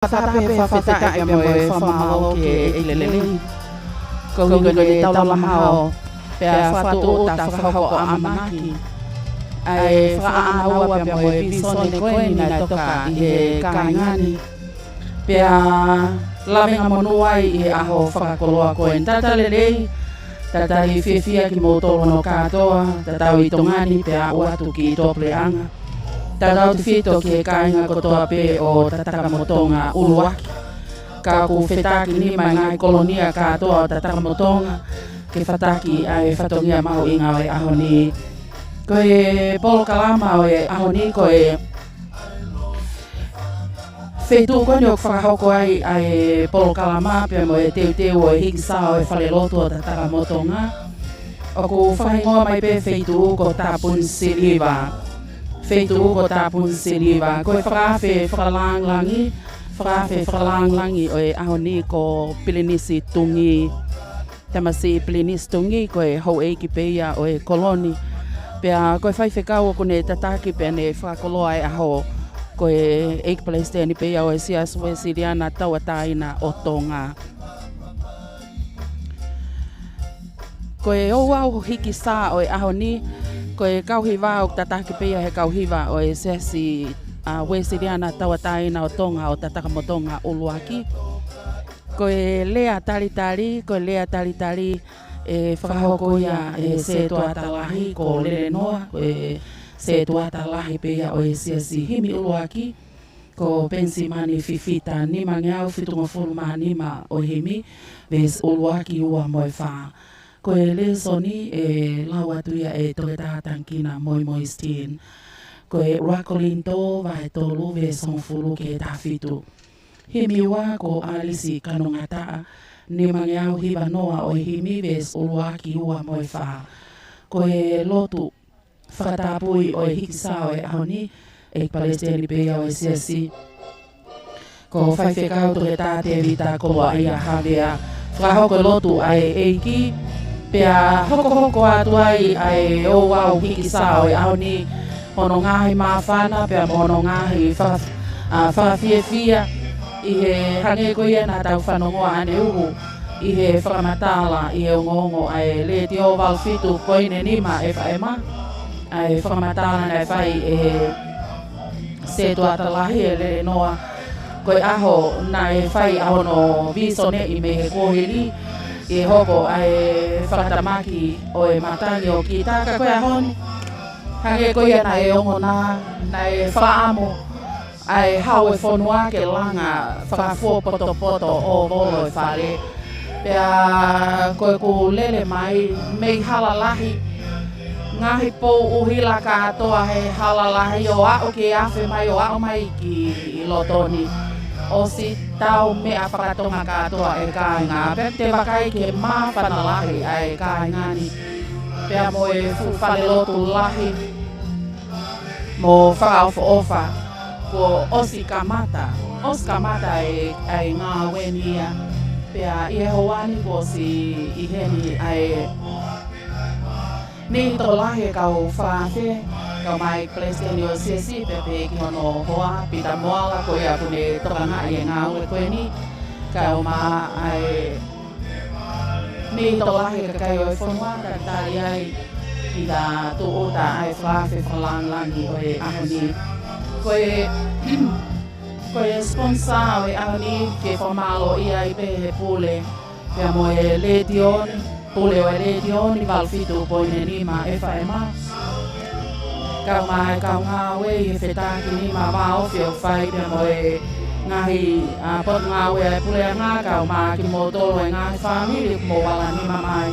Sabe fafeta e mo e famalo ke e lele. Ko go le tau la hao. Pe fatu ta fa ko amaki. Ai fa ana wa pe mo e bisone ko ni na toka e kaingani. Pe la venga monuai e aho fa ko ko entata lele. Tata i fefia ki mo tolo no katoa, tata i tongani pe a watu ki topleanga. Tata tu fito ki kainga kotoa pe o tataka motonga uluaki. Ka ku fetaki ni mai ngai kolonia katoa tataka motonga. Ke fataki ai fatongia mau inga o e aho ni. Ko e polo kalama o e aho ni ko e feitu koni o whakahoko ai polo kalama pe mo e teu o e hikisa o e whale loto o tataka motonga. O ku whahingoa mai pe feitu ko tapun siriva. Feitu ko tapun siriva. Ko e whakawhalaanglangi o e aho ni ko pilinisi tungi. Tamasi pilinisi tungi ko e hou eiki peia o e koloni. Pea ko e whaiwhekau o kone tataki pe ne whakakoloa e aho. Ko e eiki palestini peia o e siasue siriana tauataina o tonga. Ko e au hiki sā o e aho ni. Ko e kauhiwa o tataki peia he kauhiwa o e sesi Wesiriana tauataina o tonga o tataka motonga uluaki. Ko e lea talitali e whakahoko ia e se tuatalahi ko lele noa. Ko e se tuatalahi peia o e sesi himi uluaki. Ko pensi mani fifita nima ngeau fitunga fulma nima o himi. Ves uluaki ua moe wha. Ko e le soni e lauatuia e toke tankina moi stin. Ko e rakolinto vai tolu ve sonfulu ke tafitu. Himiwa ko alisi kanongata ni mangiau hiva noa o himi ves uluaki ua moi wha. Ko e lotu whakatapui o e hikisa o e ahoni e palestini peia o e siasi. Ko whaiwhekau toke tate vita koloa ia havea. Whakahoko lotu ai eiki. Pea hoko atu ai o wau hikisa o e ahoni hono ngahi mawhana, pea hono ngahi whawhiewhia i he hange ko ia nā tau whanongoa ane uhu i he whakamatala i he ongongo ai le te o walfitu koine nima e whaema ai whakamatala nei whai e se tuatalahi e le noa koe aho nā e whai ahono visone i me he kohiri i hoko ai whakatamaki o e matangi o ki taka koe ahoni. Hange ko ia na e ongo na e whaamo ai hau e whanua ke langa whakafua poto o volo e whare. Pea koe ku lele mai mei halalahi. Ngahi pou uhila katoa he halalahi o ao ke awhi mai o ao mai ki lotoni. O si tau mea whakatonga katoa e kāinga. Pea te wakai ke mawhanalahi ai kāingani. Pea mo e whale lotu lahi. Mo whakaofa ko osi kamata. Osi kamata ai ngā wenia. Pea i e hoani ko si i heni ai ni to lahi e kau whawhe. Kau mai Palestini o siesi pepe ki hono hoa. Pita moala ko ia kune tokanga i e ngā ue koe ni. Kau ma ai ni to lahi ka kai o e whanua tari ai. I da tuota ai whawhe whalanglangi o e ahoni. Ko e sponsor o e ahoni ke whamalo i ai pe he pule. Pea mo e le dioni, pule o e le dioni walfitu poine nima e whaema. Kau mai kau ngā we i whetaki nima wā ofi o whai pea mo e ngahi pot ngā we ai pule a ngā kau maa ki mo tolo e ngahi whamiri mo wala nima mai.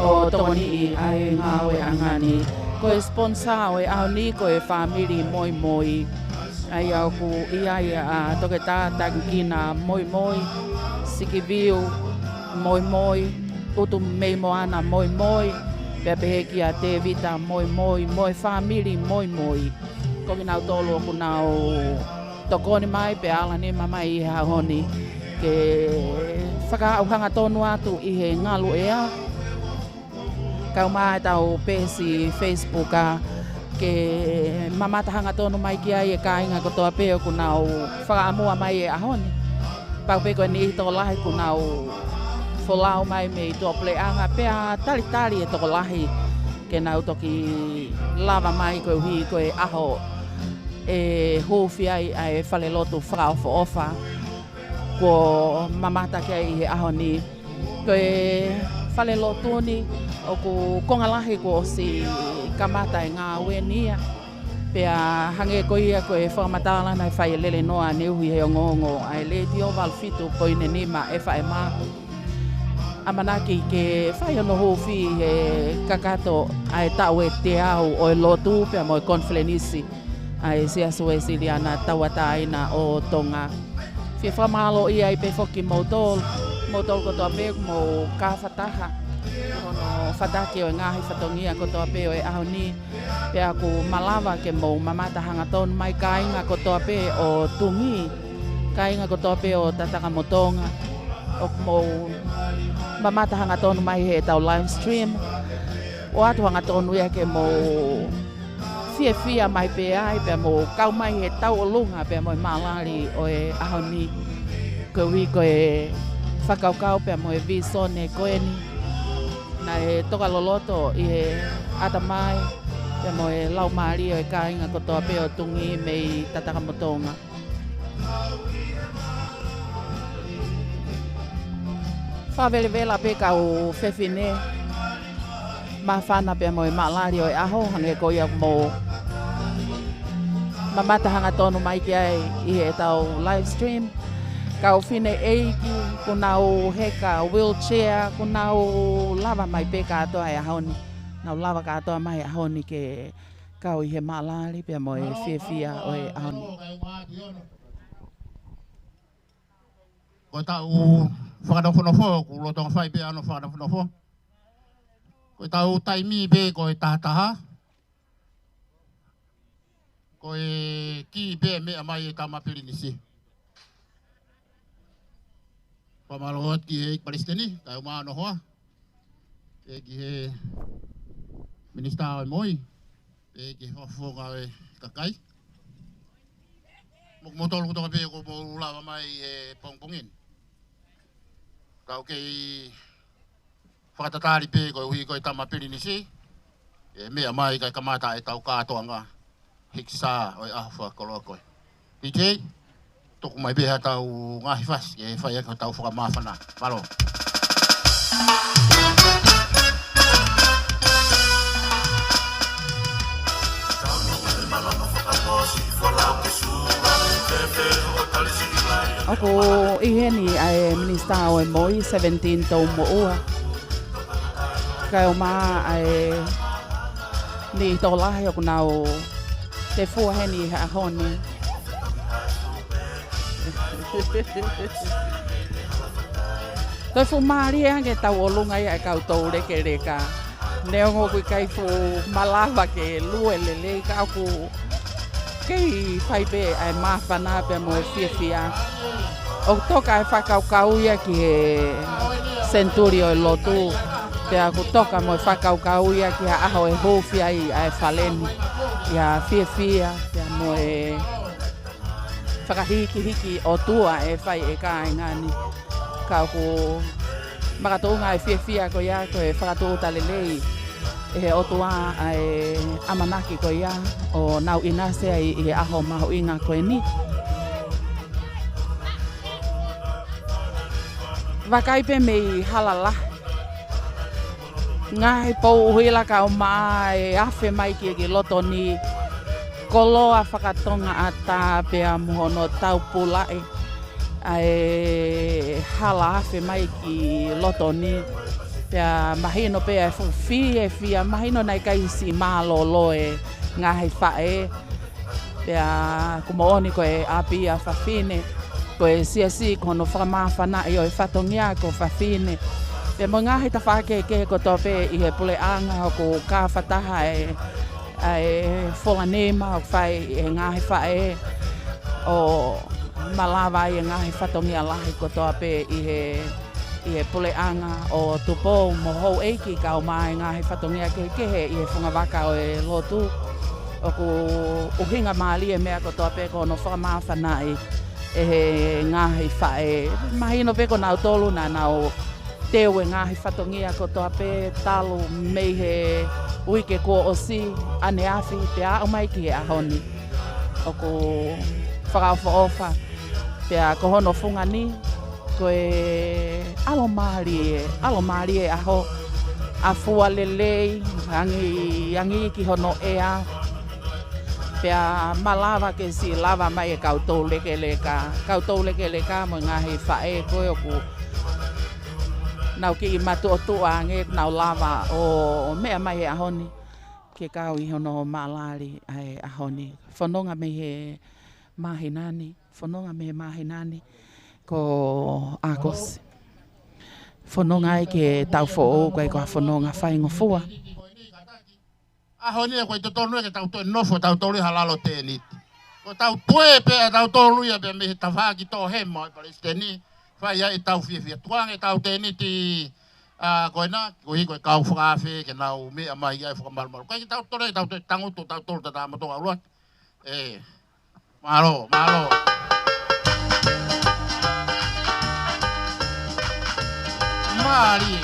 O toni i ai ngā oe angani. Ko e sponsor o e ahoni ko e whamiri moi. Ai au ku i ai toke tātangina moi. Sikiviu moi. Utu mei moana moi. Pea peheki a te vita moi. Whamiri moi. Ko ki nau tolo ku nau tokoni mai pe ala ni mamai i ahoni. Ke whakaauhanga tonu atu i he ngalu ea. Kau mai tau pesi Facebook ke mamatahanga tonu mai ki ai e kāinga ko toa peo ku nau whakaamua mai e ahoni. Pau pe koe ni i toko lahi ku nau wholau mai me i tō pleanga pea tali e toko lahi ke nau toki lava mai koe hui koe aho e hōwhi ai e whale lotu whakaofa ofa ko mamata ki ai e ahoni koe whale lotu ni o ku kongalahi ko si kamata e ngā uenia pea hange ko ia ko e whakamatala nai whai e lele noa ne uhi he o ngongo ai le ti o walfitu ko ine nima e whae mā amanaki ke whai ono hofi he kakato ai tau e te au o e lotu pea mo e konflenisi ai sia sue siliana tawataina o tonga fie whamalo ia i pe foki motol ko toa peo mo ka whataha ono whatake o ngahi whatongia ko toa peo e ahoni pea ku malawa ke mo mamata hanga tonu mai kainga ko toa pe o tungi kainga ko toa pe o tataka motonga o mo mamata hanga tonu mai he tau live stream o atu hanga tonu ia ke mo fia mai pe ai pe mo kau mai he tau o lunga pe mo malari o e ahoni ko wi ko e whakaukau pe mo e visone koeni na e toka loloto i he atamai pe mo e lau maari o e kāinga ko toa peo tungi me i tataka motonga. Whawele vela pe ka o whewhine ma whana pe mo e maalari o e aho hange ko ia mo mamatahanga tonu mai ki ai i he tau live stream ka o whine eiki ko nau heka wheelchair ko nau lava mai pe ka atoa e ahoni nau lava ka atoa mai ahoni ke kau i he maalari pe mo e whia o e ahoni. Ko tau whakanafonofo ku lotonga whai pe ano whakanafonofo. Ko tau taimi pe ko e tahataha. Ko e ki pe mea mai e tamapiri nisi. Pamalohat ki he Palestini, tayo maano hoa. E ki he Minista o moi. E ki hofonga e kakai. Mokmotol ko tonga pe ko mo ulawa mai e pongpongin. Kau kei whakatatari pe ko hui ko e tamapiri nisi. E mea mai kai kamata e tau katoa ngā. Hiksa o e ahwa koloa koe. PJ, toku mai beha tau ngahi fas, e whai eka tau whakamawhana. Malo. Ako iheni ai Minista o e moi 17 tau mo ua. Kai o maa ai ni tō lahi o kunau te fuaheni ha honi. Toi fu maari ange tau o lunga ia e kau tau reke reka. Neongo kui kai fu malawa ke lue lele ka aku kei whaipe ai mawhana pe mo e fia. O toka e whakaukau ia ki he Centurio e lotu. Te aku toka mo e whakaukau ia ki ha aho e hōwhi ai ai whaleni. Ia fia te mo e whakahiki o tua e whai e ka ngani. Ka ku makatunga e fia ko ia ko e whakatuta lelei. E he otua ai amanaki ko ia o nau inase ai i aho maho inga ko e ni. Wakaipe mei halala. Ngai pou huila ka o mai afe mai ki loto ni koloa whakatonga ata pea muhono tau pulai. Ai hala afe mai ki loto ni pea mahino pea fia mahino nai kai si malolo e ngai fae pea kumooni ko e apia fafine ko e si kono whakamawhana i o e whatongia ko fafine pe mo ngahi ta whake ke ko tope i he pule anga o ko ka whataha e wholanema o whai e ngahi whae o malawa i ngahi whatongia lahi ko tope i he pule anga o tupo mo hou eiki ka o mai ngahi whatongia ke he i he whangawaka o e lotu o ko uhinga mali e mea ko toa pe ko no whakamawhanai e he ngahi whae. Mahino pe ko nau tolu na nau teo e ngahi whatongia ko toa pe talo mei he uike ko osi ane awhi pe a o mai ki he ahoni. O ko whakawhaofa pe a ko hono funga ni ko e alo maari e aho a fua lelei angi ki hono ea pea malava ke si lava mai e kautou leke leka mo ngahi whae koe oku nau ki i matu o tua ange nau lava o mea mai e ahoni ke kau i hono malari ai ahoni whanonga me he mahinani ko akosi whanonga ai ke tau fo koe ko whanonga whaingo fua. Ahoni e koe te tonu e ke tau toe nofo tau tolu halalo te niti. Ko tau toe pe e tau tolu ia pe me he tawhaki tō hema e palestini. Whai ai tau fia tuang e tau te niti koe na, koe hiko e kau whakawhi ke nau mea mai ai whakamalmaru. Koe ke tau tole tau te tangutu tau tolu tata matonga uruat. Malo. Mari.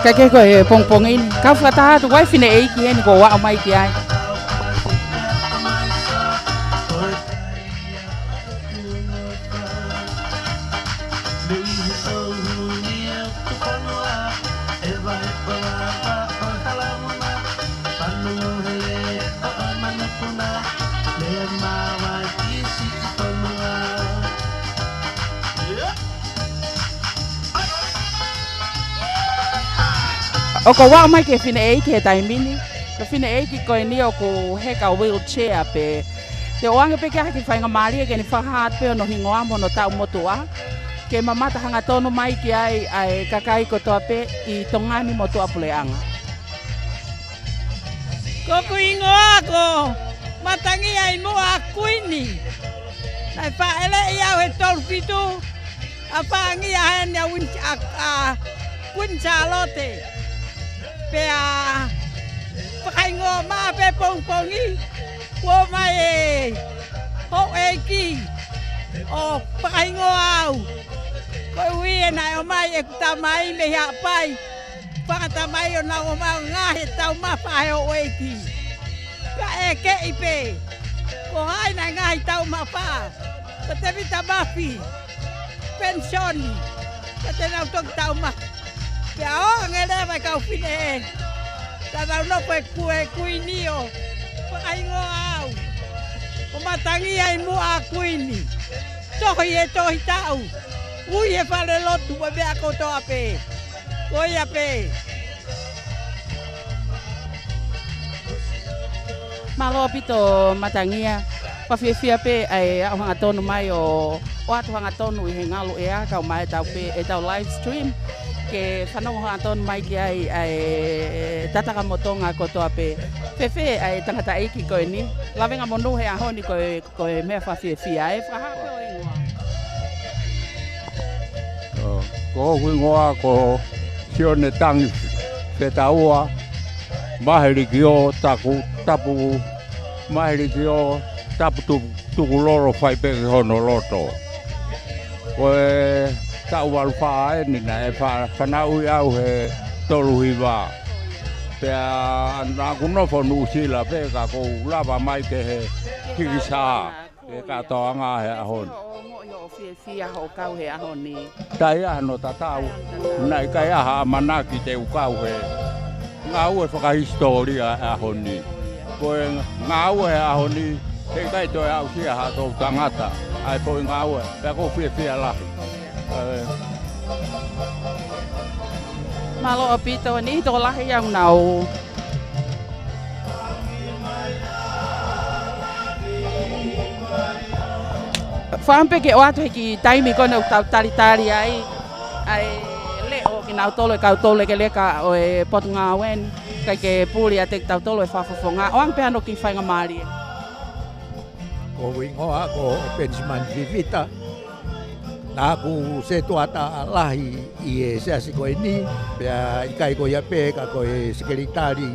Kake ko e pong ini kau kata tu wifi ne eiki ni ko wa mai ki ai o ko wa mai ke fine eiki e tai mini ko fine eiki ko ni o ko he ka wheelchair pe te oanga pe ka ki whainga maria ke ni whahat pe no hingo amo no tau motua ke mamata hanga tono mai ki ai kakai ko toa pe i tongani motua puleanga ko kuingo ako matangi ai mo a kuini nai pa ele ia he tol pitu apa ngi a ne win a kun chalote pea paingo ma pe pongpongi wo mai ho eki o paingo au ko wi na o mai e ta mai me ha pai pa ta mai o na o ma nga he tau ma pa ho eki ka e ke ipe ko hai na nga he tau ma pa ka te vita mafi pensioni ka te na tok tau ma pea o ngere vai ka fine tata no pe kuinio paingo au o matangi ai mo a kuini tohi e tohi tau ui e fale lotu pa bea koto ape koi ape malo pito matangia pa fia pe ai a hanga tonu mai o atu hanga tonu i he ngalo e a ka mai tau pe e tau live stream ke whanongo aton mai ki ai tataka motonga kotoa pe fefe ai tangata eiki koe ni lawenga monu he ahoni koe mea whawhiawhia e whahape o ingoa ko ingoa ko sione tangi whetaua maheri ki o tapu maheri ki o tapu tuku loro whai peke hono loto koe tau alfa e ni na e whana ui au he tolu hiwa. Pea na kuno whanu sila pe ka kou lava mai ke he hikisa e ka toanga he ahon. Fia ho kau he aho ni. Tai ano tatau nai kai aha manaki te ukau he. Ngā ue whakahistoria ahon ni. Koe ngā ue ahon ni he kai toi au sia ha tau tangata. Ai poi ngā ue, pea kou fia lahi. Malo o pito ni to lahi yang nau. Whampe ke o atu heki taimi kone o tau tari ai leo ki nau tolo e kau tolo ke leka o e potu ngā wen kai ke pūri a te tau tolo e whafafonga o ang peano ki whainga maari. Ko wingoa ko Benjamin Vivita na ku se tuata lahi i e seasi ko ni pea i kai ko ia pe ka ko e sekretari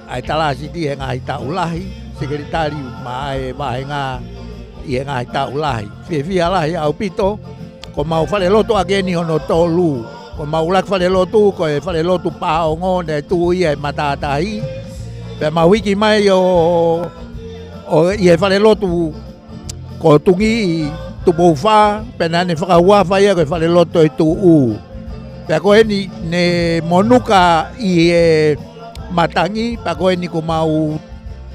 ai talasi di he ngai tau lahi sekretari mai vahenga i e ngai tau lahi fia lahi au pito ko mau fale loto ageni ono tolu ko mau lak fale loto ko e fale loto paongo ne tu i e matatai pe mau wiki mai o i e fale loto ko tungi tu bofa penane whakahua whai a koe whare loto e tu u. Pea koe ni ne monuka i e matangi, pea koe ni ko mau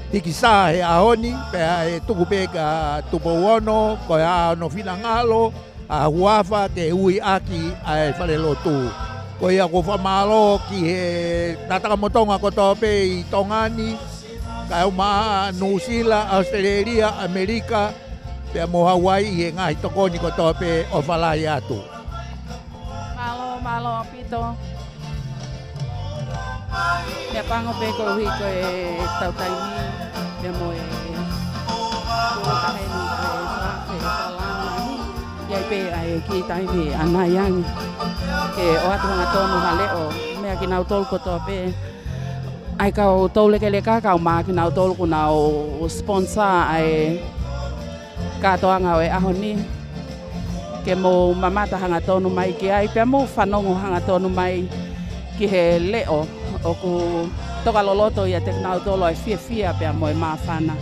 hiki sā he ahoni, pea e tuku pe ka tupo wono, koe a no whina ngalo, a huafa ke ui aki a e whare loto. Koe a ko whamalo ki he tataka motonga ko tope i Tongani, ka au maa New Zealand, Australia, Amerika, pea mo Hawaii he ngai tokoni ko tope o whalai atu. Malo pito. Pea pango pe ko hui ko e tau taimi, pea mo e kahenu e whafe whalangani. Iai pe ai ki taimi anayang ke o atu hanga tonu haleo, mea ki nau tolu ko tope. Ai kau tau leke leka kau maa ki nau tolu ko nau sponsor ai katoanga o e aho ni ke mo mamata hanga tonu mai ki ai pea mo whanongo hanga tonu mai ki he leo o ku toka loloto i a te nau tolo ai fia pea mo e mawhana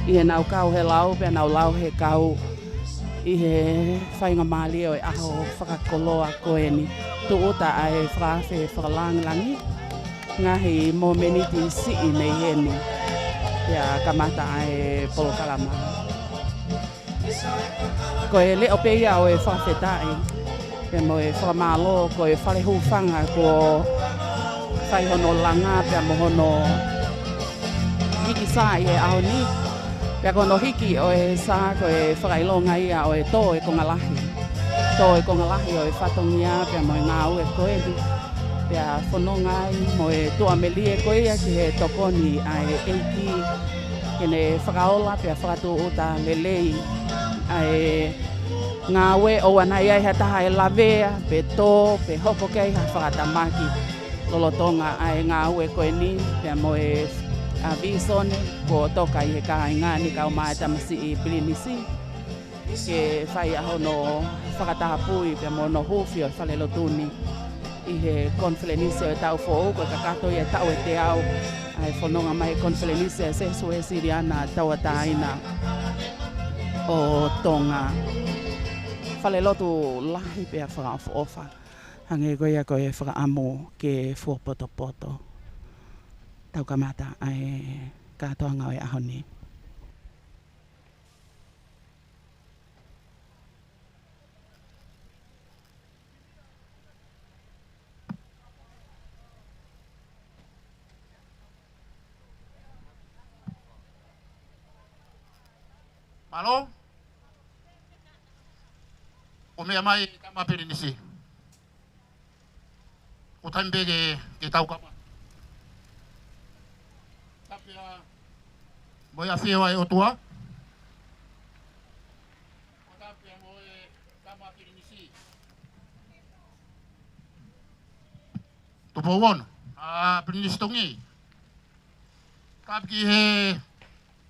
i he nau kau he lau pea nau lau he kau i he whainga maali o e aho whakakoloa koe ni tu uta ai whawhe whakalangilangi ngahi mo meniti si i nei he ni pea kamata ai polo kalama. Ko e leo pe ia o e whawhetai, pe mo e whamalo, ko e whare hufanga, ko whai hono langa, pe mo hono hiki sā i e ao ni, pe kono hiki o e sā, ko e whakailonga ia o e tō e kongalahi. Tō e kongalahi o e whatongia, pe mo e ngā ue koe ni, pe a whanongai, mo e tua melie koe ia ki he tokoni ai eiki, kene whakaola, pe a whakatu uta lelei, ai ngā ue o anai ai hataha e lavea, pe tō, pe hoko kei ha whakatamaki lolotonga ai ngā ue koe ni, pia mo e visone, ko toka i he kaha i ngāni kau mai tamasi i Pilinisi, ke whai aho no whakataha pui, pia mo no huwhi o whalelo tuni, i he konflenisi o e tau fōu, ko kakato i e tau e te au, ai whanonga mai konflenisi e se sue siriana tau ataina o Tonga. Whale lotu lahi pia whakaofa. Hange goia koe whakaamo ke fuapoto. Tau kamata ai katoanga o e aho ni. Malo? O mea mai kama Pilinisi. O taimbe ke tau kama. Tapia moia whio ai o tua. O tapia moe kama Pilinisi. Tupo won, Pilinisi tongi. Tapki he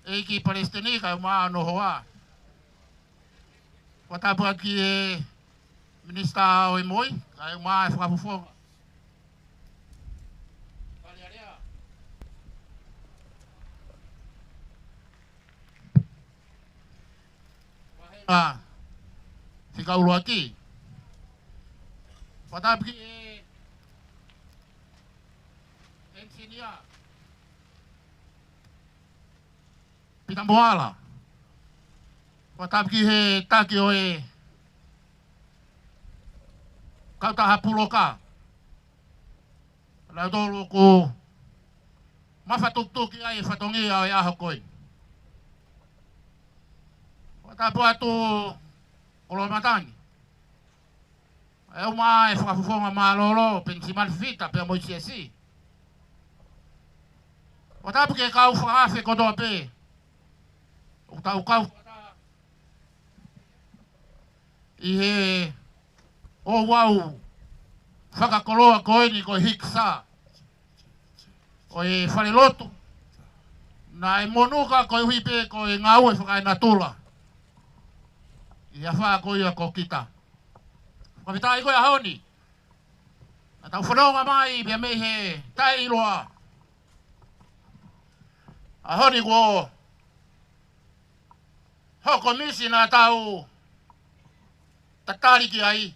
eiki Palestini ka maa no hoa. Watapua ki e Minista o moi, ai mai whakafufonga. Fika ulu aki. Patapki engineer. Pitamboala. Patapki he taki oe. Kauta hapuloka. La dolo ko mafatutuki ai fatongi ai ahokoi. Watapu atu Kolomatangi. Eu mai whakafufonga malolo pensiman fita pe moi siesi. Watapu ke kau whakawhi kodoa pe. Utau kau. Ihe o wau whakakoloa koeni ko hiksa. O e wharelotu. Na e monuka ko hipe ko e ngau e whakainatula. Ia wha ko ia ko kita. Whapitai ko ia haoni. Na tau whanonga mai pia mei he tai iloa. A honi ko hoko misi na tau tatari ki ai.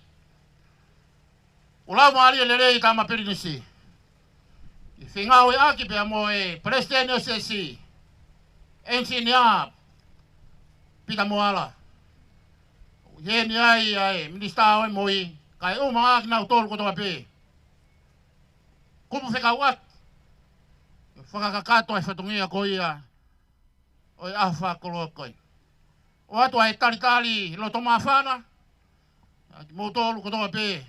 Ulau maari e lerei tama pirinisi. I whingau e aki pia mo e Presidente Osesi. Engineer Pita Moala. Yeni ai minista oi moi kai o mga kinau tol ko toa pe. Kumu wheka wat. Whakakato ai whatungia ko ia. Oi awha koloa koi. O atu ai tali lo toma whana. Mo tolu ko toa pe.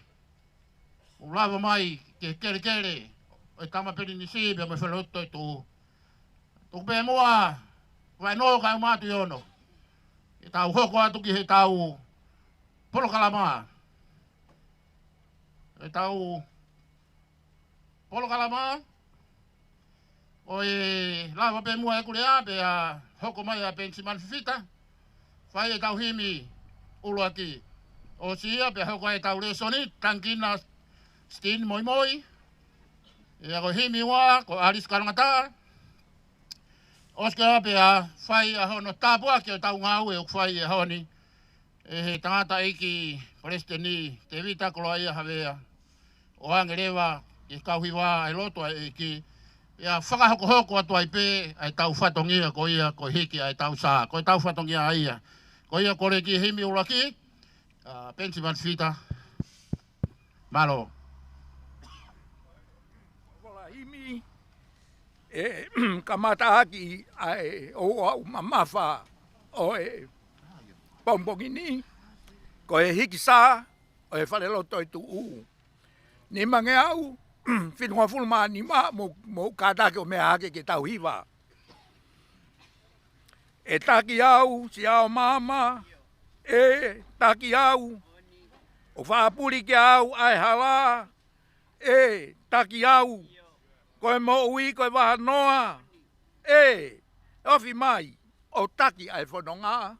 O lava mai ke kere. Oi tama peri ni sibe mo whalotto i tu. Tu pe moa. Vai no kai umatu yono. E tau hoko atu ki he tau. Polo kalama. E tau Polo kalama. Oi lava pe mua e kulea pe a hoko mai a pensiman fifita. Fai e tau himi ulo aki. O sia pe hoko e tau lesoni tankina stin moi moi. E ako himi wa ko aris karangata. Oska pe a fai a hono tapua ki o tau ngau e o fai e honi. E he tangata iki Presidente te vita koloa ia havea. O angerewa e kauhiwa e loto e ki. Ia whakahoko atu ai pe ai tau whatongia ko ia ko hiki ai tau saa. Ko tau whatongia ai ia. Ko ia kore ki himi uraki. Pensiman fita. Malo. Kola himi e kamata aki ai o au mamafa o e Pompongini, ko e hiki sa, o e whaleloto i tu u. Ni mange au, whinua fulma ni ma, mo kātake o mea hake ke tau hiwa. E taki au, si au mama, e taki au, o whaapuri ke au, ai hala, e taki au, ko e mo ui, ko e waha noa, e ofi mai, o taki ai whanonga.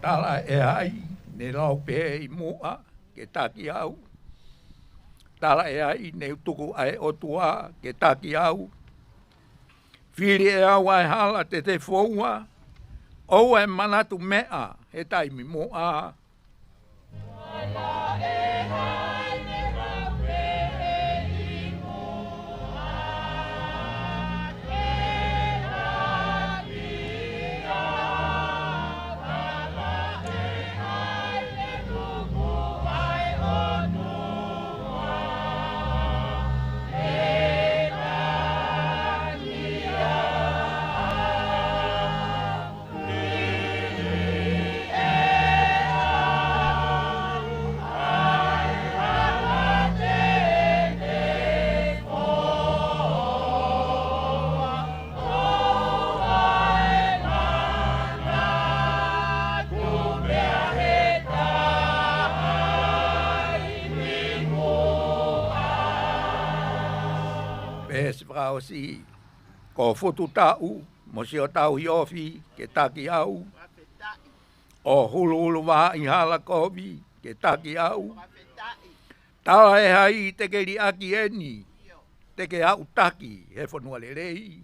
Tala e ai, ne lau pe i mua, ke taki au. Tala e ai, ne utuku ai otua, ke taki au. Whiri e au ai hala te te whaua, O e manatu mea he taimi mo a. Frau si ko fotu tau mo si o tau i ofi ke taki au o hulu wa i hala kobi ke taki au tawa e hai te ke ri aki eni te ke au taki he fonua le rei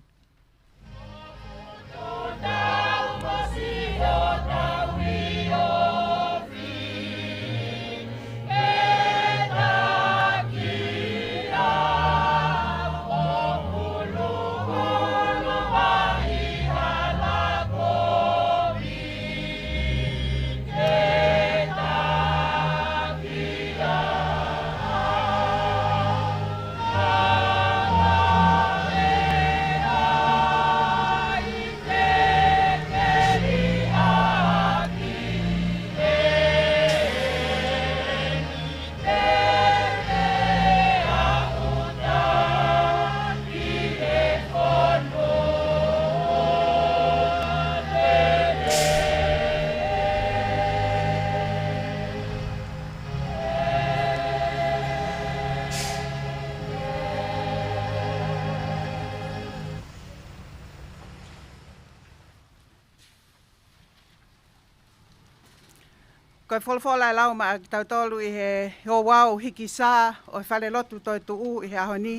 Koe wholwhola e lau ma tautolu I he ho wau hiki sā o e whale lotu toi tuu I he ahoni.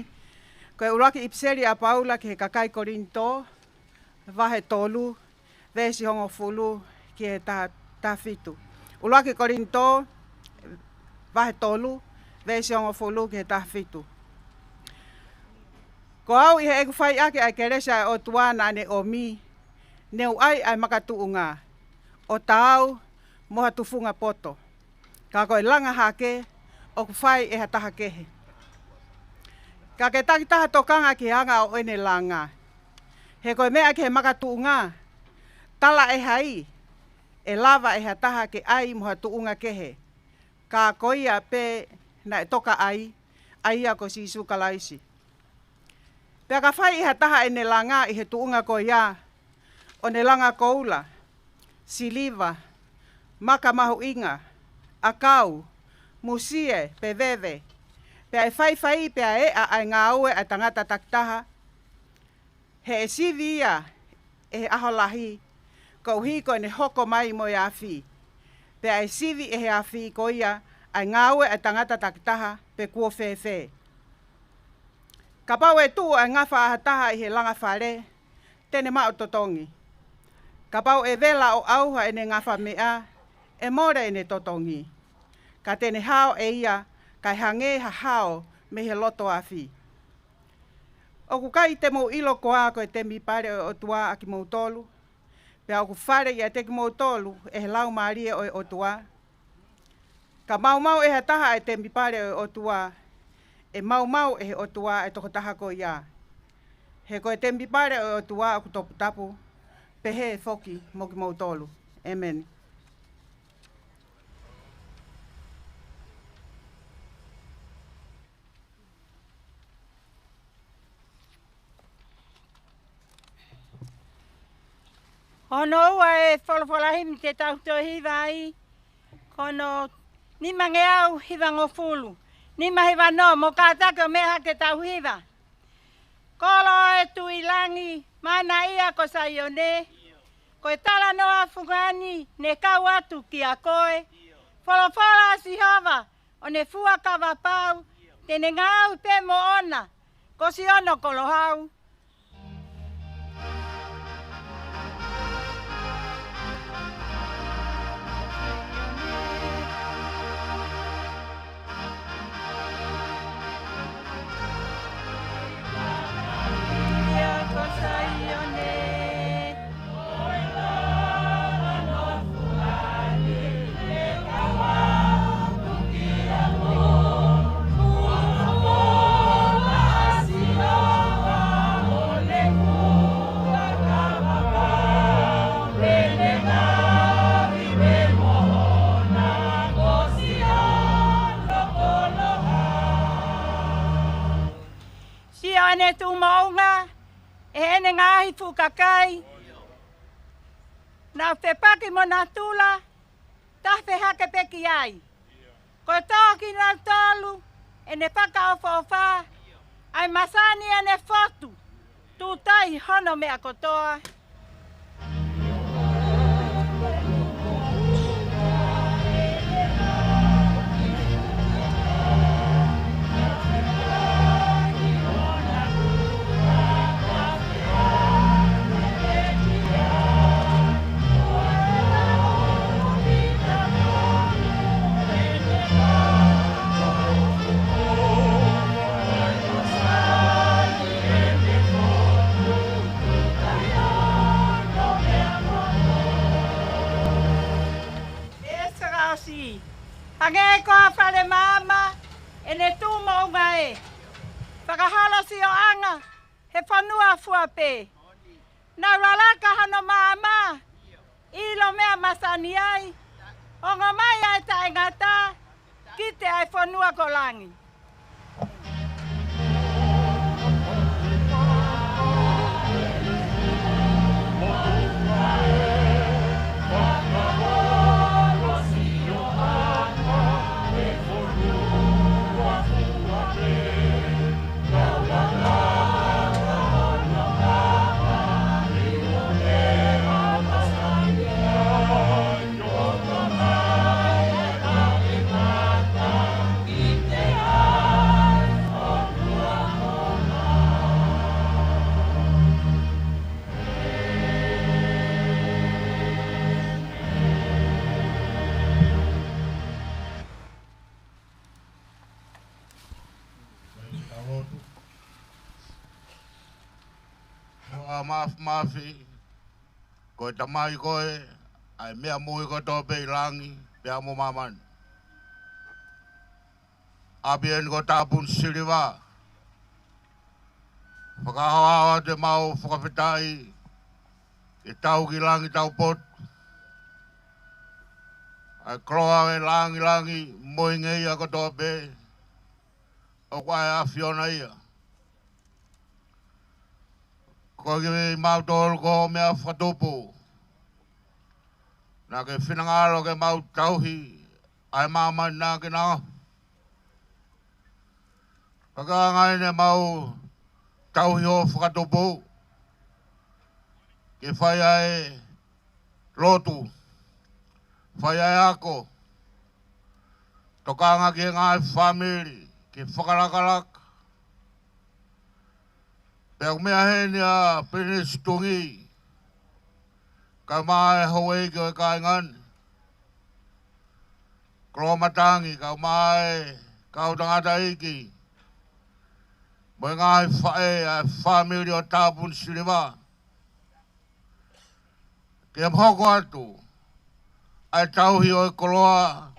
Koe uraki ipseri a paula ki he kakai korinto, wahe tolu, vesi hongo fulu ki he ta fitu. Uraki korinto, wahe tolu, vesi hongo fulu ki he ta fitu. Ko au I he eku whai ake ai keresa o tuana ane o mi, neu ai makatuunga, o tau, moha tufunga poto. Ka koe langa hake, o ku whai e hataha kehe. Ka ke takitaha tokanga ki hanga o ene langa. He koe mea ki he makatuunga, tala e hai, e lava e hataha ke ai moha tuunga kehe. Ka koia pe na e toka ai ko si isu kalaisi. Pea ka whai e hataha ene langa I he tuunga ko ia, o ne langa koula, siliva, maka mahu inga, akau, musie, peveve, pea e whai pea e ai ngā ue a tangata taktaha, he e sivi ia e aholahi, ko hi ko ne hoko mai mo ia afi, pea e sivi e he afi ko ia ai ngā ue a tangata taktaha pe kuo whewhe. Ka pau e tu ai ngā whaahataha I he langa whare, tene mao totongi. Ka pau e vela o auha e ne ngā whamea, e more ne totongi. Ka tene hao e ia, kai hange ha hao me he loto afi. O ku kai te mo ilo koa ko e te mi pare o tua aki mo tolu. Pea o ku whare ia te ki mo tolu e he lau marie o tua. Ka mau e hataha e te mi pare o tua. E mau e he o tua e toko taha ko ia. He ko e te mi pare o tua o ku topu tapu. Pehe foki mo ki mo tolu. Amen. Ono ua e wholawhalahi mi te tauto hiwa ai. Kono ni mange au hiwa ngofulu. Ni mahiwa no mo kātaka meha ke tau hiwa. Kolo e tuilangi mana ia ko sa ione. Ko e tala no a fungani ne kau atu ki a koe. Wholawhala si hava o ne fua kawa pau. Tene ngau pe mo ona. Ko si ono kolo hau. ia ane tu maunga, e ene ngahi fukakai. Na whepaki mo na tula, ta whehake peki ai. Ko tōki na tolu, ene whaka o whawha, ai masani ane whotu, tu tai hono mea kotoa. Pange ko whare mama, ene tū maunga e. Whakahala si o anga, he whanua fuape. Nā raraka hano mama, ilo mea masani ai. O ngā mai ai tae ngata, ki te ai whanua ko langi. Mafi, ko tamai koe, ai mea mui ko tō pei langi, pea mo maman. Abien ko tāpun siriwa. Whakahawa te mau whakawhitai, e tau ki langi tau pot. Ai kroa e langi, moi ngei a ko tō pei. O kwae a Fiona ia. Ko ke mau tol ko mea whatupu. Nā ke whinangalo ke mau tauhi, ai māma nā ke nā. Whakaangai ne mau tauhi o whakatupu. Ke whai ai lotu, whai ai ako. Tokanga ke ngai whamiri, ke whakarakaraka. Pea mea hene a Penis Tungi, ka mai Hawaii ke kai ngan. Kromatangi, ka mai kau tangata iki. Moi ngai whae a whamiri o tāpun siriwa. Ke mhoko atu, ai tauhi o koloa,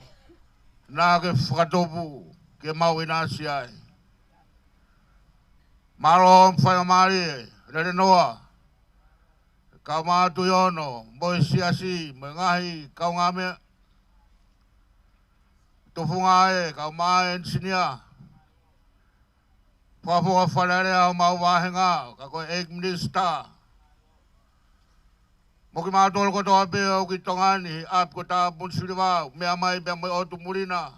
nā ke whakatopu, ke mau inasi ai. Malo whai mari e, rere noa. Kau mātu iono, moi siasi, moi ngahi, kau ngame. Tufunga e, kau mae ensinia. Whafuka whanere au mau wahenga, ka koe egg minister. Moki mātolo ko toa pe au ki tongani, ap ko tā punsiriwa, mea mai mea moi otu murina.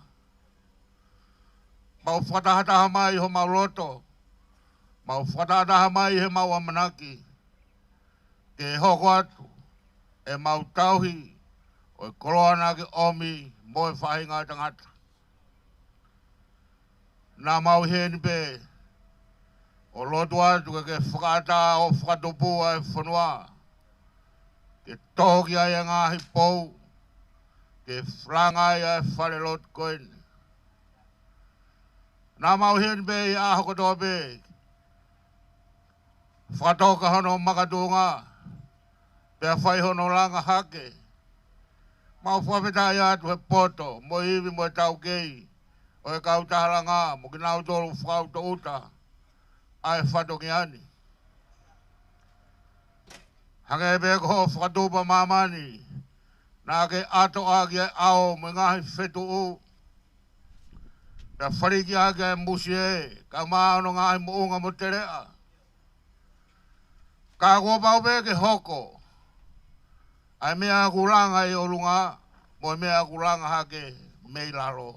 Mau whatahataha mai ho mau roto. Mau whatahataha mai he mau amanaki. Ke hoko atu, e mau tauhi, o e koroana ke omi, mo e whahinga tangata. Nā mau heni pe, o lotu atu ke whakata o whakatupu ai whanua. Ke tohoki ai a ngahi pou, ke whangai ai whare lotu koeni. Nā mau heni pe i ahoko toa pe, whatoka hono makatunga, pea whai hono langa hake. Mau whawhetai atu he poto, mo hivi mo e tau kei, o e kau taharanga, mo ki nau tolu whakau to uta, ai whatoki ani. Hange e peko ho whakatupa mamani, nā ke ato agi e ao mo ngahi whetu u. Pea whariki ake e musi e, ka maano ngā i moonga mo te rea. Ka kua paupe ke hoko, ai mea kulanga i olunga, mo mea kulanga hake mei laro.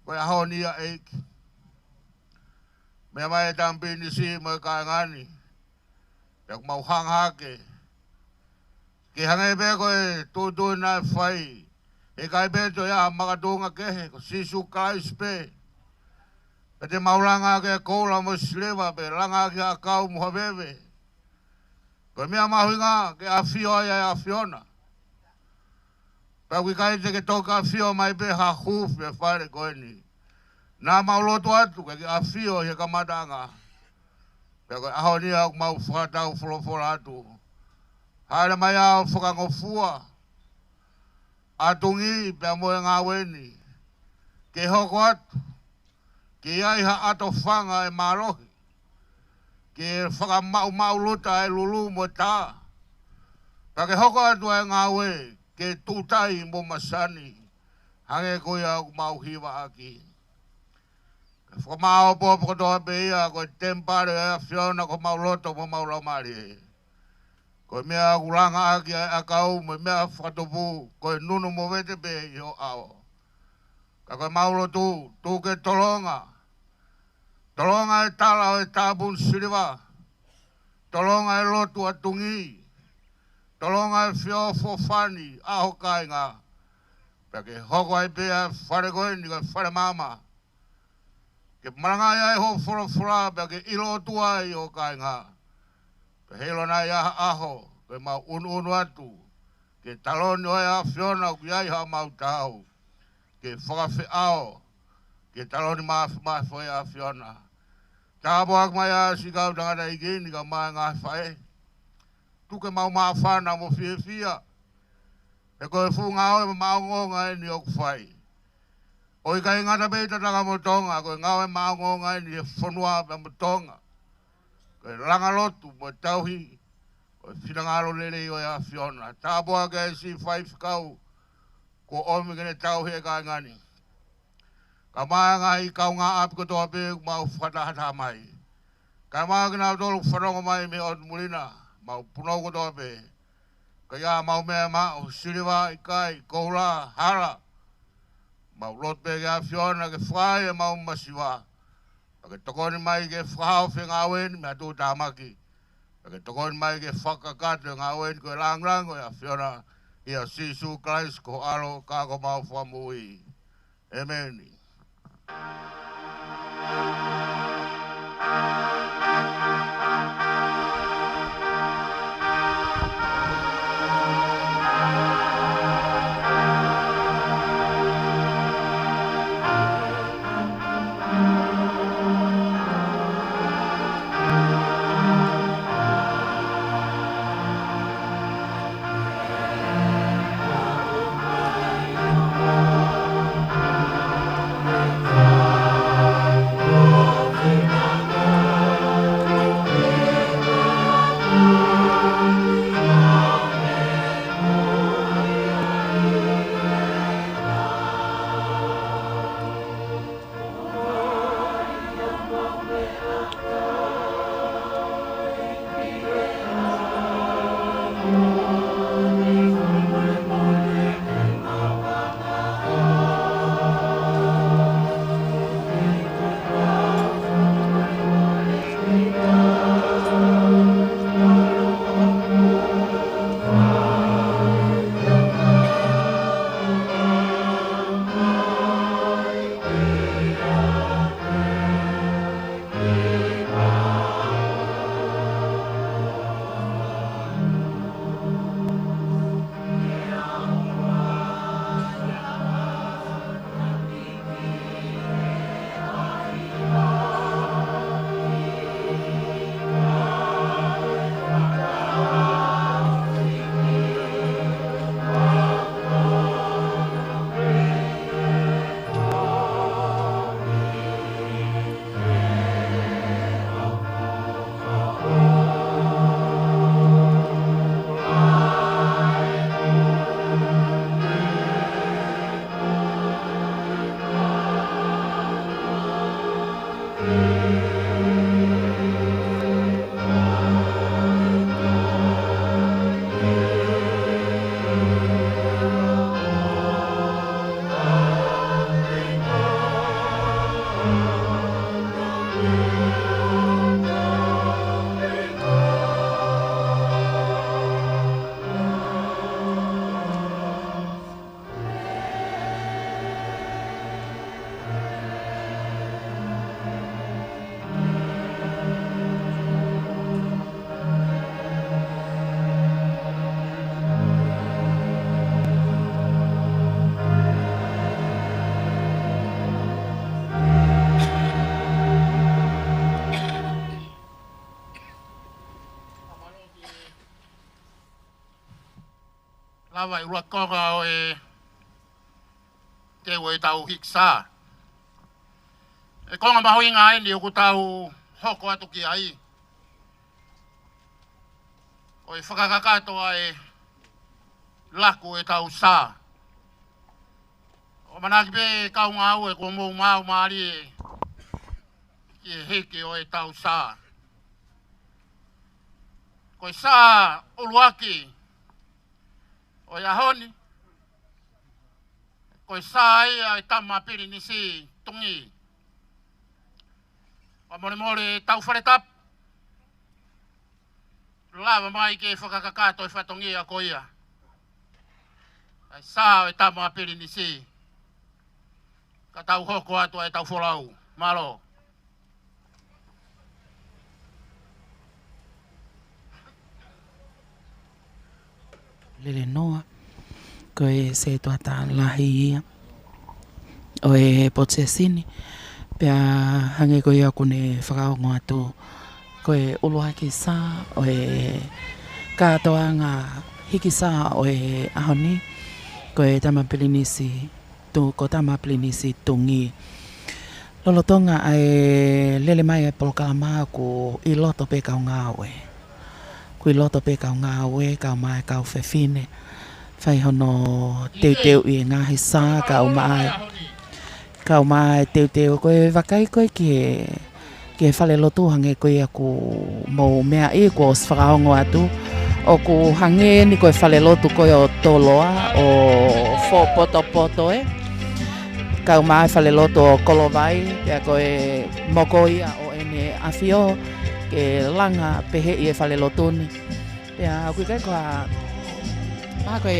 Koe aho nia eiki. Mea mai tampi ni si mo e kai ngani, pea kumau hang hake. Ke hangai pe koe tūtui nai whai, e kai beto ia makatunga kehe, ko sisu Christ pe. Pe te maulanga ke koula mo sileva pe, langa ke a kau muha bebe. Ko mea mahuinga ke a fio ia a fiona. Pe kui kai te ke toka a fio mai pe ha huf pe whare koe ni. Nā maulotu atu ke a fio he kamatanga. Pe koe aho ni au mau whakatau wholofora atu. Haere mai au whakangofua. Atungi pe moe ngā weni. Ke hoko atu. Ke iaiha ato whanga e marohi. Ke whakamau luta e lulu mo tā. Pe ke hoko atu e ngā we. Ke tūtai mo masani. Hange koe au mau hiwa aki. Ke whakamau popo kotoa pe ia. Koe tempare e whiona ko mau loto mo mau laumari e. Koe mea kulanga aki a kau mo mea whakatopu. Koe nunu mo vete pe i o ao. Ka koe maulo tu ke tolonga. Tolonga e tala o e tāpun siriwa. Tolonga e lotu atungi. Tolonga e whio fofani aho kainga. Pea ke hoko ai pea whare koe ni koe whare mama. Ke maranga ia e ho whora pea ke ilo tua i o kainga. Pe helo nai aha aho, pe mau unu atu. Ke taloni oi a whiona ku iai ha mau tau. Ke whakawhi ao. Ke taloni maafi oi a whiona. Tāpo ak mai a si kau tangata i kini ka mai ngā whae. Tuke mau maafana mo whia. E koe fu ngā oi mau ngonga e ni o kuwhai. Oi kai ngata peita taka mo tonga, koe ngā oi mau ngonga e ni e whanua pe mo tonga. Koe langa lotu mo tauhi, koe whingaro lele i o a whiona. Tāpoa ke si whai whikau, ko omi kene tauhi e kai ngani. Ka mai ngā i kau ngā api kotoa pe mau whatahata mai. Ka mai kena tolu whanonga mai me o mulina, mau punau kotoa pe. Ka ia mau mea mau siriwa i kai, koula, hara. Mau lot pe ke a whiona ke whai e mau masiwa. Ke tokoni mai ke whahao whi ngā weni mea tū tāmaki. Ke tokoni mai ke whakakate ngā weni koe langrango ia whiona ia Sisu Christ ko alo kako mau whamui. Amen. Oh, lawa i ua konga o e te ue tau hiksa. E konga mahoinga e ni o ku tau hoko atu ki ai. O e whakakakatoa e laku e tau sā. O manaki pe kaunga au e ko mou mau maari e ki e heke o e tau sā. Ko e sā uluaki o e ahoni. Ko e sā e tama piri nisi tungi. O mole mole tau wharetap. Lava mai ke whakakakato e whatongi a ko ia. Ai sā e tama piri nisi. Ka tau hoko atu e tau wholau. Malo. Lele noa. Ko e se tuata lahi ia. O e potesini. Pea hange ko ia kune whakaongo atu. Ko e uluaki sā. O e katoa ngā hiki sā o e ahoni. Ko e tamapilinisi. Ko tamapilinisi tungi. Lolotonga ai lele mai e polkalama ko i loto pe kau ngāwe. Ko i loto pe kau ngāwe, kau mai kau whewhine. Whai hono teu i ngahi sā kau mai. Kau mai teu koe wakai koe ke whale lotu hange koe aku mou mea i ko os whakaongo atu. O ku hange ni koe whale lotu koe o toloa o fo poto e. Kau mai whale lotu o kolovai, pia koe moko ia o ene awhio ke langa pehe i e whale lotu ni. Pia kui kai koa maa koe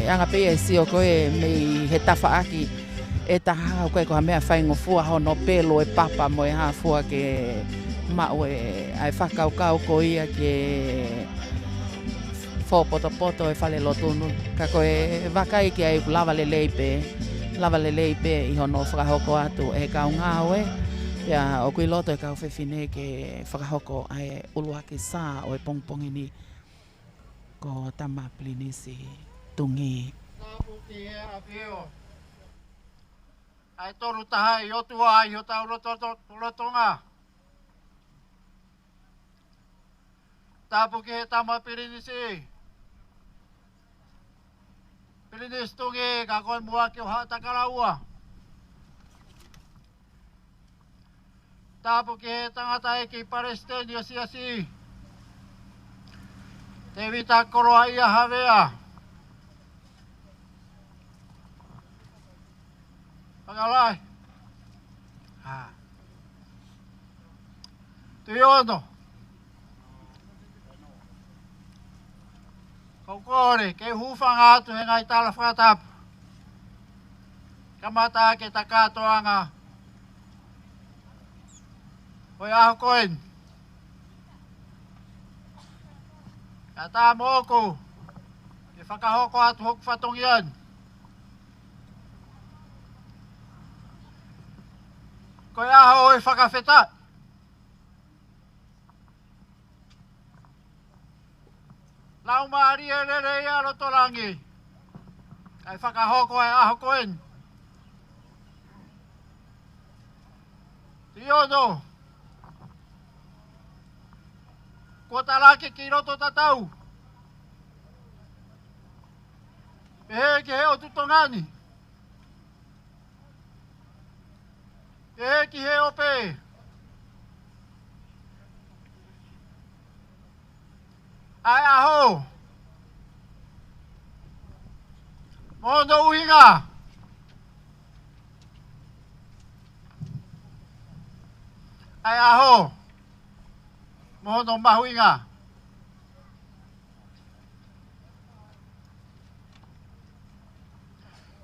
anga pehe si o koe mei he tafa aki e taha koe koha mea whaingo fua hono pelo e papa mo e haa fua ke mau e ai whakaukau ko ia ke fo poto e whale lotu nu. Ka koe wakai ki ai lava lelei pe i hono whakahoko atu e kau ngāwe. Pia o kui loto e kau whewhine ke whakahoko ai uluaki sā o e pongpongi ni ko tama plinisi tungi. Tapu ki he a whio. Ai toru taha i otua ai o tau rotonga. Tapu ki he tama pirinisi. Pilinis tungi ka koe mua ki o hatakara ua. Tapu ki he tangata e ki Palestine o siasi. Te vita koroa ia havea. Pangalai. Tui ono. Kaukore, ke hufanga atu he ngai tala whakatapu. Kamata ke takatoanga. Hoi aho koen. Ka tā mōku. Ke whakahoko atu hoku whatongian. Koe aho e whakawheta. Lau maari e rere ia rotorangi. Kai whakahoko e aho koen. Tiono. Kua tarake ki roto tatau. Pehe ki he o tutongani. Pehe ki he o pe. Ai aho. Mono uhinga. Ai aho. Mono mahuinga.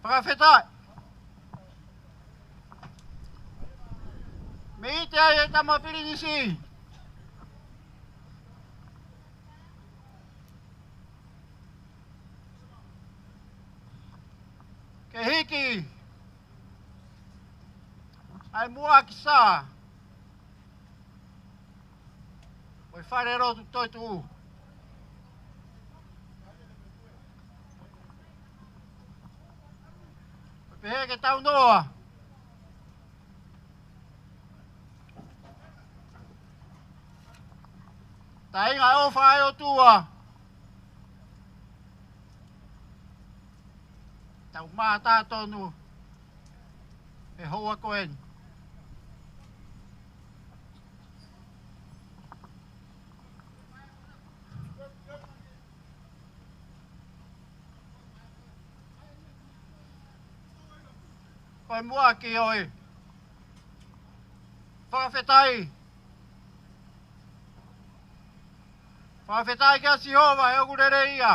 Pakawheta. Me te ai e tamapirinisi. Ke hiki. Ai mua ki sā. Oi whare rotu toi tu. Pehe ke tau noa. Ta inga o whae o tua. Tau maa tātonu. E hoa koen. Koe mua ki oi. Whakawhetai. Whakawhetai kia Sihova e oku rere ia.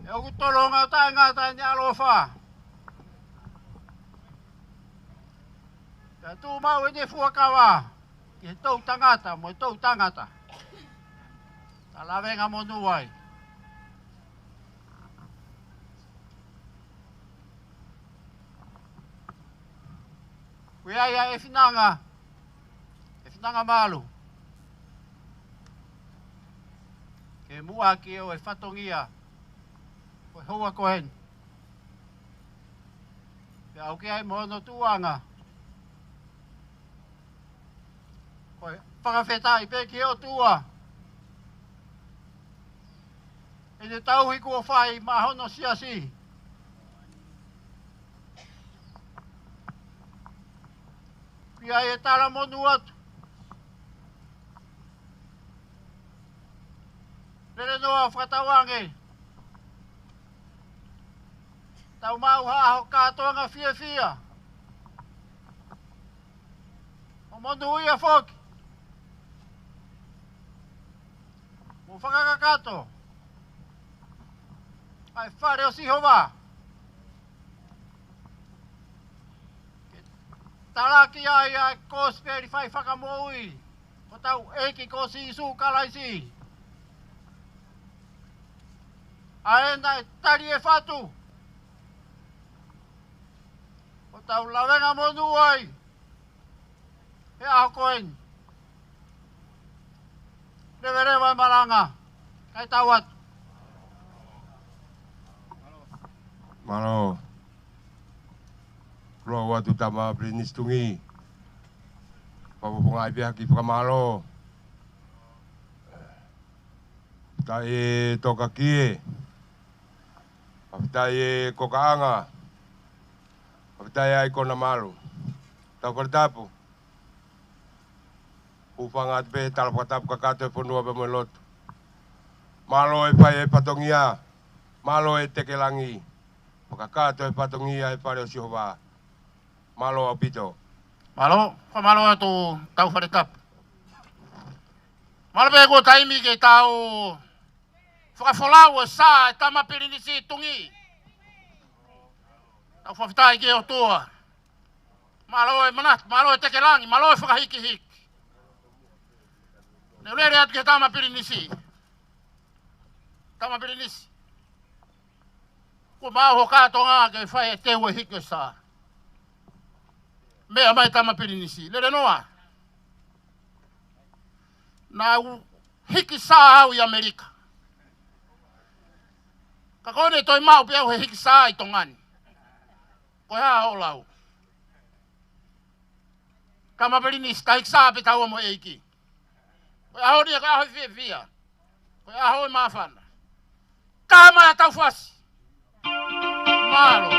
E oku toronga o tae ngata ni alofa. Ka tū mau e ne fuakawa. Ki he tau tangata, mo e tau tangata. Ta lawenga mo nuai. Kuia e finanga malu. Ke mua ki o e whatongia. Koe hoa kohen. Ke au ki ai mohono tuanga. Koe whakawhetai pe ki o tua. E ne tauhi kua whai mahono siasi. Kia e tala monu atu. Lere noa whakatawange. Tau mau haho kātoanga fia. O monu ia whoki. Mo whakakakato. Ai whare o Sihova. Taraki ai kosperi whai whakamoui. O tau eki ko si isu kalaisi. Aenda e tari e whatu. O tau lawenga monu ai. He aho koen. Rewa maranga. Kai tau atu. Malo. Roa watu tama prinistungi. Papapungai pihak ki pakamalo. Tai toka kie. Tai kokaanga. Tai ai kona malu. Tau pertapu. Upangat pe talapatap kakato ponua bemelot. Malo e pai e patongia. Malo e tekelangi. Pakakato e patongia e pare o Sihova. Malo apito. Malo, malo atu tau wharetap. Malo pe ko taimi ke tau whakawholau e sā e tamapirinisi tungi. Tau whawhitai ke o tua. Malo e manat, malo e tekelangi, malo e whakahiki. Ne ulere atu ke tamapirinisi. Tamapirinisi. Ko maho kātonga ke whai e tewe hiki sā. Mea mai tamapirinisi. Lere noa. Na hiki sā hau i Amerika. Ka kone toi mau piau he hiki sā i tongani. Koe haa o lau. Tamapirinisi ka hiki sā pe taua mo eiki. Koe aho ria ka aho i fia. Koe aho i mawhana. Ka mai tau whasi. Malo.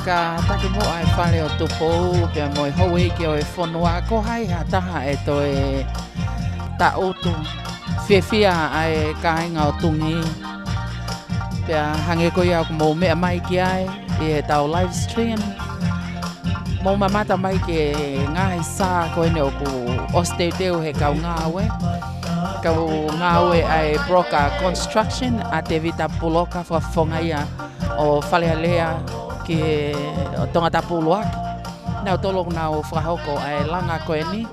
Ka take mo ai whare o tupo pia mo i hou eke o e whanua ko hai ha taha e to e ta otu whiawhia ai ka inga o tungi pia hange ko iau mo mea mai ki ai e tau live stream mo mamata mai ke ngai sa ko ene o ku osteu he kau ngawe ai broka construction a te vita puloka whafonga ia o whalehalea ki o tonga tapulu aki. Nau tolong nau whahoko ai langa koe ni.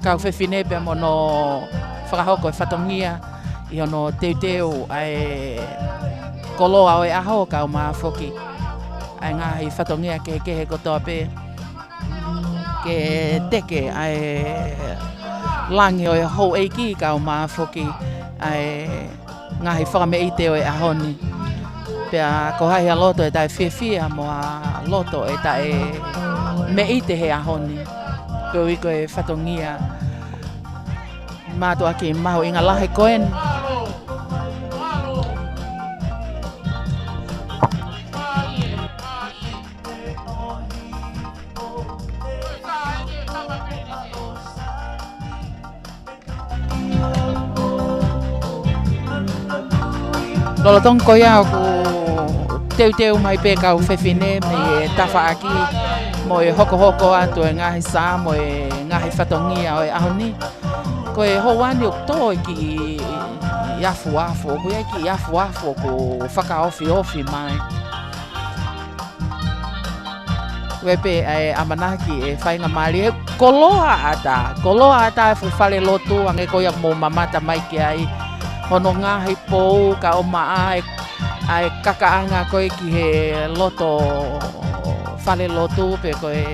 Kau whewhine pia mo no whahoko e whatongia i ono teuteu ai koloa o e aho kau maa whoki. Ai ngahi whatongia ke kehe kotoa pe ke teke ai langi o hou eiki ka o maa foki ai ngahi whakameite o ahoni. Pea ko hai a loto e tai whiawhia mo a loto e tai meite he ahoni. Ko iko e whatongia mātua ki maho inga lahe koen. Lolo tong koia ku teu mai pe kau whewhine me e tawha aki mo e hoko atu e ngahi sā mo e ngahi whatongia o e ahoni. Ko e houani o tō ki iafu ko e ki iafu ko whakaofi mai. Wepe e amanaki e whainga maari e koloa ata e whale lotu ange koia mo mamata mai ki ai. Hono ngahi pou ka o maa ai kakaanga koe ki he loto whale lotu pe koe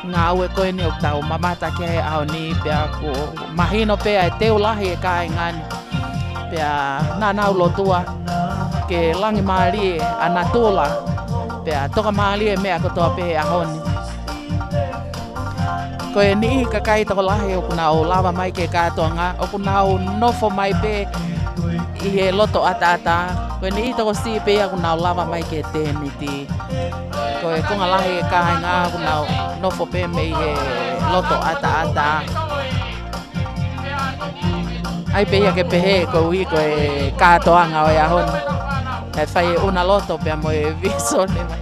ngā ue koe ni o tau mamata ki he ao ni pea ko mahino pea e teo lahi e kai ngani pea nānau lotua ke langi maari e anatola pea toka maari e mea kotoa pe ahoni. Koe ni ka kai toko lahi o kunau lava mai ke kātoanga o kunau nofo mai pe i he loto ata. Koe ni toko si pe a kunau lava mai ke teniti. Koe konga lahi e kai ngā kunau nofo pe me i he loto ata. Ai pe ia ke pehe ko ui koe kātoanga o e ahoni. E whai e una loto pe mo e visone mai.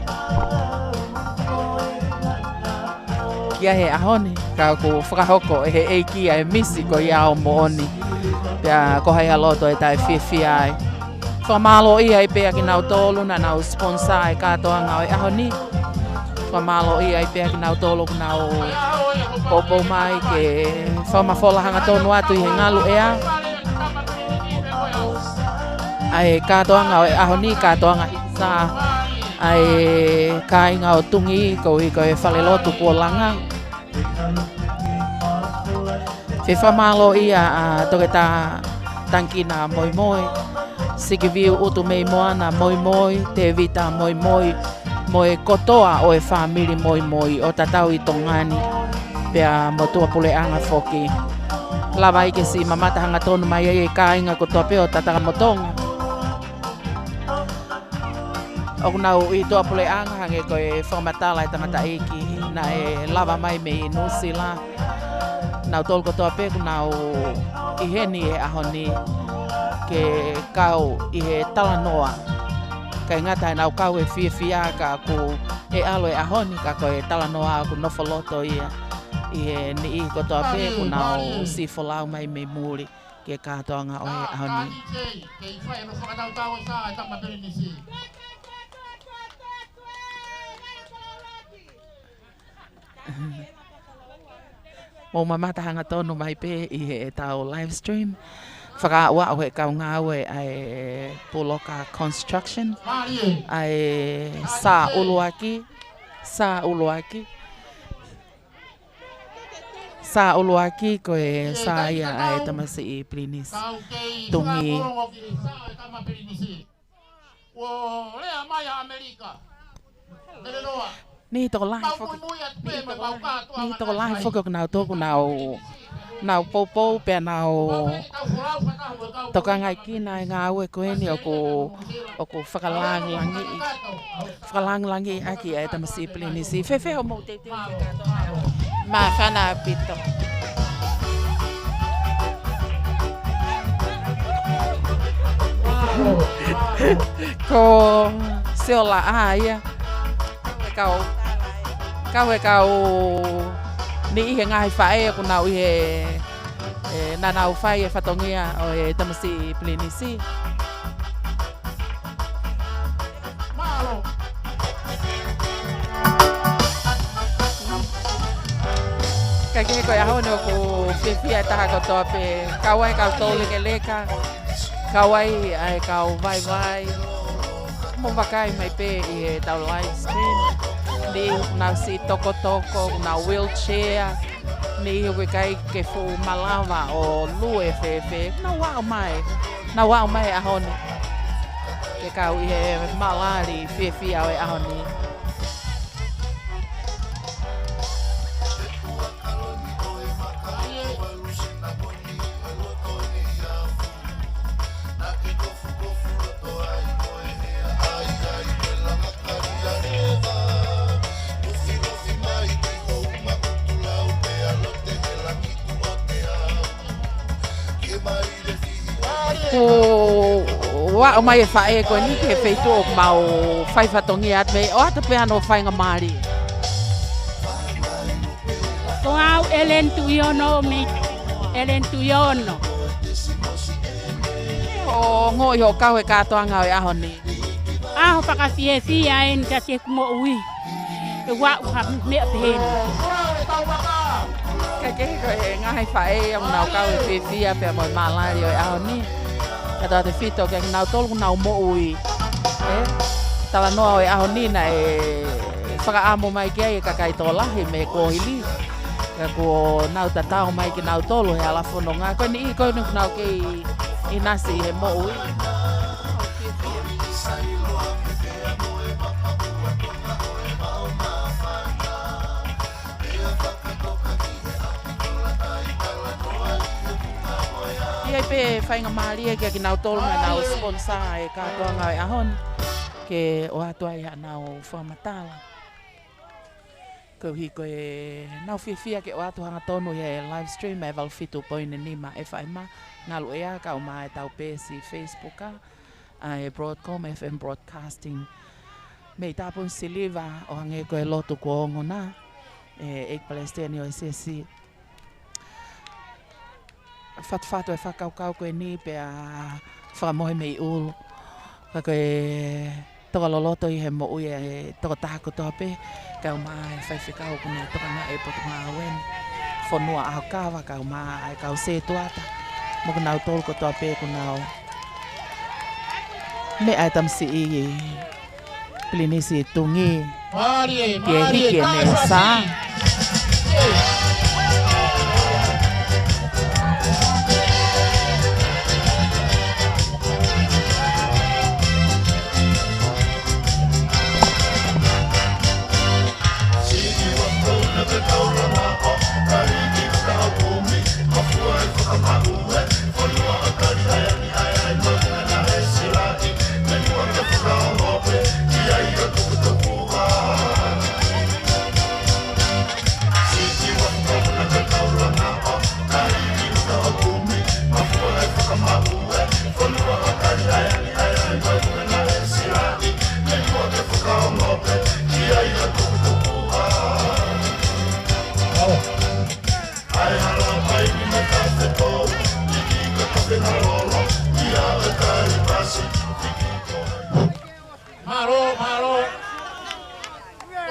Kia he ahoni, ka ko whakahoko e he eiki e misi ko ia o mooni. Pea ko hai aloto e tai whiawhia ai. Whamalo ia i pea ki nau tolu na nau sponsor e kātoanga o e ahoni. Whamalo ia i pea ki nau tolu ki nau popo mai ke whamawholahanga tonu atu i he ngalu ea. Ai kātoanga o e ahoni, kātoanga hisa. Ai kāinga o tungi ko i koe whale lotu kua langa. Te whamalo ia toke tā tankina moi. Sikiviu utu mei moana moi. Te vita moi. Mo e kotoa o e whamiri moi o tatau i tongani. Pea mo tua puleanga foki. Lava ike si mamata hanga tonu mai e kāinga kotoa peo tataka motonga. O nau i toa puleanga hange koe whamatala e tangata eiki na e lava mai me i nusila. Nau tolko toa pe nau i heni e ahoni ke kau i he talanoa. Kai ngata e nau kau e whiawhia ka ku e alo e ahoni ka koe talanoa ku nofoloto ia. I he ni i kotoa pe nau si folau mai me muri ke kātoanga o e ahoni. Mo mamata hanga tonu mai pe i he tau live stream. Whakaua o he kau ngā ue ai Puloka Construction. Ai Sā Uluaki. Sā Uluaki koe sā ia ai tamasi i Plinis. Tungi. Ni toko lahi whaka nau tōku nau popo pia nau toka ngai kina e ngā ue koeni o ko whakalangi aki e tamasi Plinis. Whewheho mo te ma whana pito. Ko seola ia. Kau e kau ni i he ngahi whae ko nau i he nanau whai e whatongia o e tamasi Plinisi. Ka ke koe ahone o ko whiawhia taha kotoa pe kawai kau tōle ke leka, kawai ai kau vai. Mo wakai mai pe i he tau live stream. Ni nau si toko, nau wheelchair, Ni o kai ke fu malawa o lue fe na wa mai a honi ke kau I he malari fe au a honi wa o mai fa e ko ni ke feito o mau fai fatongi at me o ata pe ano fai nga mari ko au elen tuiono o ngo yo ka we ka to nga o ahoni aho pakafie en ta te mo ui e wa ha me pen ka ke ko e nga hai fa e o na ka we fe pe mo malari o ahoni Kata te fito ke nau tolu nau mo ui. Tala noa o e ahoni na e whakaamo mai ki ai e kakai tō lahi me ko hili. Ka ko nau tatao mai ki nau tolu he ala whono ngā. Koe ni I koe nuk nau ki I nasi he mo ui. Ia pe whainga maria kia ki nau tolu me nau sponsor e katoa ngau e ahon ke o atua ia nau whamatala. Ko hi koe nau whiwhia ke o atu hanga tonu he live stream e valfitu poine nima e whaima ngalu ea ka o mai tau pesi Facebooka e Broadcom FM Broadcasting me tapun siliva o hange koe lotu ko ongo na e Palestini o SSC Fatfato e whakaukau koe ni pe a whakamohe mei ulu. Ka koe toka loloto I he mo ui e toka tāko toa pe. Kau maa e whaiwhikau kune toka ngā e potu ngā wen. Whonua aho kawa kau maa e kau se tuata. Moku nau tolko toa pe ku nau. Me ai tamsi I pilinisi tungi. Kia hiki e ne saa.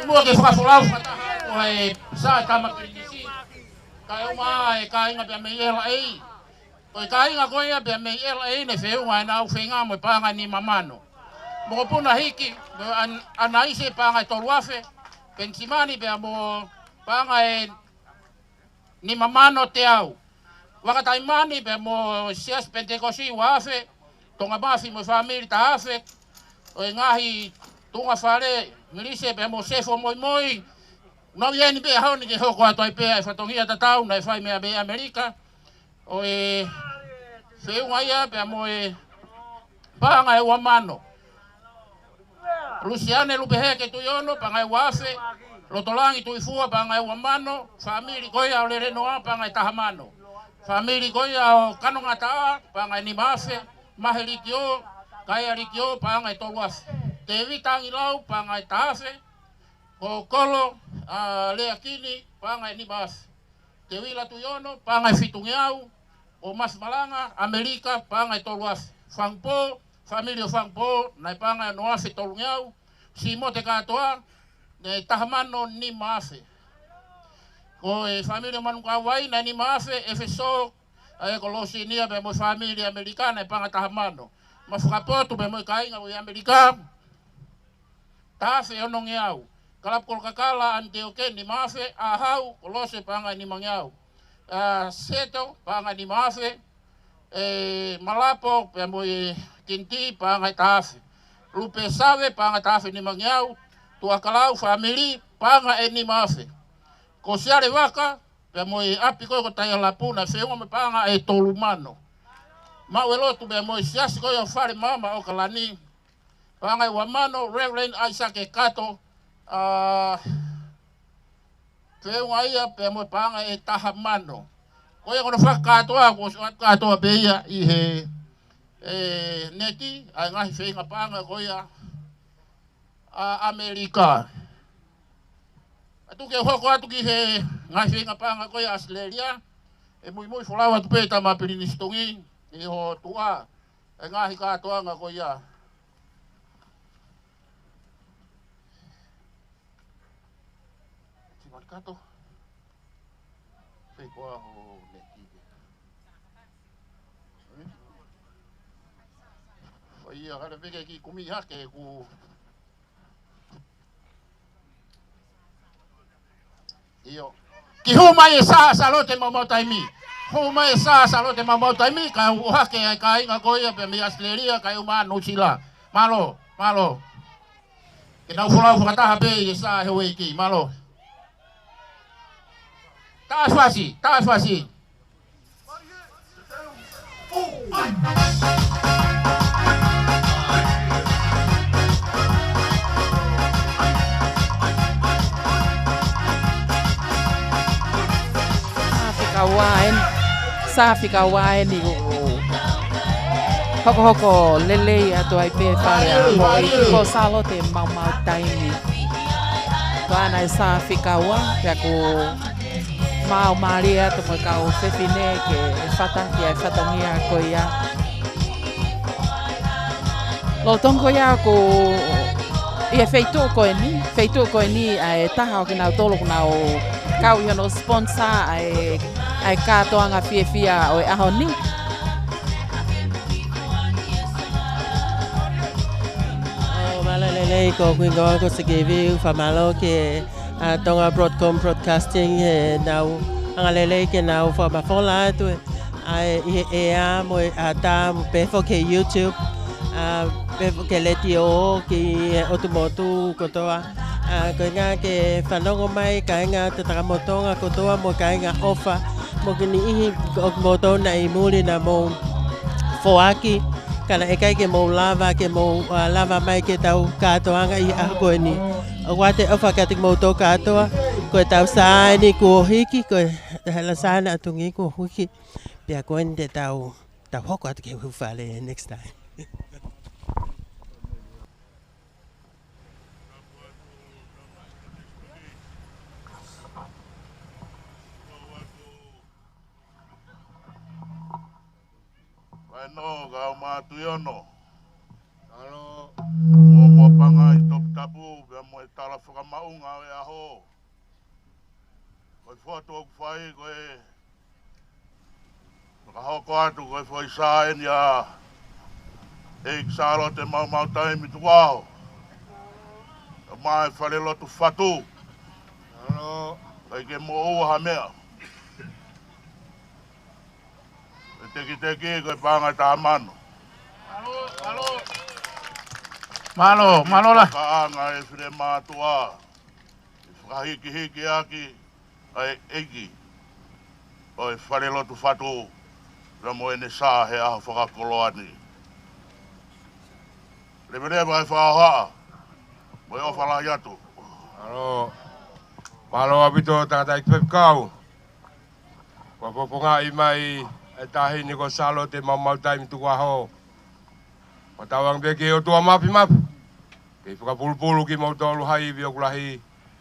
Mua ke whakapolau o e sa tama kirinisi. Kai o maa e ka inga pia mei ela ei. Ko e ka inga koe ia pia mei ela ei ne whiunga e nau whinga mo I panga ni mamano. Mo puna hiki, ana ise panga e toluafe, pensimani pia mo panga e ni mamano te au. Wakataimani pia mo sias pentekosi wafe, tonga mafi mo famili ta afe, o e ngahi tunga whare, milise pe mo sefo moi moi. No vieni pe haoni ke hoko atoi pe e whatongia tatau na e whai mea me Amerika. O e whiunga ia pe mo e panga e wamano. Luciane lupe heke tu yono panga e wafe. Lotolangi tu ifua panga e wamano. Famili koia o le renoa panga e tahamano. Famili koia o kanonga taa panga e ni mafe. Maheli kio, kaya rikio panga e toluafe. Te vitangi lau panga e tahafe. Ko kolo lea kini panga e ni mafe. Te wila tu yono panga e fitungiau. O mas malanga Amerika panga e toluafe. Fangpo, familio Fangpo, na panga e noafe tolungiau. Si mo te katoa, ne tahamano ni mafe. Ko e familio manukawai na ni mafe, efeso, e kolosi nia be mo familia Amerikana e panga tahamano. Ma whakapotu be mo kainga o Amerika. Tafe onongi au. kalap kol kakala Antioke ni mafe ahau kolose panga ni mangyau seto panga ni mafe malapo pe moi kinti panga tafe lupe save panga tafe ni mangyau tua kalau family panga ni mafe kosiare waka pe moi api ko taya lapuna fengo me panga tolumano ma welo tu be moi siasi ko yo fare mama o kalani panga wamano Reverend Isaac Kato fengo ia pe moi panga tahamano ko yo no fakatoa ko katoa be ia I he neti ai ngai fenga panga ko ya Amerika atu ke hoko atu ki he ngai fenga panga ko ya Australia muy folawa tu peta ma pelinistongi e ho tua ngai ka toa nga ko ya si markato fe ko ho neti ia hara vega ki kumi hake ku io ki huma e sa salote mamotaimi huma e sa salote mamotaimi ka hake ka inga koia pe mi Australia ka uma no sila malo ke na fula fata habe e sa hewe ki malo ta swasi Safi kawain ni hoko lele ato ai pe fare ko salo te mau taimi wana safi kawa ya ko mau maria to mo ka o fefine ke fatangia ko ya lo tongo ya ko e feito ko ni ai taha ke na tolo na o kau yo no sponsor ai kato anga fia o ahoni malalele ko kwingo ko sigivi famalo ke tonga broadcasting now anga lele ke now for bafola to ai mo ata pe fo ke YouTube pe ke letio ke automoto ko toa ko nga ke fanongo mai ka nga tatamotonga ko toa mo ka nga offer mo kini moto na imuli na mo foaki kana ekai ke mo lava mai ke tau kato anga I ako ni wate ofa ka tik moto kato ko tau sa ni ko hiki ko hala sana atungi ko hiki pia ko ende tau hoko at ke hufale next time no ga ma tuyono alo mo panga I top tabu ga mo tala fuka maunga e aho ko foto ko fai ko ka hoko atu ko foi sa en ya salo te mau time tu wao mai fale lo tu fatu alo ai ke mo ha mea Teki ko panga ta mano. Malo la. Panga e fre matua. Hiki aki ai egi. Oi fare lo tu fatu. Ramo ene sa he a faka koloani. Le bere vai fa ha. Voi o fala yatu. Malo abito tata ikpep kau. Ko poponga I mai tahi ni ko salo te mau time tu ho. Patawang be ke o tua mapi. Ke fuka pulpulu ki mau tolu hai bi okulahi.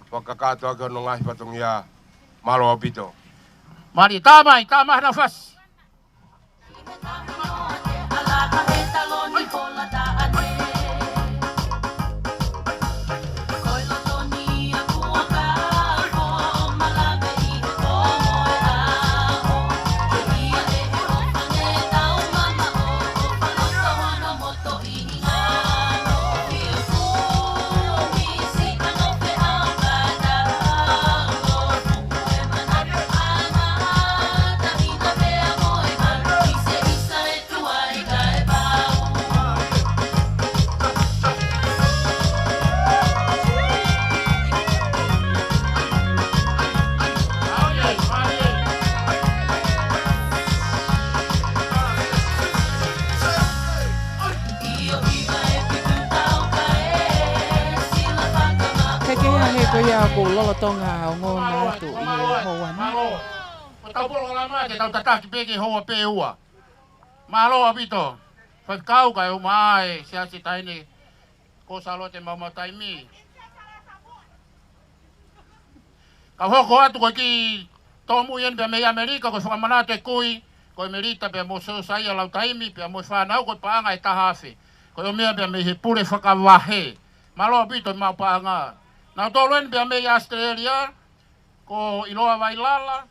Pakakato aga no ngai patongia. Malo apito. Mari tamai nafas. Heke he ko ia ko lolo tonga o ngona atu i hoa ni. O tau polo la mai te tau tataki peke hoa pe ua. Malo abito. Fai kau kai o mai se asi taini ko salo te mama taimi. Ka hoko atu ko ki tomu yen pe me Amerika ko whakamana te kui ko Amerita pe mo so sai lau taimi pe mo whanau ko paanga e tahafe. Ko o mea pe me he pure whakawahe. Malo abito mau paanga. Nā tōluen pe me Australia ko iloa wailala.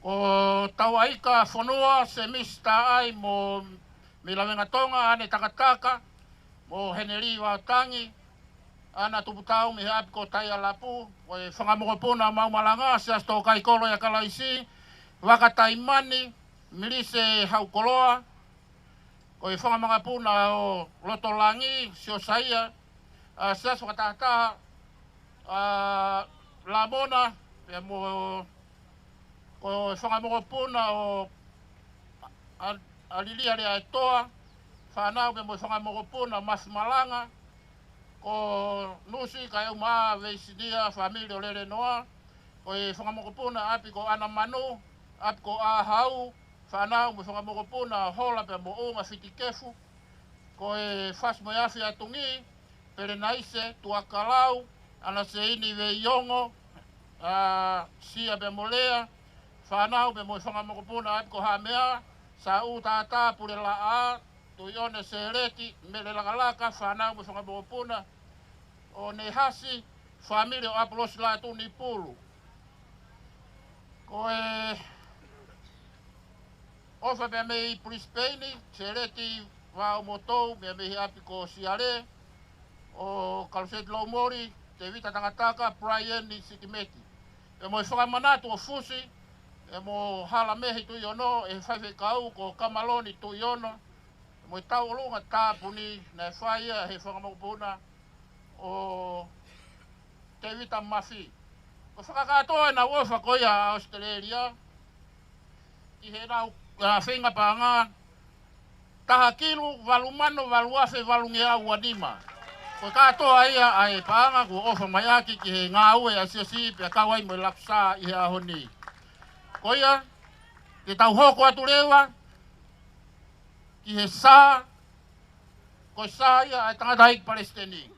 Ko tawaika whanua se mista ai mo me lawenga tonga ane takataka mo heneri wa tangi ana tuputau me hapi ko tai alapu o e whangamokopuna maumalanga se asto kai kolo ya kalaisi wakatai mani milise haukoloa ko e whangamokopuna o lotolangi sio saia se asto katata la mona e mo ko whangamokopuna o alilia rea e toa, whanau me mo whangamokopuna mas malanga, ko nusi ka eu maa veisidia, famili o lere noa, ko e whangamokopuna api ko ana manu, api ko ahau, whanau me whangamokopuna hola pe mo unga whitikefu, ko e whas mo afi atungi, pere naise, tuakalau, ana se ini ve iongo, sia pe mo lea, whanau me mo whangamokopuna api ko hamea, sa u tata pure la a tu ione sereti mele la galaka whanau mo whangamokopuna o ne hasi famili o apulos la tu ni pulu ko e ofa pe me i Brisbane sereti wa o motou me me api ko siare o kalset lo mori te vita tangataka Brian ni sitimeti e mo whangamanatu o fusi e mo hala mehi tu iono e whaiwe kau ko kamaloni tu iono e mo tau olunga tāpuni na e whaia he whangamokopuna o te vita mafi o whakakatoa na uofa koia a Australia i he nau whinga panga taha kilu valumano valuafe valunge au anima ko katoa ia ai panga ko ofa mayaki ki he ngau e asiasi pe kawai mo laksa i he ahoni koia, te tau hoko atu lewa, ki he sā, ko sā ia ai tangata hiki Palestini.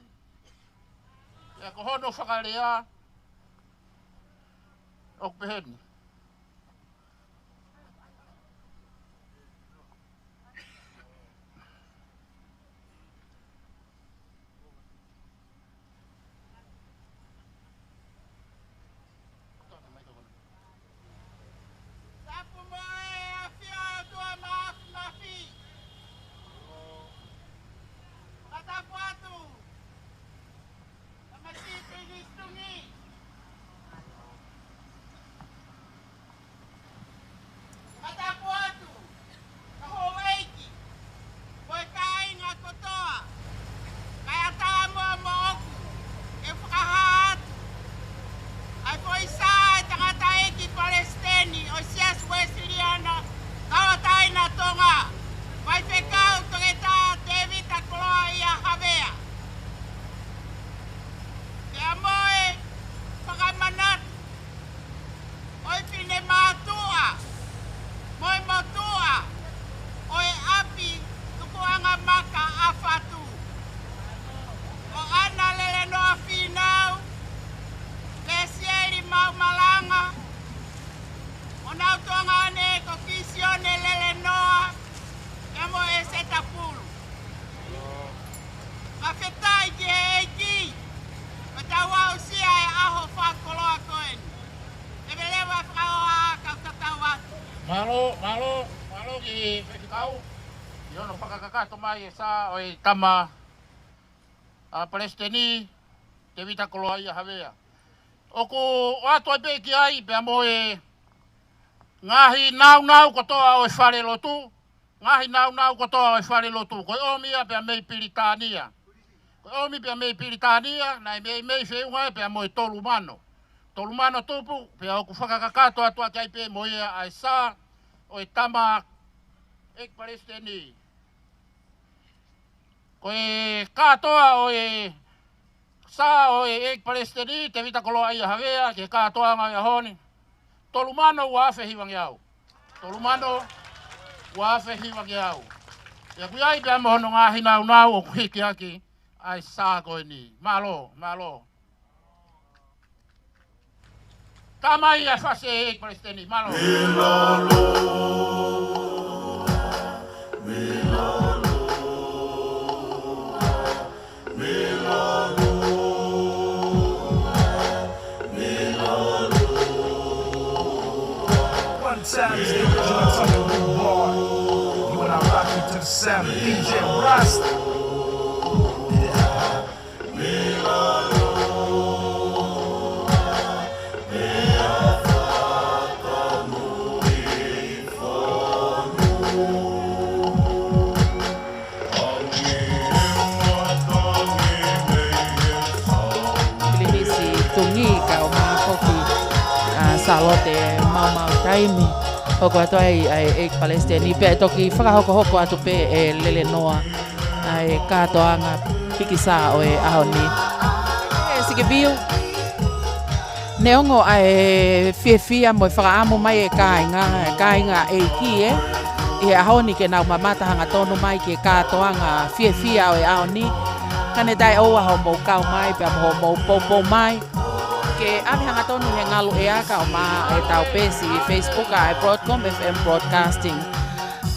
Ia ko hono whakalea, o peheni. Malo ki kau. Yo no pakakaka tomai sa oi tama Palestini te vita koloa ia havea. Oku ato pe ki ai pe moe ngahi nau kotoa o whare lotu. Ngahi nau kotoa o whare lotu. Ko omia pe mei Piritania. Ko omi pe mei Piritania na mei wheunga pe moe tolumano. Tolumano tupu pe oku whakakakato atua kai pe moe ai sa o tama ek Palestini. Ko e katoa o sa o e Palestini te vita kolo ai havea ke katoa nga ia honi. Tolumano wa fe hiwang yau. Tolumano wa fe hiwang yau. Ya kuai be mo no nga hina una o hiki aki ai sa ko ni. Malo. Tama ia fase e Palestini malo. Time is the original Tucker Blue Bar. You and I rock you to the sound of DJ Rasta. Pilihisi tungi kau makoki salote mau taimi. Hoko atu ai Palestini pe toki whakahoko atu pe e lele noa ai katoanga hikisa o e ahoni. E sike biu. Neongo ai fia mo whakaamu mai e kainga e ki e. I ahoni ke nau mamata hanga tonu mai ke katoanga fia o e ahoni. Kane dai oa ho mo kau mai pe mo mo popo mai. Ke ami hanga tonu he ngalu e aka o ma e tau pesi Facebook a e Broadcom FM Broadcasting.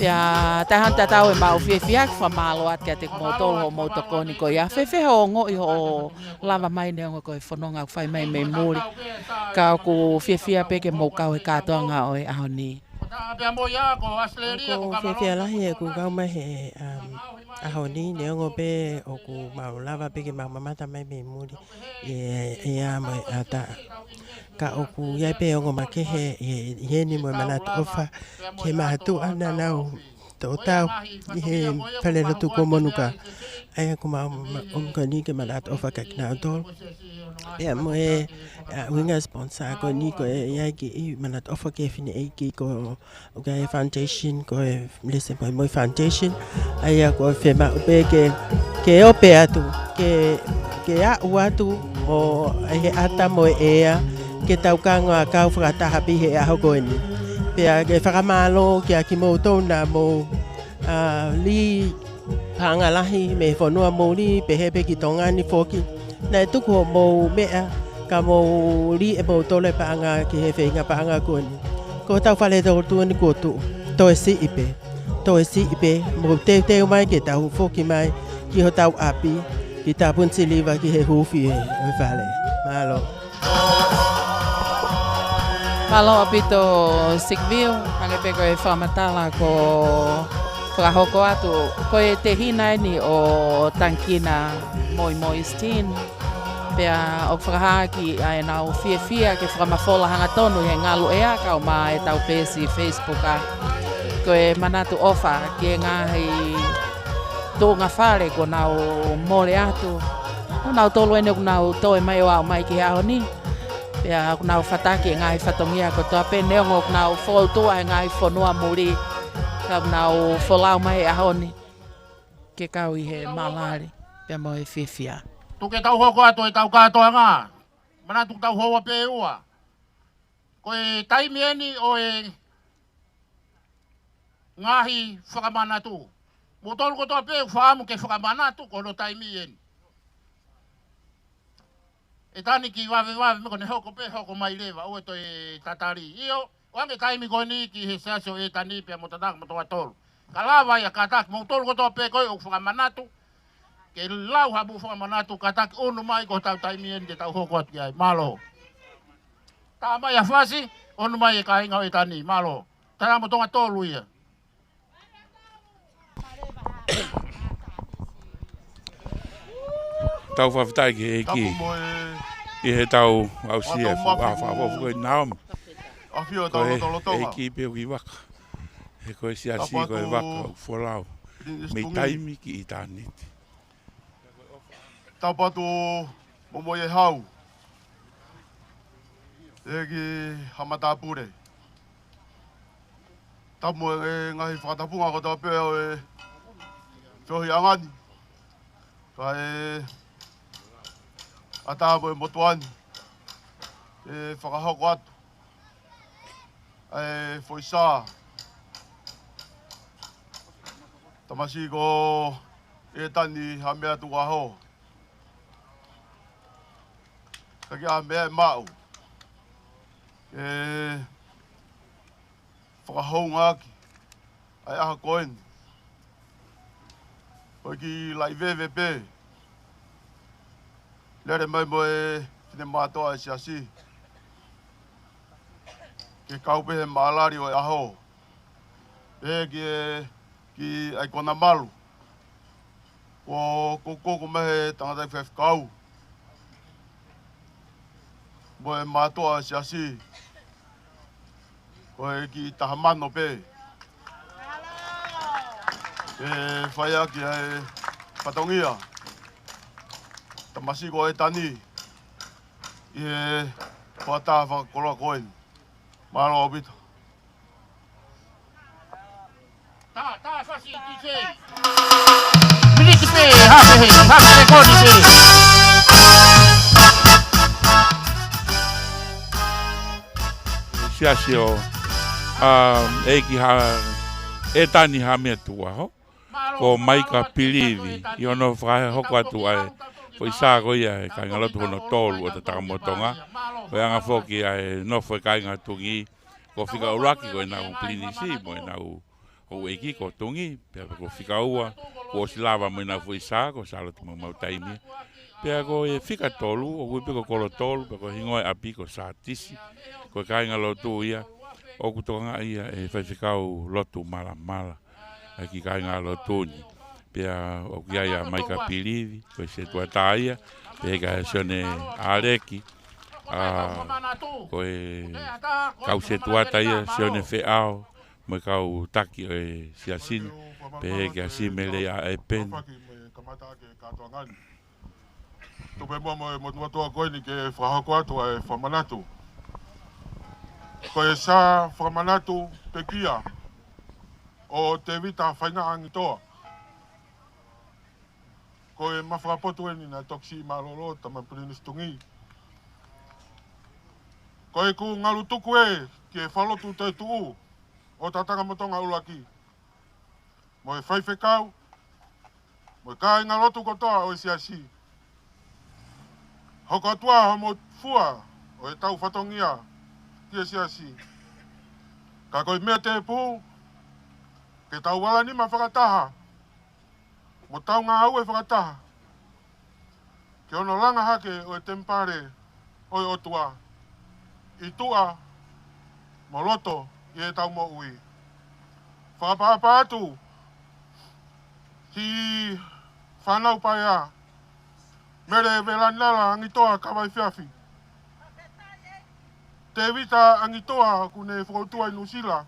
Pea tahan tau e mau fiak whamalo at kia te kumotolo ho motokoni ko ia. Fefe ho ngo i ho lava mai neongo ko e whanonga whai mai me muri. Ka ku fia peke mo kau e katoanga o e ahoni. Ko fefia lahi e ku kau mai he ahoni neongo pe o ku mau lava peke mau mamata mai me muri. E ama ata ka o ku ia pe ongo makehe he ni mo manat ofa ke mahatu ana nau to tau he pale tu ko monuka ai ku mau ongo ni ke manat ofa ka na tol e mo e winga sponsor ko ni ko ia ki manat ofa ke fini e ki ko ga foundation ko listen po mo foundation ai ko fe ma pe ke o pe atu ke a watu o he ata mo ea ke tau kanga kau whakataha pihe a hoko ni. Pea ke whakamalo ke a ki mo tōna mo li pangalahi me whanua mo li pehepe ki tongani whoki. Nai tuku mo mea ka mo li e mo tole panga ki he whenga panga ko ni. Ko tau whale tau tuani ko tu. Toi si ipe. Mo te mai ke tau whoki mai ki ho tau api. Ki tā punti liwa ki he hufi e whale. Malo. Malo apito Sigville, hange pe ko e whamatala ko whakahoko atu. Ko e te hina ni o tankina moi stin. Pea o whakahaki ai nau fia ke whakamafola hanga tonu he ngalu e aka o ma e tau pesi Facebook a. Ko e manatu ofa ki e ngahi tō ngā whare ko nau mole atu. Nau tolu ene ko nau tō e mai o au mai ki hao ni. Pea ko nau whataki e ngai whatongia ko tō pe neongo ko nau whautua e ngai whanua muri. Ka nau wholau mai a honi. Ke kau i he malari. Pea mo e whiwhia. Tuke tau hoko ato e tau katoa ngā. Mana tuk tau hoa pe ua. Ko e taimi eni o e ngahi whakamanatu. Mo tolu ko tō pe whaamu ke whakamanatu ko no taimi eni. E tani ki wawe me kone hoko pe hoko mai lewa o e to e tatari. Io, wange taimi ko ni ki he sasio e tani pe mo tatak mo toa tolu. Ka lawa ia katak, mo tolu ko tō pe koe o whakamanatu. Ke lau habu whakamanatu katak onu mai ko tau taimi eni te tau hoko atu ai. Malo. Tā mai a whasi, onu mai e kainga o e tani. Malo. Tara mo tonga tolu ia. Tau whawhitai ki he ki. I he tau au sia whawhawo koe Naomi. Ko he ki peo ki waka. He koe sia si koe waka au wholau. Mei taimi ki i tāniti. Tau patu momo e hau. E ki hamata pure. Tau mo e ngahi whakatapunga ko tau peo e Tohi angani. Kai ata mo motuani e whakahoko atu e foisa tamasi ko e tani ha mea tu aho kaki a mea mau e whakahonga aki ai aha koen Oki lai veve pe lere mai mo e tine mātoa e siasi ke kaupe he maalari o e aho e ki ai kona malu o koko mehe tangata i whewhkau mo e mātoa e siasi o e ki tahamano pe e whai aki e patongia tamasi ko e tani i e whata whakoloa koen Malo obito. Ta fasi DJ. Miliki pe, hape rekodi pe. Siasio eki ha etani ha me tua ho. Ko maika pilivi, iono frae hoko atu ai. Foi sa ko ia ka ngalotu no tolu o te takamotonga. Ko anga foki ai no foi ka nga tungi. Ko fika uraki ko na plinisi mo na o eki ko tungi, pe ko fika ua, ko silava mo na foi sa ko sala tu mo taimi. Pe ko e fika tolu, o pe ko kolo tolu, pe ko hingo api ko sa tisi. Ko ka ngalotu ia o kutonga ia e fai fika o lotu mala mala. Aki ka ngalotu ni. Pea o kia ia maika pilivi, ko se tua taia, pe ka sone areki, ko e kau se tua taia, sone feao, mo kau taki e siasini, pe ka simele a e pen. Tupe mua mo tua koe ni ke whahako atu e whamanatu. Ko e sa whamanatu pe kia, o te vita whaina angitoa. Ko e mawhakapoto e ni na toksi malolo tama pilinistungi. Ko e ku ngalu tuku e ki e whalotu te tuu o tatanga motonga ulaki. Mo e whaiwhekau, mo e kai ngalotu kotoa o e siasi. Hoko atua ho mo fua o e tau whatongia ki e siasi. Ka koe mea te pū, ke tau wala ni ma whakataha. Mo tau ngā au e whakataha. Ke ono langa hake o e tempare o e otua. I tua, mo loto i e tau mo ui. Whakapapa atu, ki whanau pai a. Mere velanala angitoa kawai whiawhi. Te vita angitoa kune whakautua i Nusila.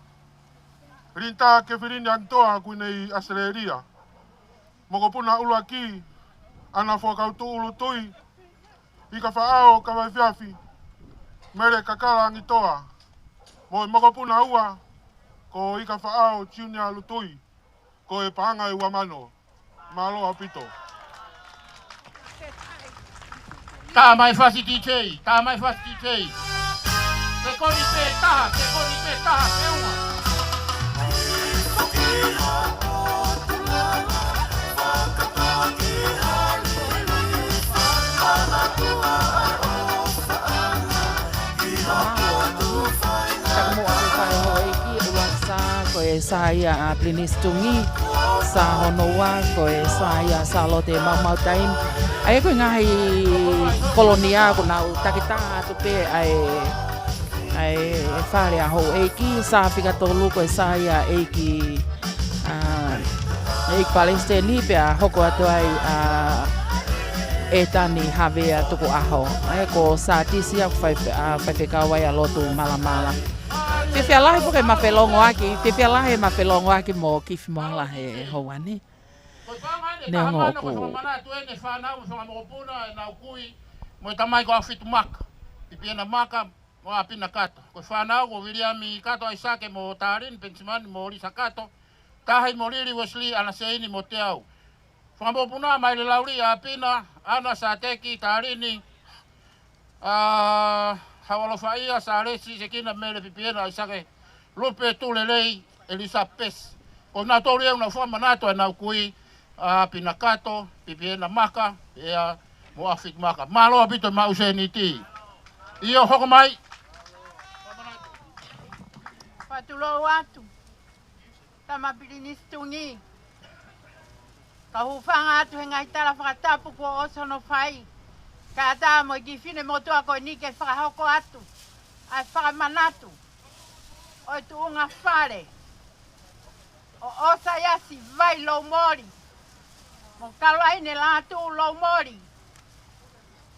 Rinta ke whirini angitoa kune i Australia. Moko puna ulu aki, ana whakautu ulu tui, i ka whaao ka wai whiawhi, mere kakala angitoa. Mo moko puna ua, ko i ka whaao tiuni alu tui, ko e paanga i wamano, malo apito. Ta mai fasi DJ, ta mai fasi DJ. Te koni pe taha, te uma. Ko e saya a plinistungi sa honoa ko e saya sa lote mau taim ai ko ngai kolonia ko na takita tu pe ai fare a ho eki sa fika tolu ko e saya eki Palestine pe a hoko atu ai e tani havea tuku aho ai ko sa tisi a fai ka wai a lotu mala Fifia lahi porque ma felongo aki, fifia lahi ma felongo aki mo kifi mo lahi hoani. Ne ngo ku. Mana tu ene fana mo sama mo puna na ukui mo tamai ko afitu maka. Ipiena maka mo apina kato. Ko fana ko Williami kato Isake mo tarin pensiman mo ri sakato. Tahi mo riri Wesley ana seini mo teau. Famo puna mai le lauri apina ana sateki tarini Hawalo whaia sa resi se kina mele pipiena i sake lupe tule lei Elisapes. O nā tōri au na whamanato e nau kui Pinakato, pipiena maka, ea Moafik maka. Māloa bito mause ni ti. Iyo hoko mai. Patulo watu. Tama pilinistungi. Kahufanga atu henga hitala whakatapu ko osono whai. Ka ata mo i fine motua ko ni ke whakahoko atu. Ai whakamanatu. O tu unga whare. O osa yasi vai lo mori. Mo kalai ne la tu lo mori.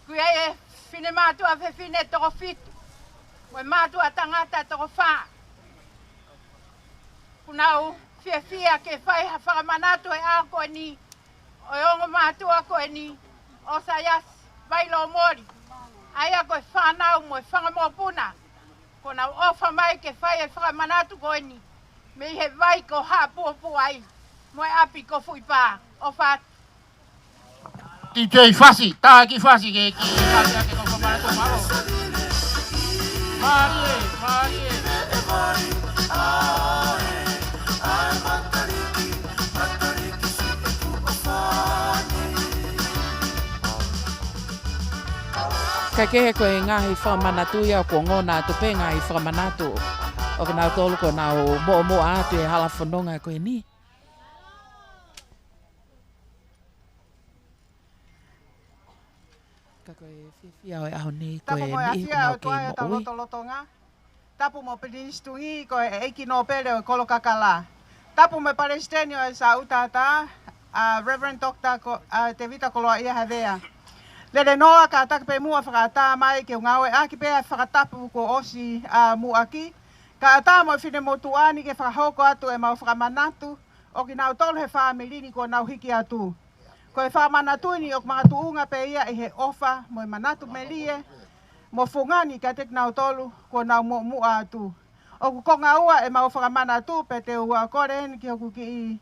Kuia e fine matua fe fine toko fitu. Mo matua tangata toko wha. Kunau fia ke whai whakamanatu e a koe ni. O ongo matua koe ni. Osa yasi vai lo mori. Aia koe whanau mo e whangamopuna. Kona ofa mai ke whai e whakamanatu koe ni. Me he vai ko hapuapu ai. Mo e api ko fui pā. O what. DJ Fasi, tā ki Fasi ke Fasi ake ko whamanatu maro. Marie. Ka kehe koe ngahi whamanatu ia ko ngona tupe ngahi whamanatu. O ka nau tolu ko nau mo atu e hala whanonga koe ni. Ka koe whiwhia oe aho ni koe ni ko nau ke mo ui. Tapu mo pilistungi koe eiki no pere o kolo kakala. Tapu me palestini o sa utata Reverend Dr. Te Vita Koloa ia havea. Lele noa ka takpe mua whakata mai ke ngawe aki pea whakatapu ko osi muaki. Ka ata mo fine motuani ke whakahoko atu e mau whakamanatu o ki nau tolu he whaamilini ko nau hiki atu. Ko e whakamanatu ni o mga tuunga pe ia i he ofa mo e manatu melie mo fungani ka tek nau tolu ko nau mua atu. O ku konga ua e mau whakamanatu pe te ua koren ki hoku ki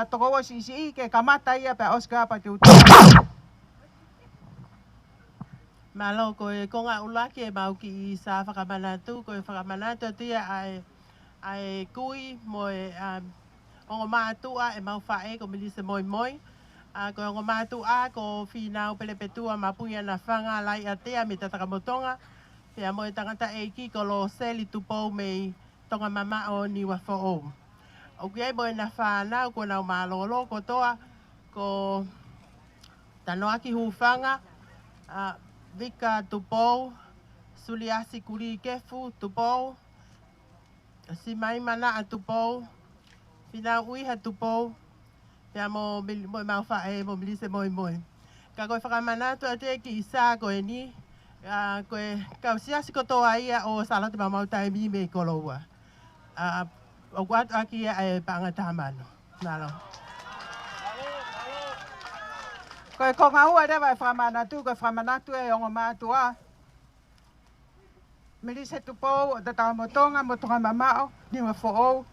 toko osi isi ke kamata ia pe Oscar pa te utu. Malo ko e konga ulaki e mau ki sa whakamanatu, ko e whakamanatu tia ai kui mo e ongo mātua e mau whae ko milise moi. Ko ongo mātua ko whinau pelepetua mapuia na whanga lai a tea me tatakamotonga. Pea mo e tangata eiki ko lo seli tupou mei tonga mama o ni wa fo'o. O kiai mo e na whanau ko nau malolo ko toa ko tanoaki hufanga. Vika tupou, suliasi kuri kefu tupou, si mai mana a tupou, pina uiha tupou, pia mo mau whae mo milise moi. Ka koe whakamana tu ate ki isa koe ni, koe kausiasi kotoa ia o salati mamau taimi me koloua. O kuat aki e pangatamano. Nalo. Koe konga ua rewa e whamanatu, koe whamanatu e ongo mātua. Milise tupou o tatao motonga, motonga mamao, niwa fo'ou.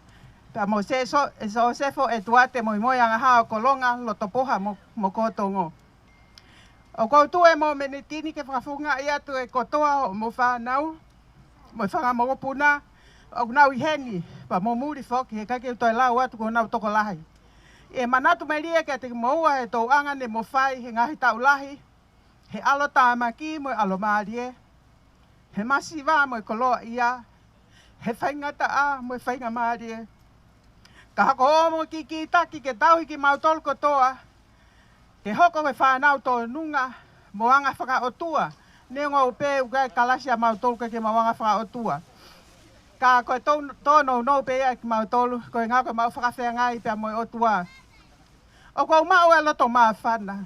Pea mo seso, e so sefo e tuate moi anga hao kolonga, lotopoha mo kotongo. O koutu e mo menitini ke whakafunga ia tu e kotoa o mo whanau, mo whangamogopuna, o nau i heni, pa mo muri foki, he kake utoi lau atu ko nau toko lahi. E manatu melia ke te moua he tau anga ne mo whai he ngahi tau lahi. He alo tāmaki mo alo maarie. He masiwa mo koloa ia. He whaingata a mo whainga maarie. Ka hako omo ki taki ke tauhi ki mautol kotoa. Ke hoko he whanau tō nunga mo anga whakaotua. Nengo upe ukai kalasia mautol ke mawanga whakaotua. Ka koe tōno no pe ia ki mautolu. Koe ngā koe mau whakawhea ngai pia mo otua. O kou mau e loto maa whana.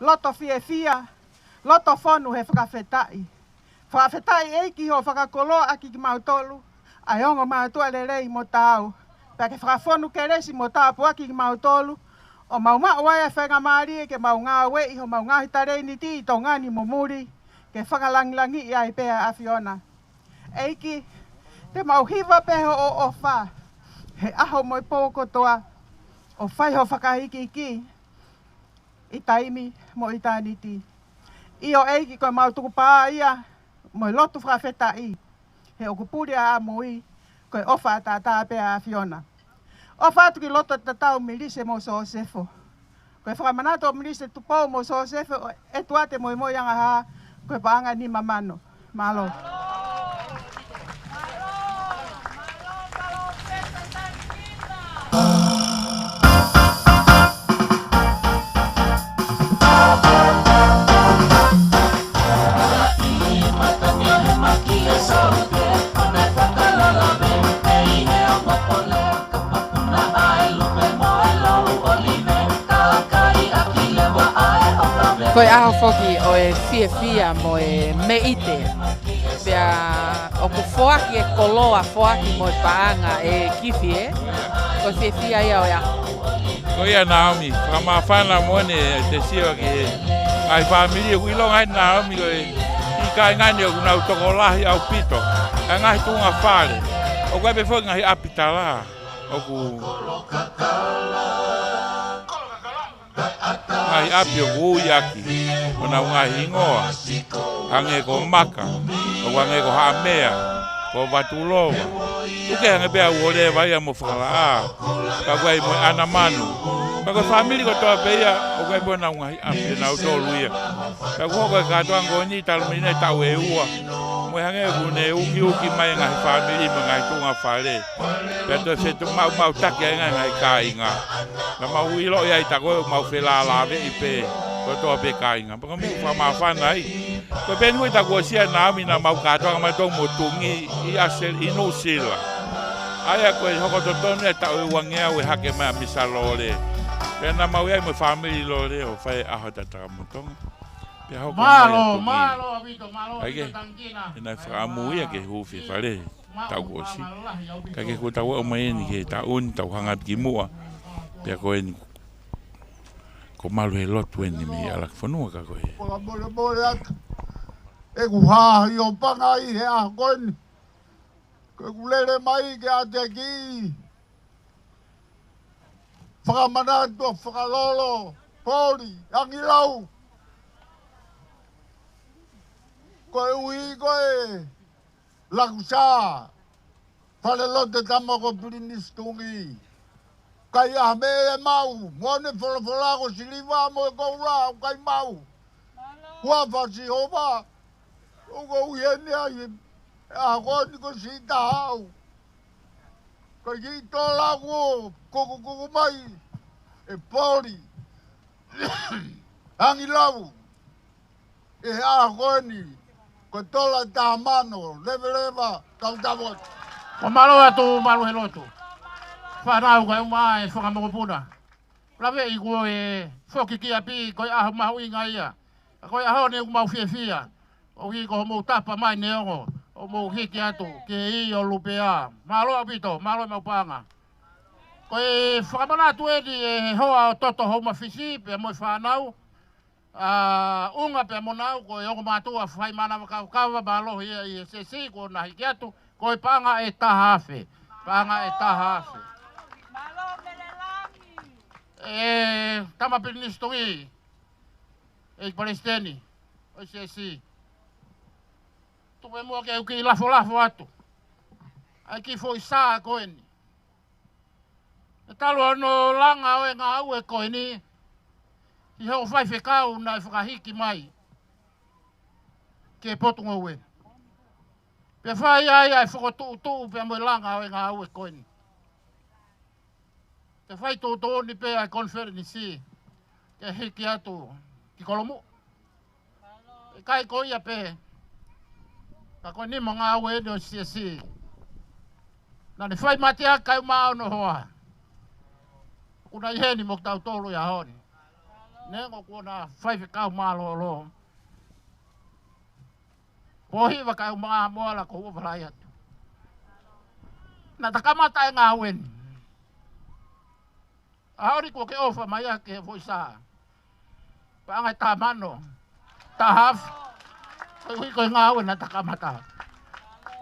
Loto fia, loto whonu he whakawhetai. Whakawhetai eiki ho whakakoloa aki ki mautolu. Ai ongo mātua lerei mo tāu. Pea ke whakawhonu ke resi mo tāpu aki ki mautolu. O mau wai e whenga maari ke mau ngā wei ho mau ngāhi tarei ni ti tō ngani mo muri. Ke whakalangilangi i ai pea a Fiona. Eiki, te mau hiva peho o wha. He aho mo i pōko toa. O whai ho whakahiki ki, i taimi mo i tāniti. I o eiki koe mau tuku pā ia, mo lotu whakawheta i. He o kupuri a mui, koe ofa tātā pēa a Fiona. Ofa atu ki loto tatau milise mo so sefo. Koe whakamanato milise tupau mo so sefo, e tuate mo anga ha, koe paanga ni mamano. Malo. Koe aho foki o e fia mo e meite. Pea o ku foaki e koloa foaki mo e paanga e kifi e. Koe fia ia o aho. Koe ia Naomi, whamawhana mone te siwa ki ai whamiri ku ilonga hai Naomi koe i kai ngani o kunau toko lahi au pito. Ka ngahi tunga whare. O koe pe foki ngahi apitala. O ku ngai api o kuiaki, o na ngai ingoa, hange ko maka, o hange ko hamea, ko watulowa. Tuke hange bea uole vai a mo whakala ka koe mo ana manu. Ka koe whamiri ko toa peia, o koe po na ngai api na utolu ia. Ka koe katoa ngoni talumine tau e ua. Mo hange kune uki mai ngai whamiri mo ngai tunga whare. Pea toi whetu mau take ngai ka inga. Na mau ilo ia i tako mau whela lawe i pe ko toa pe ka inga. Paka mi whamawhana i. Ko pe nui tako sia Naomi na mau katoa mai tong motungi i asel i no sila. Aia koe hoko to tonu e tau e wangea ue hake mai a misa lore. Pea na mau ia i mo family lore o whae aho tataka motonga. Pea hoko Malo, avito, malo, avito tangina. E nai whaamu ia ke hufi whare tau kosi. Ka ke ko tau o mai ni ke tau ni tau hanga ki mua. Pea koe ni ko malu he lotu ni me ala whanua ka koe. Kola mole atu. E ku hahi o panga i he a koe ni. Koe ku lere mai ke a te ki. Whakamanatua, whakalolo, pōri, angilau. Koe ui koe lakusā. Whale lote tamako pirinistungi. Kai a me e mau, mone whalafola ko siliwa mo e koura, kai mau. Hua whasi hova, uko uiene ai, e a koni ko sita hau. Kai ki tola ko, koko mai, e pori. Angilau, e a koni, ko tola ta mano, leva, kautavot. O malo atu, malo he lotu. Whanau kai umai whakamokopuna. Lawe i koe whoki ki api koe aho mahu inga ia. Koe aho ne umau fia. O hi ko mou tapa mai neongo. O mou hiki atu ke i o lupea. Malo apito, malo maupanga. Koe whakamanatu edi e hoa o toto homa fisi pe moi whanau. Unga pe monau koe oko matua whai mana kawa malo hia i sesi ko na hiki atu. Koe panga e tahafe. Panga e tahafe. Tama pinistongi e palestini o sesi tu me mo ke uki lafo atu ai ki foi sa koeni e talo no langa o nga au e koeni i ho fai fekau na whakahiki mai ke potungo we pe fai ai whakotu pe mo langa o nga au e koeni te fai tō ni pe ai konferenisi ke hiki atu ki kolomu. E kai koia pe ka koe ni mga awe no siasi. Na ne fai matia kai mao no hoa. Kuna ihe ni moktau tolu ya honi. Nengo kuna fai fikau malo lo. Pohi wa kai mga moala ko uwalai atu. Na takamata e ngā aweni. Ahori ko ke ofa mai ke foisa. Pangai tamano. Tahaf. Ko ngau na takamata.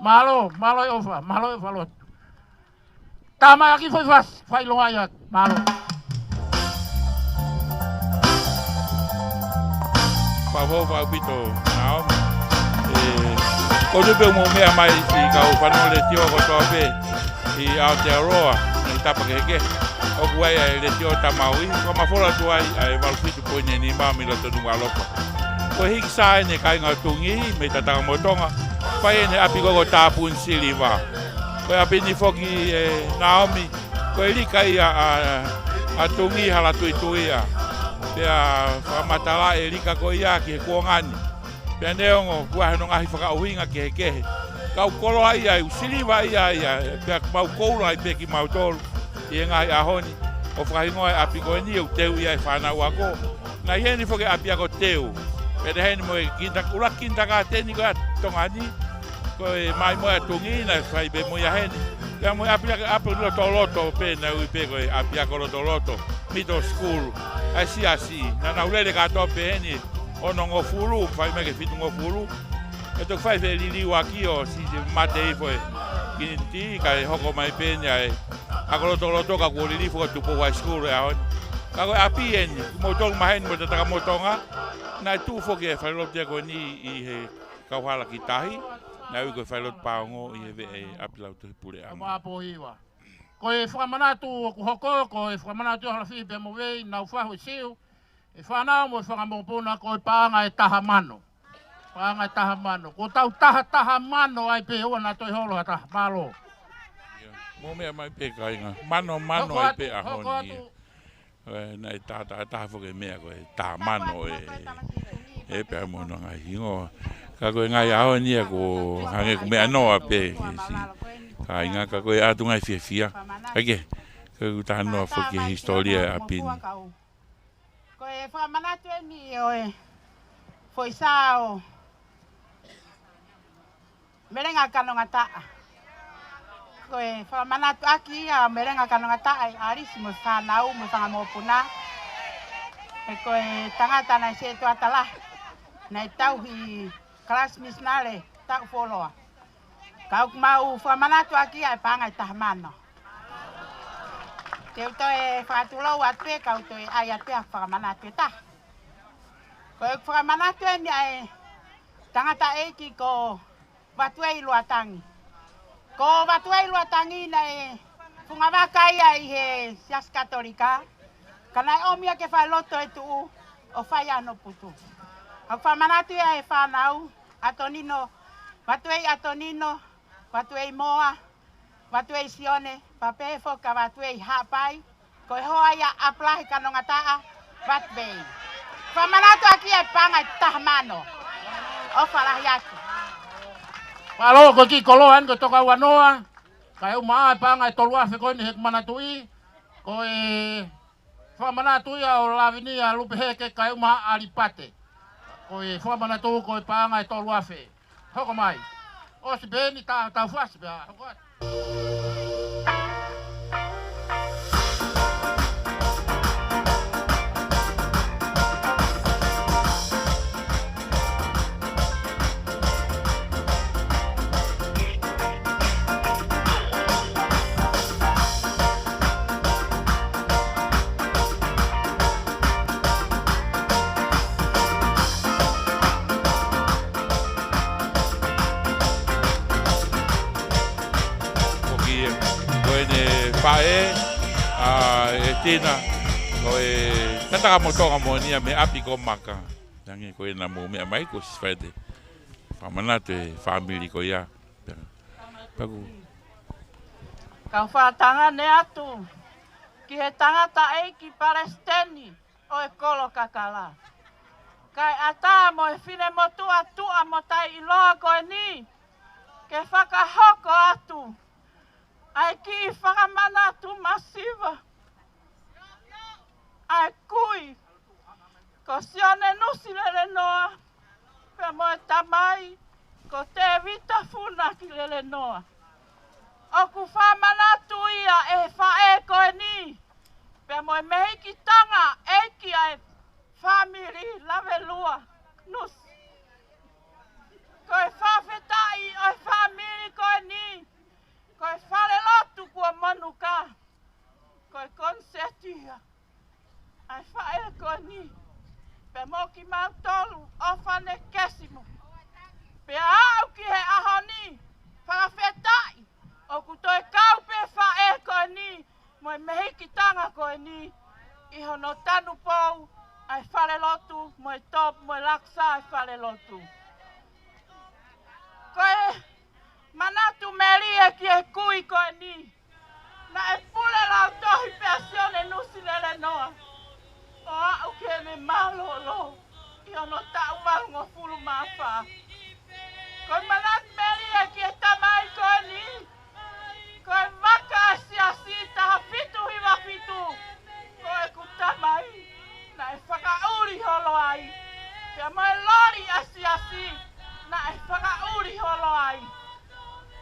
Malo ofa, malo lot. Tama aki foi fas, fai lo ayak, malo. whawhau pito Naomi. Ko tupe mo mea mai si kau whanau le tio ko toa pe i Aotearoa i Tapakeke. O kuai ai le tio Tamaui, ko mawhora tuai ai walfitu poine ni mami la tonu walopa. Ko hiki sae ne kai ngā tungi me tatanga motonga, pai ne api koko tāpun siri wā. Ko api ni foki Naomi, ko lika i a tungi hala tui tui a. Pea whamatala lika ko ia ki he kuongani. Pea neongo kuahe no ngahi whakauhinga ki he kehe. Kau kolo ai ai, usiri wā ia, pea mau kouro ai peki mau tolu. I ngahi ahoni, o whakahingoa api ko ni u teu ia e whanau ako. Nā heni whoke api ako teu. Pea heni mo e ura kinta ka teni ko a tongani. Ko e mai mo e tungi na whai be mo ia heni. Pea mo e api ako loto pe na ui pe ko e api ako loto. Middle school, asi. Na naulele ka tope heni. Ono ngofuru, whai me ke fitu ngofuru. E tok whai fe liliu aki o si matei fo e. Kinti ka e hoko mai penya e. Ako loto ka kuoli lifu ka tupo high school e ahon. Kako api en, motong mahen mo tataka motonga. Na tufo ke whailot dia ko ni i he kauhala ki tahi. Na ui ko whailot paongo i he ve e api lau tuhi pure anga. Kama apo hiwa. Ko e whakamanatu o kuhoko, ko e whakamanatu o halafi pe mo wei, nau whahu siu. E whanau mo e whakamopuna ko e paanga e taha mano. Paanga e taha mano. Ko tau taha mano ai pe ua na toi holo ha taha malo. Mo mea mai pe kainga. Mano ai pe ahoni. Na e taha whoke mea ko e taha mano e pe amono ngai hingo. Ka koe ngai ahoni e ko hange ko mea noa pe. Kainga ka koe atu ngai fia. Ake, ka taha noa whoke historia apini. Ko e whamanatu e mi o e whoisao merenga kanonga taa. Ko e whamanatu aki a merenga kanonga taa e arisi mo whanau mo whangamopuna. E ko e tangata na se to atala. Na tauhi kelas misnale tau foloa. Kau mau whamanatu aki a panga i tahamano. Te uto e whakatulau atpe, kau to e ai atpe a whakamanatu e ta. Ko e whakamanatu e ni ai tangata eiki ko watuei luatangi. Ko watuei luatangi na e whungawakai ai he sias katolika. Kana e omia ke whailoto e tuu o whai ano putu. Ko whamanatu e ai whanau, atonino, watuei atonino, watuei moa, watuei sione, papefo ka watuei hapai, ko e hoa ia aplahi kanonga taa, watbei. Whamanatu aki e panga i tahamano, o whalahi aki. Palo ko ki kolohan ko toka wanoa, ka e umaa e panga i toluafe ko ni hek manatui, ko e whamanatu ia o lavini a lupeheke ka e umaa alipate. Ko e whamanatu ko e panga i toluafe. Hoko mai. O si beni tau whasi bea. Pae e tina ko e tataka motonga monia me api ko maka nangi ko na mo me mai ko sfede pamanatu e family ko ia pagu Ka whatanga ne atu ki he tangata e ki Palestini o e kolo kakala. Kai ata mo e whine motua tua mo tai iloa ko e ni ke whakahoko atu. Ai ki whakamanatu masiva. Ai kui. Ko sione nusi lele noa. Pe mo e tamai. Ko te vita funa ki lele noa. O ku whamanatu ia e whae ko e ni. Pe mo e mehi ki tanga eiki ai family lave lua. Nusi. Ko e whawhetai o e family ko e ni. Ko e whare lotu kua manuka. Ko e konsetia. Ai whae ko ni. Pe mo ki mautolu o me malolo. Io no tau malungo fulu mafa. Koe manat meri e ki e tamai koe ni. Koe waka asiasi taha fitu hiwa fitu. Koe ku tamai. Na e whakauri holo ai. Pea moe lori asiasi. Na e whakauri holo ai.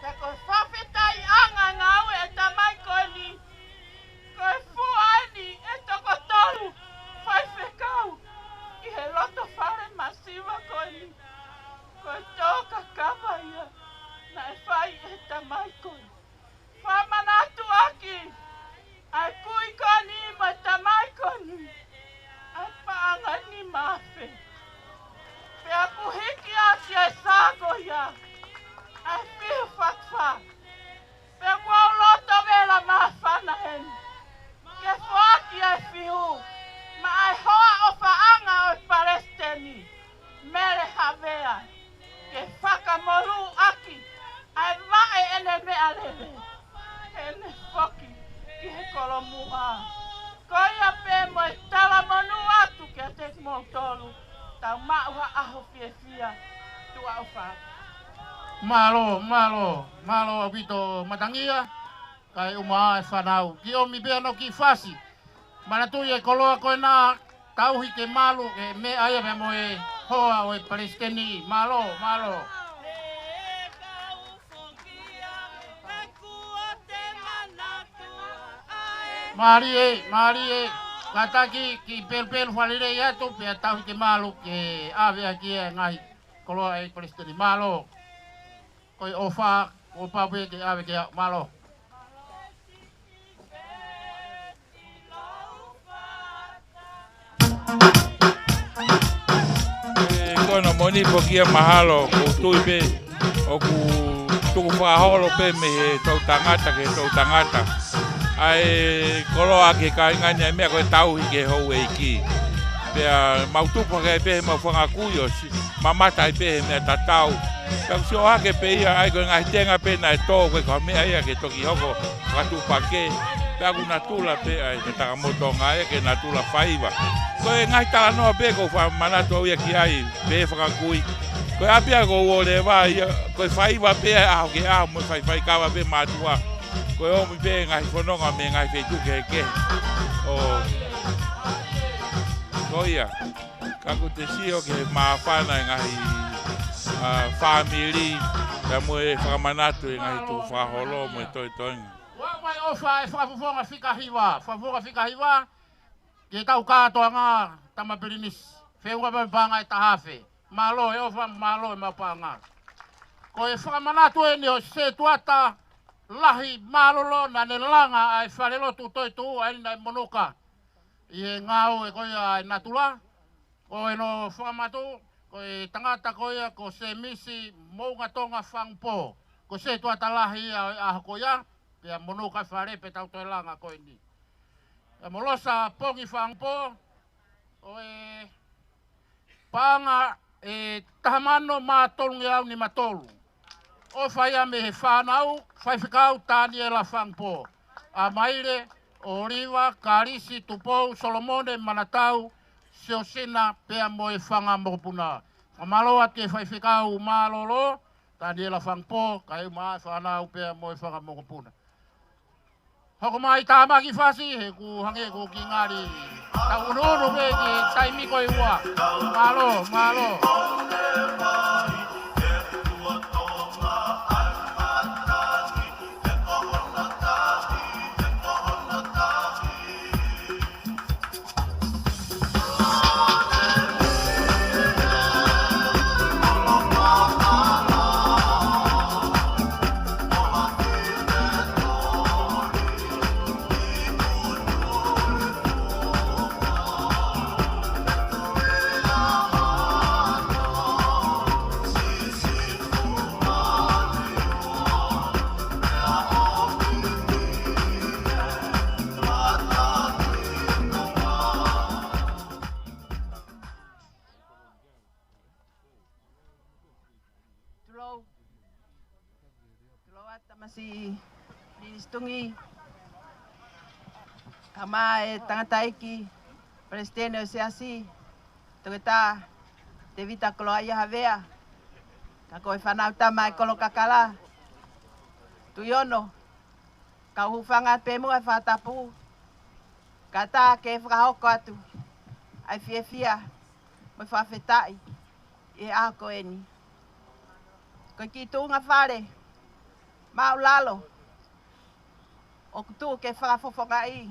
Pea koe whawhetai anga ngau e tamai koe ni. Koe fuani e toko toru. Whai whekau. I he loto whare masiwa koe ni. Koe tōka kawa ia. Na e whai e tamai koe. Whamanatu aki. Ai kui koni mo tamai koni. Ai paanga ni mawhe. Pea ku hiki aki e sāko ia. Ai whiu whakwha. Pea kua loto vela mawhana hen. Ke whaki ai whiu. Ma ai hoa o whaanga o Palestini. Mere havea. Ke whakamoru aki. Ai vae ene mea lele. Ene whoki. Ki he kolo mua. Koia pe mo e tala monu atu ke te mo tolu. Tau maua aho fie fia. Tua o wha. Malo abito matangia. Kai uma e whanau. Ki o mi bea no ki whasi. Manatui e koloa koe nā. Tauhi ke malu e me aia me mo e hoa o e Palestini. Malo. Marie, kataki ki pel whalire i atu, pia tauhi ke malu ke awea ki e ngai koloa e Palestini. Malo. Koi ofa, o pawe ke awe ke malo. Kona moni po kia mahalo ko tui pe o ku tuku whaholo pe me he tau tangata ai koloa ke kaingani ai mea koe tauhi ke hou e ki pea mautupa ke pe mau whangakuyo mamata ai pe he mea tatau pea si o hake pe ia ai koe ngai tenga pe na e tō koe ka mea ia ke toki hoko katupa ke pea ku natula pe ai ke takamotonga ia ke natula whaiva koe ngai tala noa pe ko wha manatu au ia ki ai pe whakakui koe apia ko uole wā ia koe whaiva pe aho ke aho mo whai kawa pe matua koe omi pe ngai whanonga me ngai whetuke ke o koia kako te sio ke mawhana ngai whamiri ka mo e whakamanatu e ngai tu whaholo mo e toinga Wai ofa e whafufonga whika hiwa ke tau kātoa ngā tamapirinis whenua mapanga e tahawhe malo e ofa malo e mapanga ko e whakamanatu e ni o se tuata lahi malolo na ne langa ai wharelotu toi tu ai nai monoka i e ngāo e koia ai natula ko e no whakamatu ko e tangata koia ko se misi mounga tonga whangpo ko se tuata lahi ai aho koia pia monoka whare pe tau toi langa koe ni e molosa pongi whangpo o e panga e tahamano mātolungi au ni matolu o whaia me he whanau, whaiwhikau tāni e la whangpo. A maire, Oliva, Karisi, Tupou, Solomone, Manatau, Seosina, pea mo e whanga mokopuna. Whamaloa ke whaiwhikau mālolo, tāni e la whangpo, kai maa whanau pea mo e whanga mokopuna. Hoko mai tāmaki whasi, he ku hange ku ki ngāri. Tau ununu pe ki taimiko i ua. Malo. Si Linistungi kama e tangata iki Palestina o siasi Toita te vita koloa ia havea. Ka koe whanau tamai kolo kakala. Tuiono. Ka hufanga pe mua whatapu. Ka tā ke whakahoko atu. Ai fia mo whawhetai. E a koe ni. Koe ki tūnga whare. Mau lalo. O kutu ke whakafofonga i.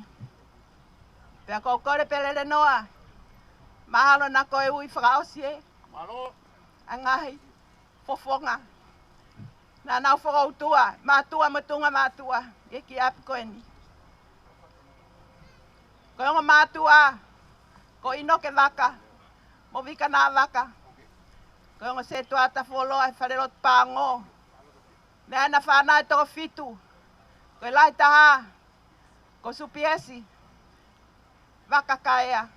Pea ko kore pelele noa. Mahalo na koe ui whakaosie. Malo. Angahi. Fofonga. Na nau whakautua. Mātua matunga mātua. E ki api koe ni. Koe onga mātua. Ko inoke waka. Mo vika nā waka. Koe onga se tuata wholoa e wharerot pāngo. Nea na whanai toko fitu. Koe lai taha. Ko supiesi. Waka kaea.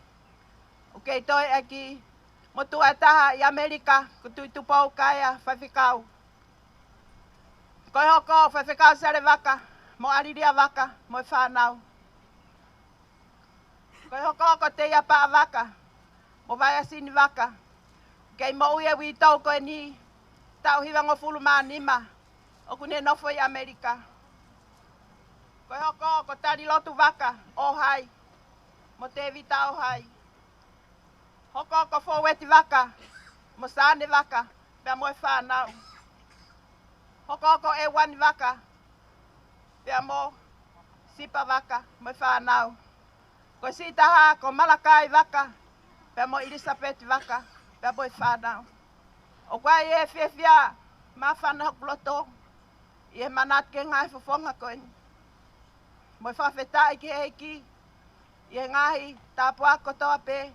Okay, toi aki motua taha i Amerika. Ko tui tupau kaea whawhikau. Koe hoko whawhikau sare waka. Mo ariria waka. Mo e whanau. Koe hoko ko te ia paa waka. Mo vai asini waka. Kei mo uia wi tau koe ni. Tau hiwa ngofulu maa nima. O kune nofo i Amerika. Koe hoko ko tari lotu waka. O hai. Mo te vita o hai. Hoko ko fo weti waka. Mo sane waka. Pea mo e whanau. Hoko ko e wani waka. Pea mo sipa waka. Mo e whanau. Ko sitaha ko Malakai waka. Pea mo Elisabeth waka. Pea mo e whanau. O kwa e whiawhia. Ma whana hokloto. I e manat ke ngai fofonga koe. Mo e whawhetai ki heiki. I e ngahi tāpua kotoa pe.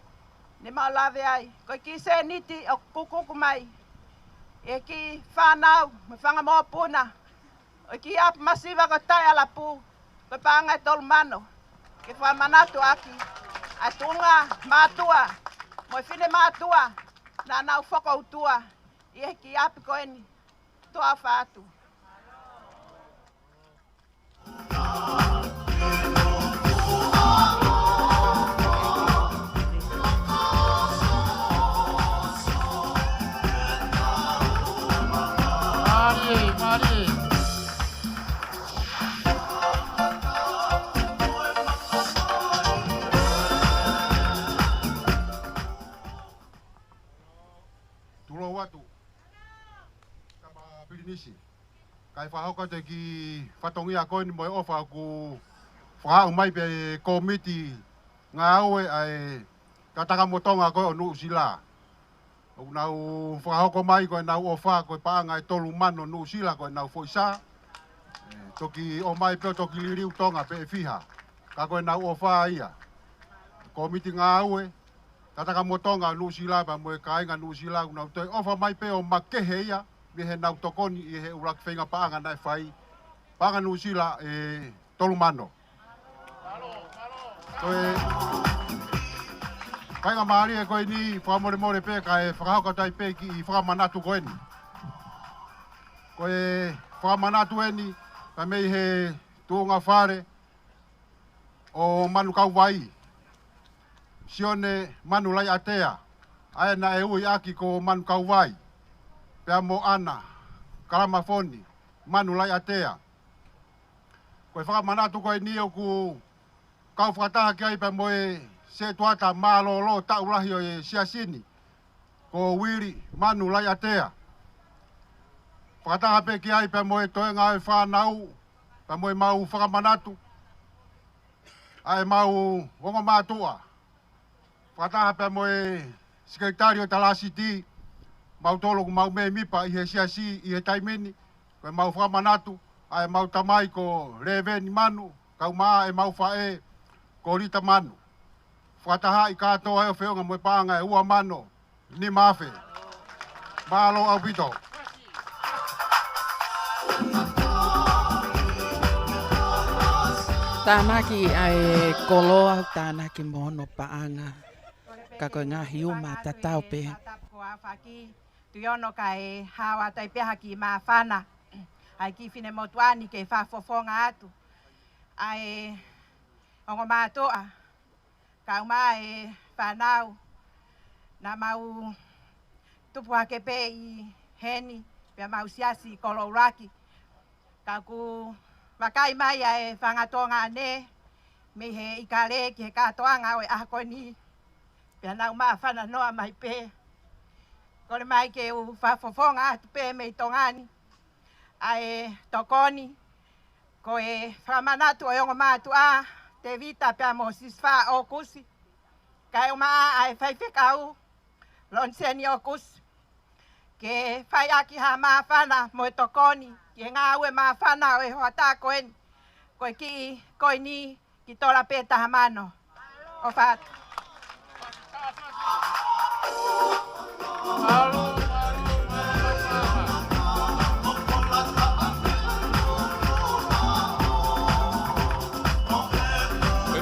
Ne mau lawe ai. Koe ki se niti o kukuku mai. E ki whanau. Me whanga mō puna. O ki ap masiwa ko tai ala pū. Koe pāngai tolu mano. Ke whamanatu aki. A tunga mātua. Mo e whine mātua. Nā nau whakautua. I e ki api koe ni. Tua whātu. Mari. Tulo watu. Kama Pirinisi. Kai whahauka te ki whatongia koe ni moe ofa ku whahau mai pe komiti ngā aue ai kataka motonga koe o nuu sila. O nau whahauka mai koe nau ofa koe paanga e tolu mano nuu sila koe nau foisa. Toki o mai peo toki liriu tonga pe e fiha. Ka koe nau ofa ia. Komiti ngā aue. Kataka motonga nuu sila pa moe kainga nuu sila. Nau toi ofa mai peo makehe ia. Me he nau tokoni i he urak whenga paanga nai whai. Paanga nuu sila e tolu mano. Koe kainga maari e koe ni whamore more pe ka e whakahauka tai pe ki i whakamanatu koe ni. Koe whakamanatu e ni ka mei he tuunga whare o manu kau wai. Sione manu lai atea. Ae na e ui aki ko manu kau wai. Pea mo ana, kalamafoni, manu lai atea. Koe whakamanatu koe ni o ku kau whakataha ki ai pe moe se tuata mālolo taulahi o e siasini. Ko wiri manu lai atea. Whakataha pe ki ai pe moe toenga e whanau, pe moe mau whakamanatu. Ai mau wonga mātua. Whakataha pe moe sekretario talasiti. Mau tolo ku mau me mipa i he siasi i he taimeni. Koe mau whakamanatu. Ai mau tamai ko reveni manu. Kau maa e mau whae ko rita manu. Whataha i kātoa e o whionga moe pānga e ua mano. Ni mawhe. Mālo au pito. Tānaki ai koloa, tānaki mono paanga. Ka koe ngā hiuma tatau pe. Tuiono ka e hawa tai peha ki mā whana. Ai ki whine motuani ke whafofonga atu. Ai ongo mātoa. Kau mā e whanau. na mau tupua ke pe I heni pe mau siasi koloraki ka ku makai mai e whangatonga ne me he ikare ki he katoanga o e ahakoni pe nau maa whana noa mai pe kore mai ke u whafofonga atu pe me tongani ai tokoni ko e whamanatu o yongo mātu a te vita pe mo sisfa o kusi kai uma ai whaiwhikau lon seni o kusi ke whai aki ha maa whana mo e tokoni ki ngā ue maa whana o e hoata koeni koe ki koe ni ki tora pe taha mano o whātu.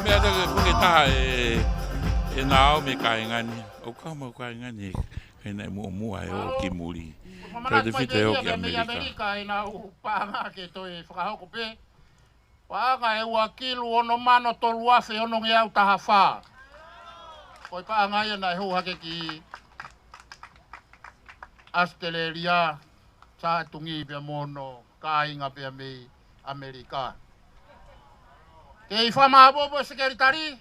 Mea te puke taha e nao me kaingani. O kama kaingani e nei mua e o ki muri. Tau te white e o ki Amerika. Amerika e nau pānga ke toi whakahoko pe. Pānga e ua kilu ono mano tolu afe ono nge au taha whā. Koi pānga ia nai hou hake ki Australia sa tungi pia mono kāinga pia me Amerika. Kei whamahabobo sekretari,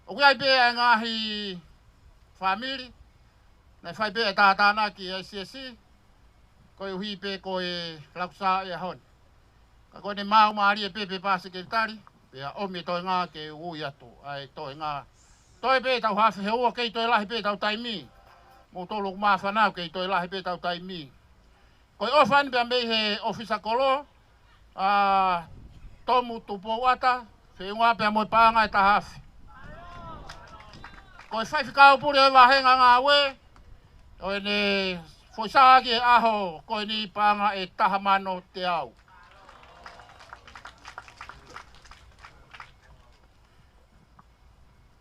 o kui ai pēa ngahi whamiri, nei whai pēa tātāna ki ICSC, koe uhi pē koe lausa e hon. Ka koe ne mau maari e pēpē pā sekretari, pēa omi toi ngā ke ui atu, ai toi ngā. Toi pē tau hawhi he ua kei toi lahi pē tau taimi, mō tolo kumā whanau kei toi lahi pē tau taimi. Koe ofan pēa mei he ofisa kolo, tomu tupo wata, whiunga pia moi pānga e tahawhi. Koe whaiwhikau puri e wahenga ngā ue, koe ne whoisāki e aho, koe ni pānga e taha mano te au.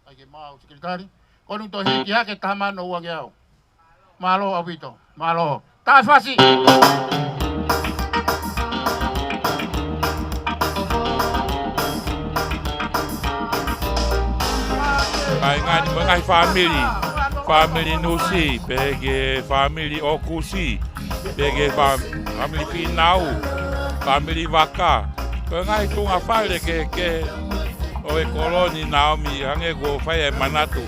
Ai ke mau, sekretari, koe nung toi hiki hake taha mano uangi au. Malo awito, malo. Tai whasi! Ai ngani ngai family nusi, pege family okusi, pege family pinau, family waka. Ko ngai tunga whare ke o e koloni Naomi hange go whai e manatu.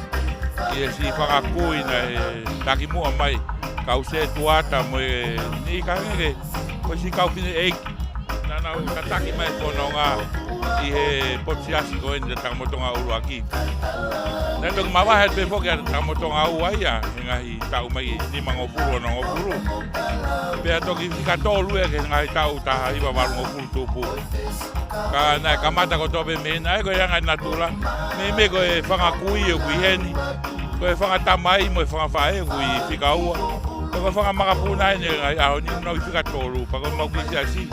Ki e si whakakui na e taki mua mai, kau se tuata mo e ni kangere, ko si kau pine eiki. Nana u kataki mai kononga I he potsiasi ko ende takamotonga uru aki. Nendo mawahe pe foki ata takamotonga uru aia, ngahi tau mai ni mangofuru na ngofuru. Pea toki fikatolu e ke ngahi tau taha iwa waru ngofuru tupu. Ka nai kamata ko tope mena e ko yanga natura, me ko e whangakui e kui heni, ko e whangatamai mo e whangawhae kui whikaua. Ko whangamagapuna e ngai aho ni unau fikatolu, pako maukisi asi.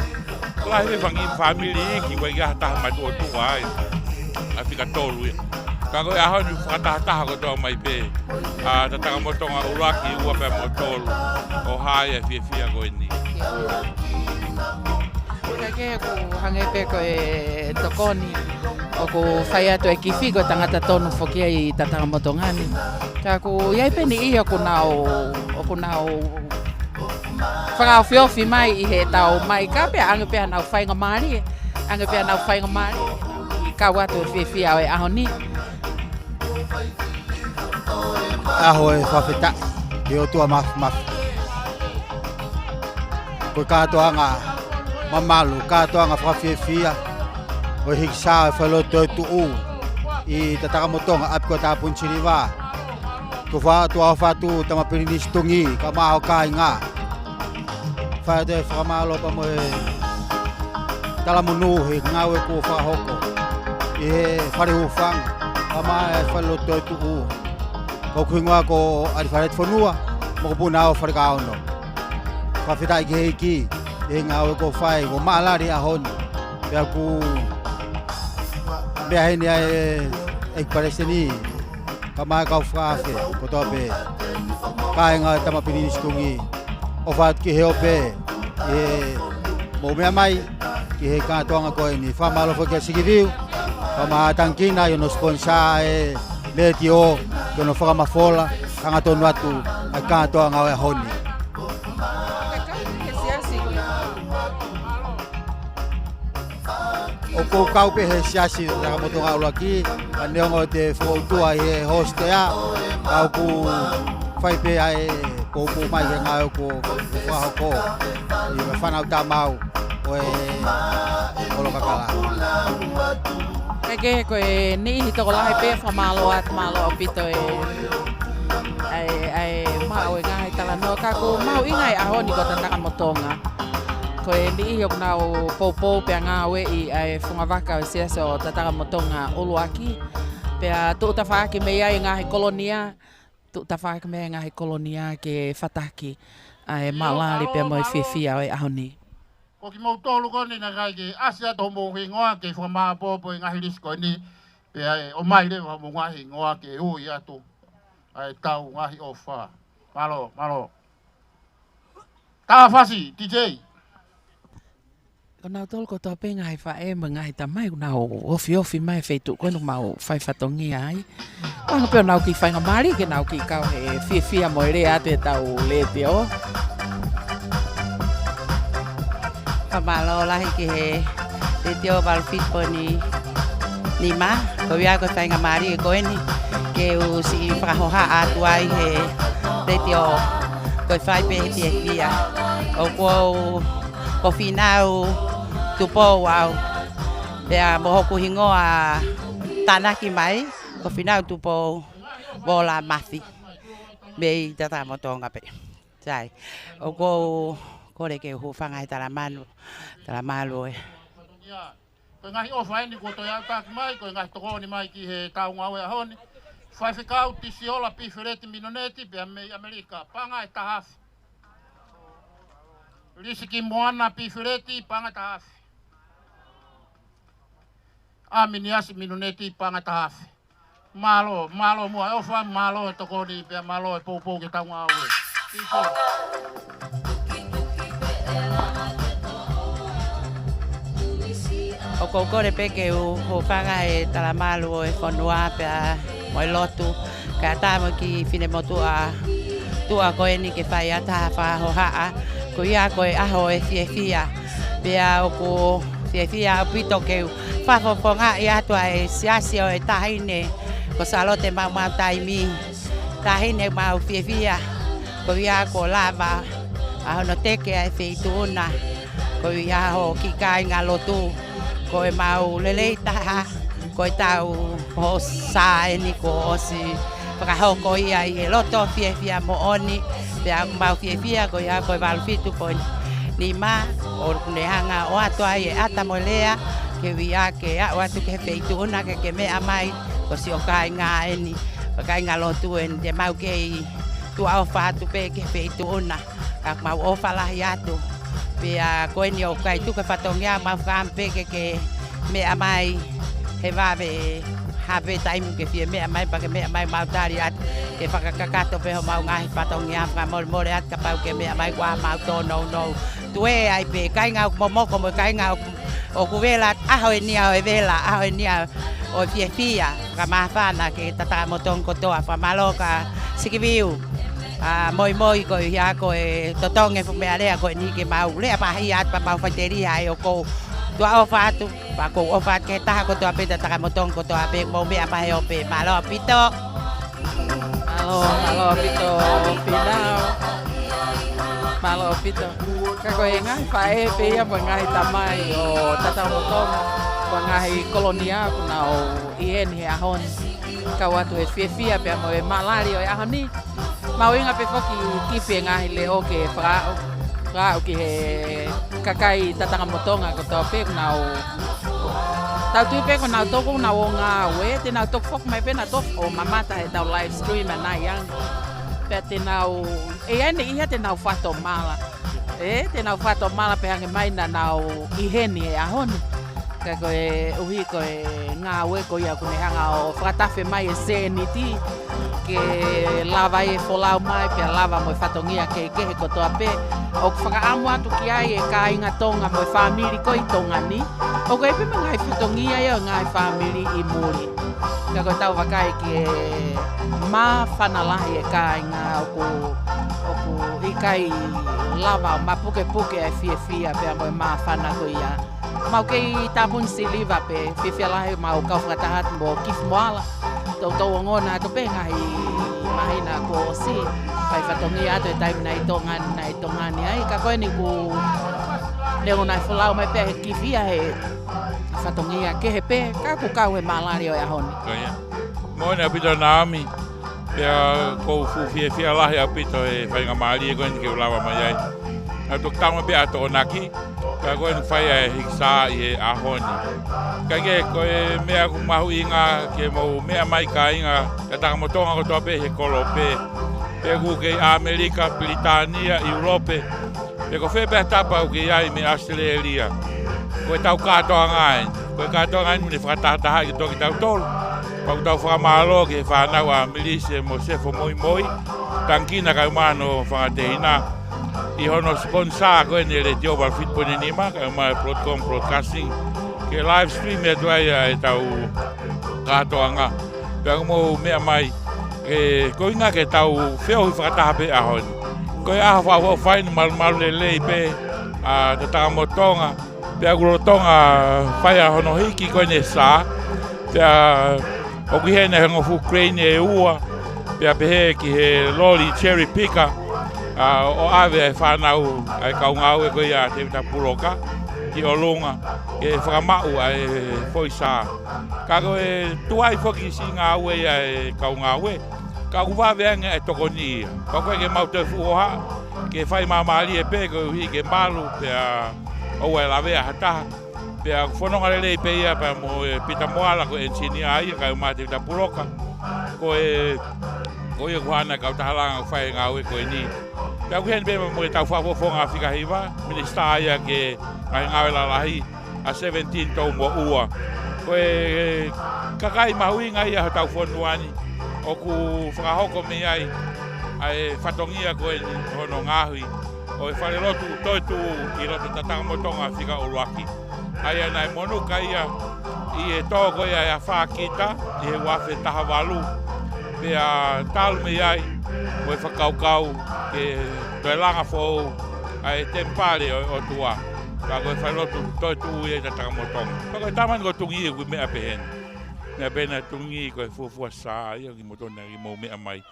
Lahi me whangi family ki wai ia taha mai tō tua ai. A whika tōru ia. Ka koe aho ni whakataha ko tō mai pē. A tatanga motonga uraki ua pē mo tōru. O hae e whia koe ni. Ka ke ku hange pē koe tokoni. O ku whai atu e ki whiko tangata tonu whokia I tatanga motongani. Ka ku iai pēni I o ku nao whakawhiofi mai I he tau mai ka pia ange pia nau whainga maari. Ange pia nau whainga maari. I kau atu e whiwhia o e aho ni. Aho e whawhita. Ki o tua mafu. Koe kātoa ngā mamalu, kātoa ngā whawhiwhia. O hiki sā e whaloto e tuu. I tataka motonga api ko tā punchiri wā. Ko whātua o whātu tamapiri stungi ka māho kāi ngā. Whai te whakamalo pa mo e talamunu he ngāwe ko whahoko. I he wharehu whanga, ka maa e whaloto e tuu. Ko kuingoa ko ari wharet whanua, mo ko puna o wharekaono. Whawhitai ki heiki, e ngāwe ko whai, ko maalari a honi. Pea ku mea heni e pareseni, ka maa kau whaafe, ko tope. Kai ngā tamapiri stungi. O whaat ki he ope, mo mea mai, ki he kātoanga koe ni whamalo whakia sikiviu, whamahatankina, yono sponsa e meti o, yono whakamafola, kangatonu atu ai katoa ngau e honi. O kou kau pe he siasi taka motonga ula ki aneongo te whautua he hostea kau ku whai pe ai koupu mai he ngau ko whahoko i me whanau tamau o e olo kakala. Eke koe ni hitoko lahi pe whamalo at malo o pito ai mau e ngai tala no kaku mau ingai ahoni ko tataka motonga. Koe ni yok nau popo pe ngā wei ai whungawaka o siasa o tataka motonga uluaki. Pea tuuta whaaki mea i ngahi kolonia, tuuta whaaki mea i ngahi kolonia ke whataki ai malari pe moi whiwhia o ahoni. Ko ki mau tolu koni na kai ki asia to mo ngoa ke whamaa popo i ngahi risko ni. Pea o mai le mo ngahi ngoa ke ui atu. Ai tau ngahi o wha. Malo. Tā whasi, DJ. Ko nau tolu ko tō pe ngai wha e ma ngai ta mai nau ofi mai wheitu koe nuk mau whai whatongi ai. Wanga peo nau ki whainga mari ke nau ki kau he whiwhia mo ere ate tau le te o. Pamalo lahi ki he te teo walwhipo ni ma. Ko wia ko whainga mari e koe ni. Ke u si whakahoha atu ai he te teo koe whai pe he te whia. O ko whinau tupo wau. Pea mohoku hingoa tanaki mai. Ko whinau tupo wola mathi. Mei tata motonga pe. Sai. O kore ke hu whangai talamalo e. Ko ngahi o whai ni ko toi au tāki mai, ko ngahi toko ni mai ki he tau ngau e ahoni. Whai whikau tisi ola piwhereti minoneti pea mei Amerika. Panga e tahafi. Risiki moana piwhereti panga tahafi. Aminiasi minoneti panga tahafi. Malo mua e ofa, malo e toko ni pea malo e poupou ke tau ngau e. Tiko. O kokore peke u whanga e talamalu o e whanua pea moi lotu. Ka tāmo ki whine motua koe ni ke whai ata whaho haa. Ko ia koe aho e whiewhia. Pea o ko whiewhia o pito keu. Whawhawhonga i atua e siasi o e tahine. Ko salote mau taimi. Tahine mau whiewhia. Ko ia ko lava. Aho no teke ai whituuna. Ko ia ho ki kai ngā lotu. Ko e mau lelei taha. Ko e tau ho sae ni ko osi. Whakahoko ia i e loto whiewhia mo oni. Pea mau whiewhia ko ia ko e walwhitu ko ni ma. O kunehanga o atua i e ata mo lea. Ke wia ke a o atu ke whituuna ke mea mai. Ko si o kai ngā eni. Kai ngā lotu en te mau ke i tua o whātu pe ke whituuna. Ak mau o whalahi atu. Pea koe ni o kai tuka whatongia mau whaampe ke mea mai he wawe hawe taimu ke whia mea mai pa ke mea mai mau tari at ke whakakakato peho mau ngahi whatongia whamore at ka pau ke mea mai wā mau tō no. Tue ai pe kai ngau momoko mo kai ngau o kuwela aho e nia o e vela aho e nia o whia ka mawhana ke tataka motong kotoa whamalo ka sikiviu. Moi ko ia ko e totonge fu me area ko ni ke mau le pa hi at pa mau fateria ai o ko tua o fatu pa ko o fat ke ta ko to ape ta ka motong ko to ape mo me apa he o pe malo pito pinao malo pito ka ko e ngai fa e pe ia mo ngai tamai o tata motong ko ngai kolonia ko na o ien he ahon ka watu e fia pe mo e malari o ahoni. Mau inga pe foki kipe ngahi le o ke frao ki he kakai tatanga motonga ko to pe nau tau tu pe ko nau toko nau nga we te nau tok fok mai pe na tok o mamata e tau live stream na yang pe te nau e ene ia te nau fato mala te nau fato mala pe hange mai na nau iheni e ahoni Ka koe uhi koe ngā ue ko ia kune hanga o whakatafe mai e seniti ke lava e wholau mai pia lava mo e whatongia ke kehe kotoa pe o whakaamu atu ki ai e ka inga tonga mo e whamiri ko i tonga ni o koe pe ngai whatongia ia o ngai whamiri i muri ka koe tau wakai ke mā whanalahi e ka inga oku i kai lava ma puke puke e fia pia mo e mā whana ko ia mau kei tapun si liva pe fifia lahi mau kau whakatahat mo kif moala tau ngona to pe ngai mahina ko si pai whatongi ato e taimi nai tonga ni ai ka koe ni ku leo nai whalau mai pe he kifia he whatongi a ke he pe ka ku kau he malari o e ahoni Moina apito Naomi pia kou fia lahi apito e whainga maari e koe ni ke ulawa mai ai ato tama pe ato onaki ka koe ni whai e hiksa i e ahoni. Ka ke koe mea ku mahu inga ke mau mea mai ka inga ka takamotonga ko toa pe he kolo pe. Pe ku ke Amerika, Britania, Europe. Pe ko whepea tapa u ke iai me Australia. Koe tau katoa ngai. Koe katoa ngai mune whakatataha ki toki tau tolu. Pau tau whakamalo ke whanau a Melise mo sefo moi. Tankina ka umano whakatehina. I hono sponsor ko ni le Jobal Fit pone ni ma ka ma Broadcom Broadcasting ke live stream e tuai e tau katoanga pe mo me mai e ko inga ke tau feo i whakataha pe ahon ko ia fa fine mal le pe a te takamotonga pe agurotonga fai a hono hiki ko ni sa pe o ki hene hango fu crane e ua pe pe ki he lorry cherry picker o ave e whanau ai kaungau e koe a te puroka ki o lunga e whakamau ai foisa. Ka koe tuai whoki si ngā ue e kaungau e ka uwaweanga e tokoni ia. Ka koe ke mau te fuoha ke whai mamari e pe koe hui ke malu pe a oua e lawea hataha pe a whanonga lele pe ia pe mo pita moala ko engineer ai ka umate te puroka koe kuhana kau tahalanga whai ngā ue koe ni. Pea kuhen bema mo e tau whafofonga whika hiwa, minista ia ke ngai ngawe lalahi a 17 tau mo ua. Koe kakai mahui ngai a tau whonuani, o ku whakahoko me ai, ai whatongia koe hono ngāhui, o e whare lotu toitu i lotu tatakamotonga whika uruaki. Ai anai monuka ia, i e tōko ia e a whakita, i he wafe taha walu, pea talu me ai, o e whakaukau ke toi langa fōu ai tempare o tua. Ka koe whailotu toi tuu e na takamotonga. Ka koe taman ko tungi e kui mea pehen. Mea pena tungi koe fuafua saa ia ki motona ki mau mea mai.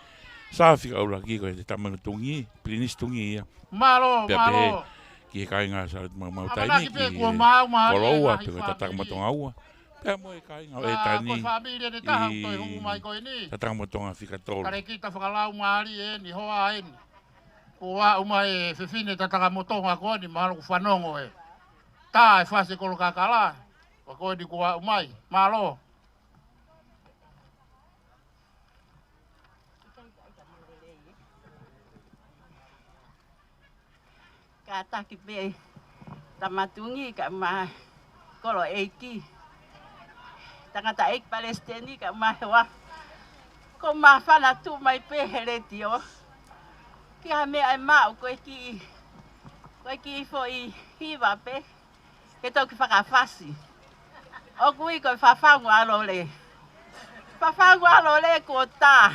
Saa whika aura ki koe te taman tungi, plinis tungi ia. Malo. Ki e kainga sa mau taimi ki koroua pe koe ta takamotonga ua. Pea mo e kainga o e tani i takamotonga whika tolu. Kare kita whakalau maari e ni hoa e ni. Ua umai whiwhine tataka motonga koe ni mahalo ku whanongo e. Tā e whase kolo kakala. Wa koe ni kua umai. Malo. Ka taki pe tamatungi ka ma kolo eiki. Tangata eik Palestini ka ma hewa. Ko ma whana tu mai pe heretio. Ki ha mea e mau koe ki fo i hiwa pe, ke tau ki whakawhasi. O kui koe whawhangu alo le. Whawhangu alo le ko tā.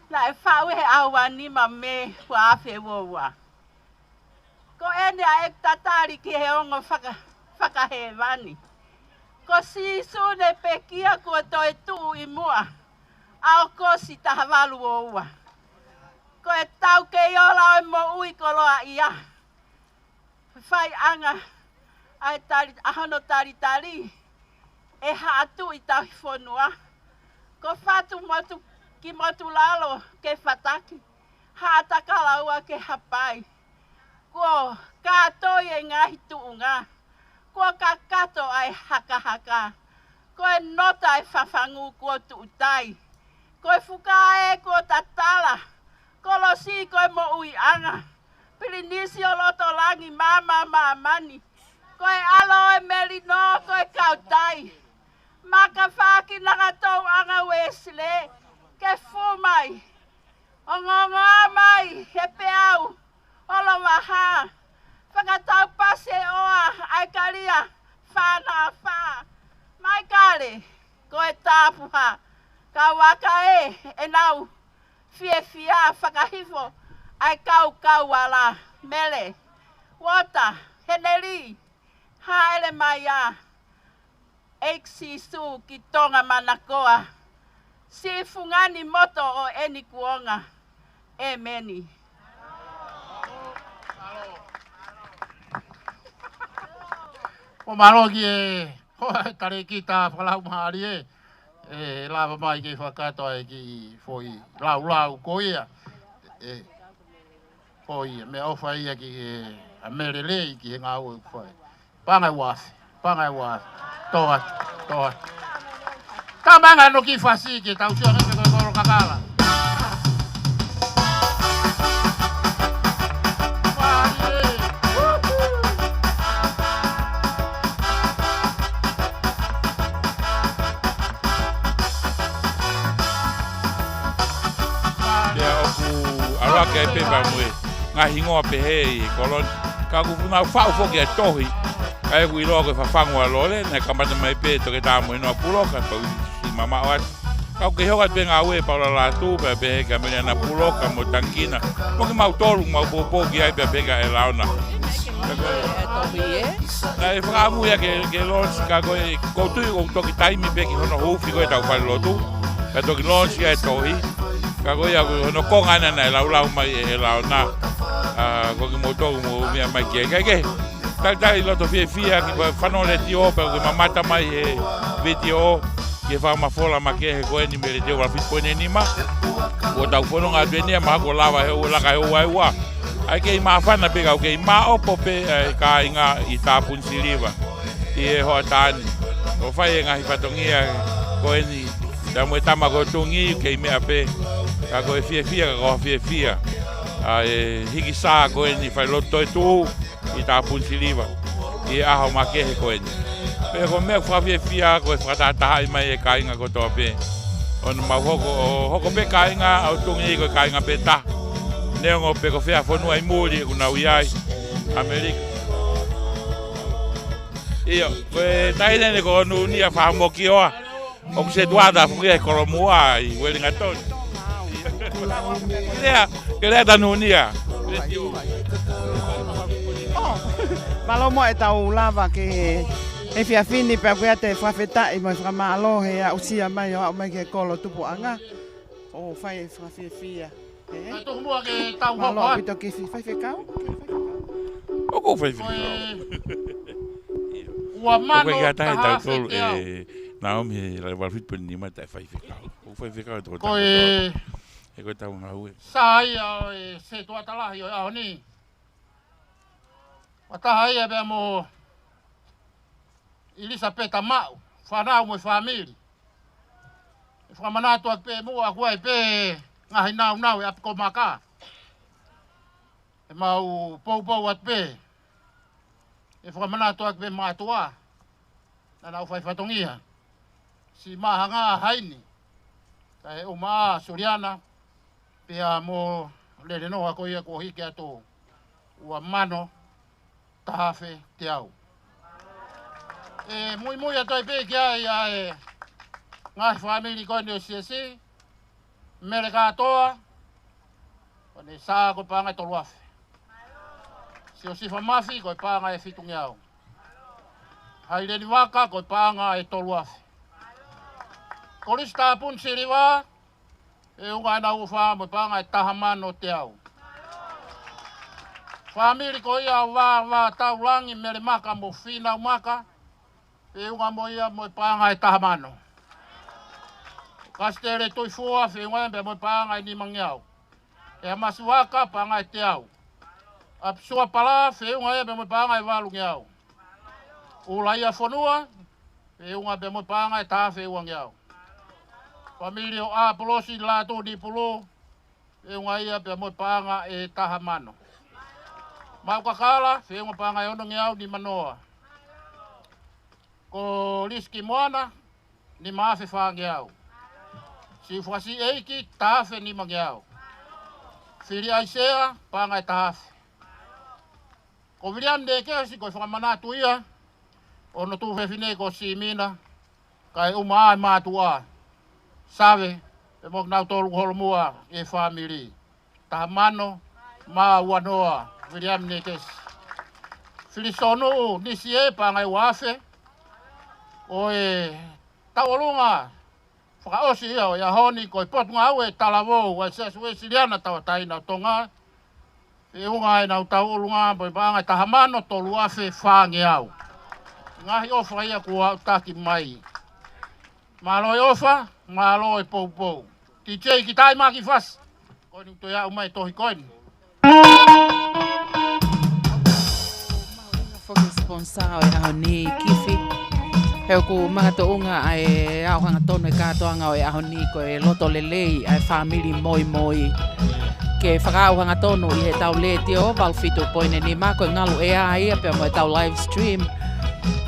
Na e whau he awa ni ma me hua awhi e woua. Ko ene a e tatari ki he ongo whakahewani. Ko si sune pe kia kua toi tu i mua. Ao ko si tahawalu woua. Ko e tau ke iola o mo ui koloa ia. Whai anga ai ahono tari. E haatu i tau whonua. Ko whatu motu ki motu lalo ke whataki. Haataka laua ke hapai. Ko kātoi e ngahi tuunga. Ko ka kato ai haka. Ko e nota e whawhangu ko tuutai. Ko e whuka e ko tatala. Kolo si koe mo ui anga. Pirinisi o loto langi mama mani. koe alo e melino koe kautai. Maka whaki nanga tau anga Wesley, ke fumai. O ngonga mai, he peau, olo maha. Whakatau pase oa, ai karia, whana wha. Mai kare, koe tāpuha, ka waka e nau, fia whakahifo, ai kau ala, mele. Wota, heneri, haere mai a. Eksisu ki tonga manakoa. Si fungani moto o eni kuonga. Emeni. O malo ki ho tare kita falau mahari lava mai ki whakato ki foi lau koia foi me ofa ia ki a merele ki ngā ua foi pangai waf toa tamanga no ki fasi ki tau sia nge ko kakala ke pe ba mo nga hingo pe he kolon ka ku na fa fo ke tohi ai wi lo ke fa fangwa lo le na ka mata mai pe to ke ta mo no pulo ka pa si mama wa ka ke ho ka pe nga we pa la tu pe pe ka me na pulo ka mo tankina mo ke mau toru mau po ki ai pe pe ka e launa na e fra mu ya ke lo ka ko tu ko ki tai mi pe ki no ho fi ko ta fa lo tu ka to ki lo si ai tohi ka ko ya no ko ngana na lau mai e lau na ko ki moto mo mi mai ke ta lo to fia ki fa no le tio pe ko mata mai e video ke fa ma fola ma ke ko ni me le tio wa fi ko ni ma ko ta fo no nga beni ma ko lava he la ka wa ai ke ma fa na pe ka ke ma opo pe ka inga i ta pun siliva e ho tani o fa nga hi patongia ko ni da mo ta ma ko tungi ke me ape ka ko fia ai hiki sa ko ni fa lo to tu i ta pun siliva i a ho ma ke ko ni pe ko me fa fia ko fa ta mai e ka inga ko to pe on ma hoko pe ka inga au tungi ko ka inga pe ta ne ngo pe ko fia fo no ai muri una uai America io ko tai ne ko no ni fa mo ki o se duada fu ke ko mo ai weli ngaton Kaya tanunia. Malo mo e tau lava ke e fia fini pe koe te whawheta i mai whamalo he a usia mai o mai ke kolo tupu anga. O whai whawhia. Tuku mua ke tau hoko. Malo apito ke whawhekau. Oko whawhekau. Ua mano taha whekau. Naomi la walfit pun ni mai tai whawhekau. O whawhekau tō tau. E koe tau ngā ue. Sai au se tua talahi o au ni. Wataha ia bea mo Elisabeta mau. Whanau mo i whamiri. E whamanatu ak pe mua kuai pe ngahi nau e apiko maka. E mau pou at pe. E whamanatu ak pe mātua. Nana u whai whatongia. Si mahanga haini. Kai o maa Suriana. Pea mo lere noha ko ia ko hike ato ua mano tahafe te au. Mui ato i pe kia ia ngahi whamiri koe ni o siasi, mere katoa, o ne saa koe pāngai tolu afe. Si o sifa mafi koe pāngai e fitungi au. Haireni waka koe pāngai e tolu afe. Korista pun siriwa, e unga na ufa mo panga taha mano te au. Whamiri ko ia wa tau langi mere maka mo fina maka. E unga mo ia mo panga taha mano. Kastere toi fua fe unga mo panga ni mangiau. E masuaka panga te au. Apsua pala fe unga mo panga walu ngiau. Ula ia fonua e unga mo panga taha fe ungiau. Familio a polosi la to di polo e unga ia pe mo panga e taha mano. Mau kakala fe mo panga ono ngiau di manoa. ko liski moana ni mafe whangeau. Si whasi eiki tafe ni mangeau. Whiri aisea pangai tafe. Ko William de kesi ko whakamana ia, ono tu whewhine ko si mina, kai umaa mātua. Sawe, e mok nau tolu holomua e whamiri. Taha mano, maa uanoa, William de kesi. Whiri sonu nisi e pangai wafe, o e tawalunga, whakaosi ia o ia honi ko i potunga au e talawou, wa sesu e siliana tawa taina tonga, e unga e nau tau ulunga, boi baanga tahamano tolu afe whange au. Ngahi ofa ia kua utaki mai. Malo e ofa, malo e pou. TJ ki tai maki fas. Koini to ia umai tohi koini. Foki sponsor e aho ni kifi. Heu ku mahato unga ai au hanga tonu e katoanga o e aho ni ko e loto lelei ai family moi. Ke whakau hanga tonu i he tau le te o Valfitu poine ni mako i ngalu e a ia pia mo e tau live stream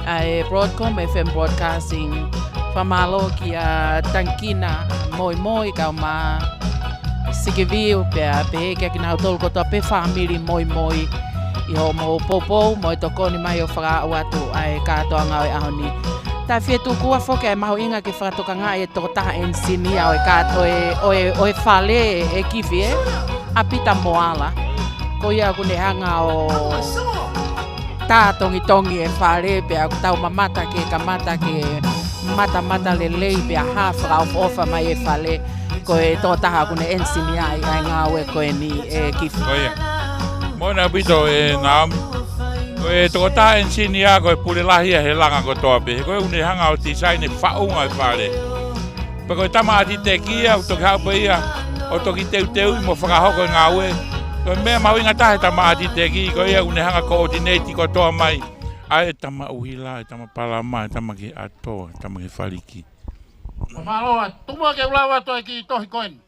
ai Broadcom FM Broadcasting whamalo ki a Tankina moi kau ma Sikiviu pia pe kia ki nau tolu kotoa pe family moi i ho mo popo mo i tokoni mai o whakau atu ai katoa ngau e aho ni. Tai whetu kua whoke ai maho inga ke whakatoka ngā e toko taha ensini au e kato e whale e kifi e. Apita moala. Ko ia kune hanga o tātongi e whare pia tau mamata ke kamata ke mata lelei pia hawhaka au ofa mai e whale ko e tō taha kune ensini ai ngā ue ko e ni e kifi. Ko ia. Moina pito e Naomi. Ko e toko taha ensini a ko e pule lahia he langa ko toa pe. Ko e une hanga o tisaine whaunga e whare. Pa ko e tama ati te kia o toki haupa ia. O toki teu i mo whakahoko ngā ue. Ko mea mawinga tahe tama ati te ki, ko ia unehanga koordinati ko toa mai. Ai tama uhila, tama palama, tama ki atoa, tama ki whaliki. Maloa, tumua ke ulawa toi ki tohi koini.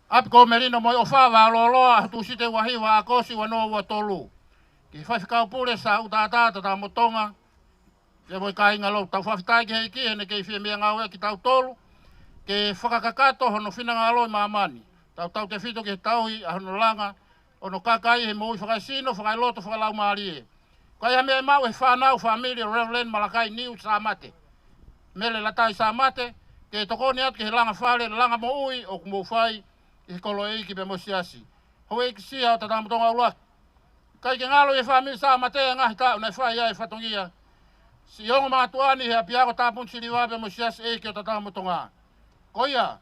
Api ko merino moi o whawa loloa, tu site wahiwa a kosi wa noa wa tolu. Ki whawhikau pule sa utātāta tā motonga. Ke moi ka inga lau, tau whawhitai ki hei ki, hene kei whia mea ngā ue ki tau tolu. Ke whakakakato hono whina ngā loi mamani. Tau te whito ke tauhi a hono langa. Ono kakai he moi whakaisino, whakailoto, whakalau maari e. Kai ha mea mau he whanau, familia, Reverend Malakai Niu sa mate. Mele latai sa mate. Ke tokoni atu ke he langa whare, langa mo ui, o kumo whai, i kolo e iki pe mo siasi. Hoe iki sia o tatamutonga ulaki. Kai ke ngalo e familia sa mate, ngahi tau, nei whai ai whatongia. Si ongo mga tuani he apiako tāpun siriwa pe mo siasi e ki o tatamutonga. Koia,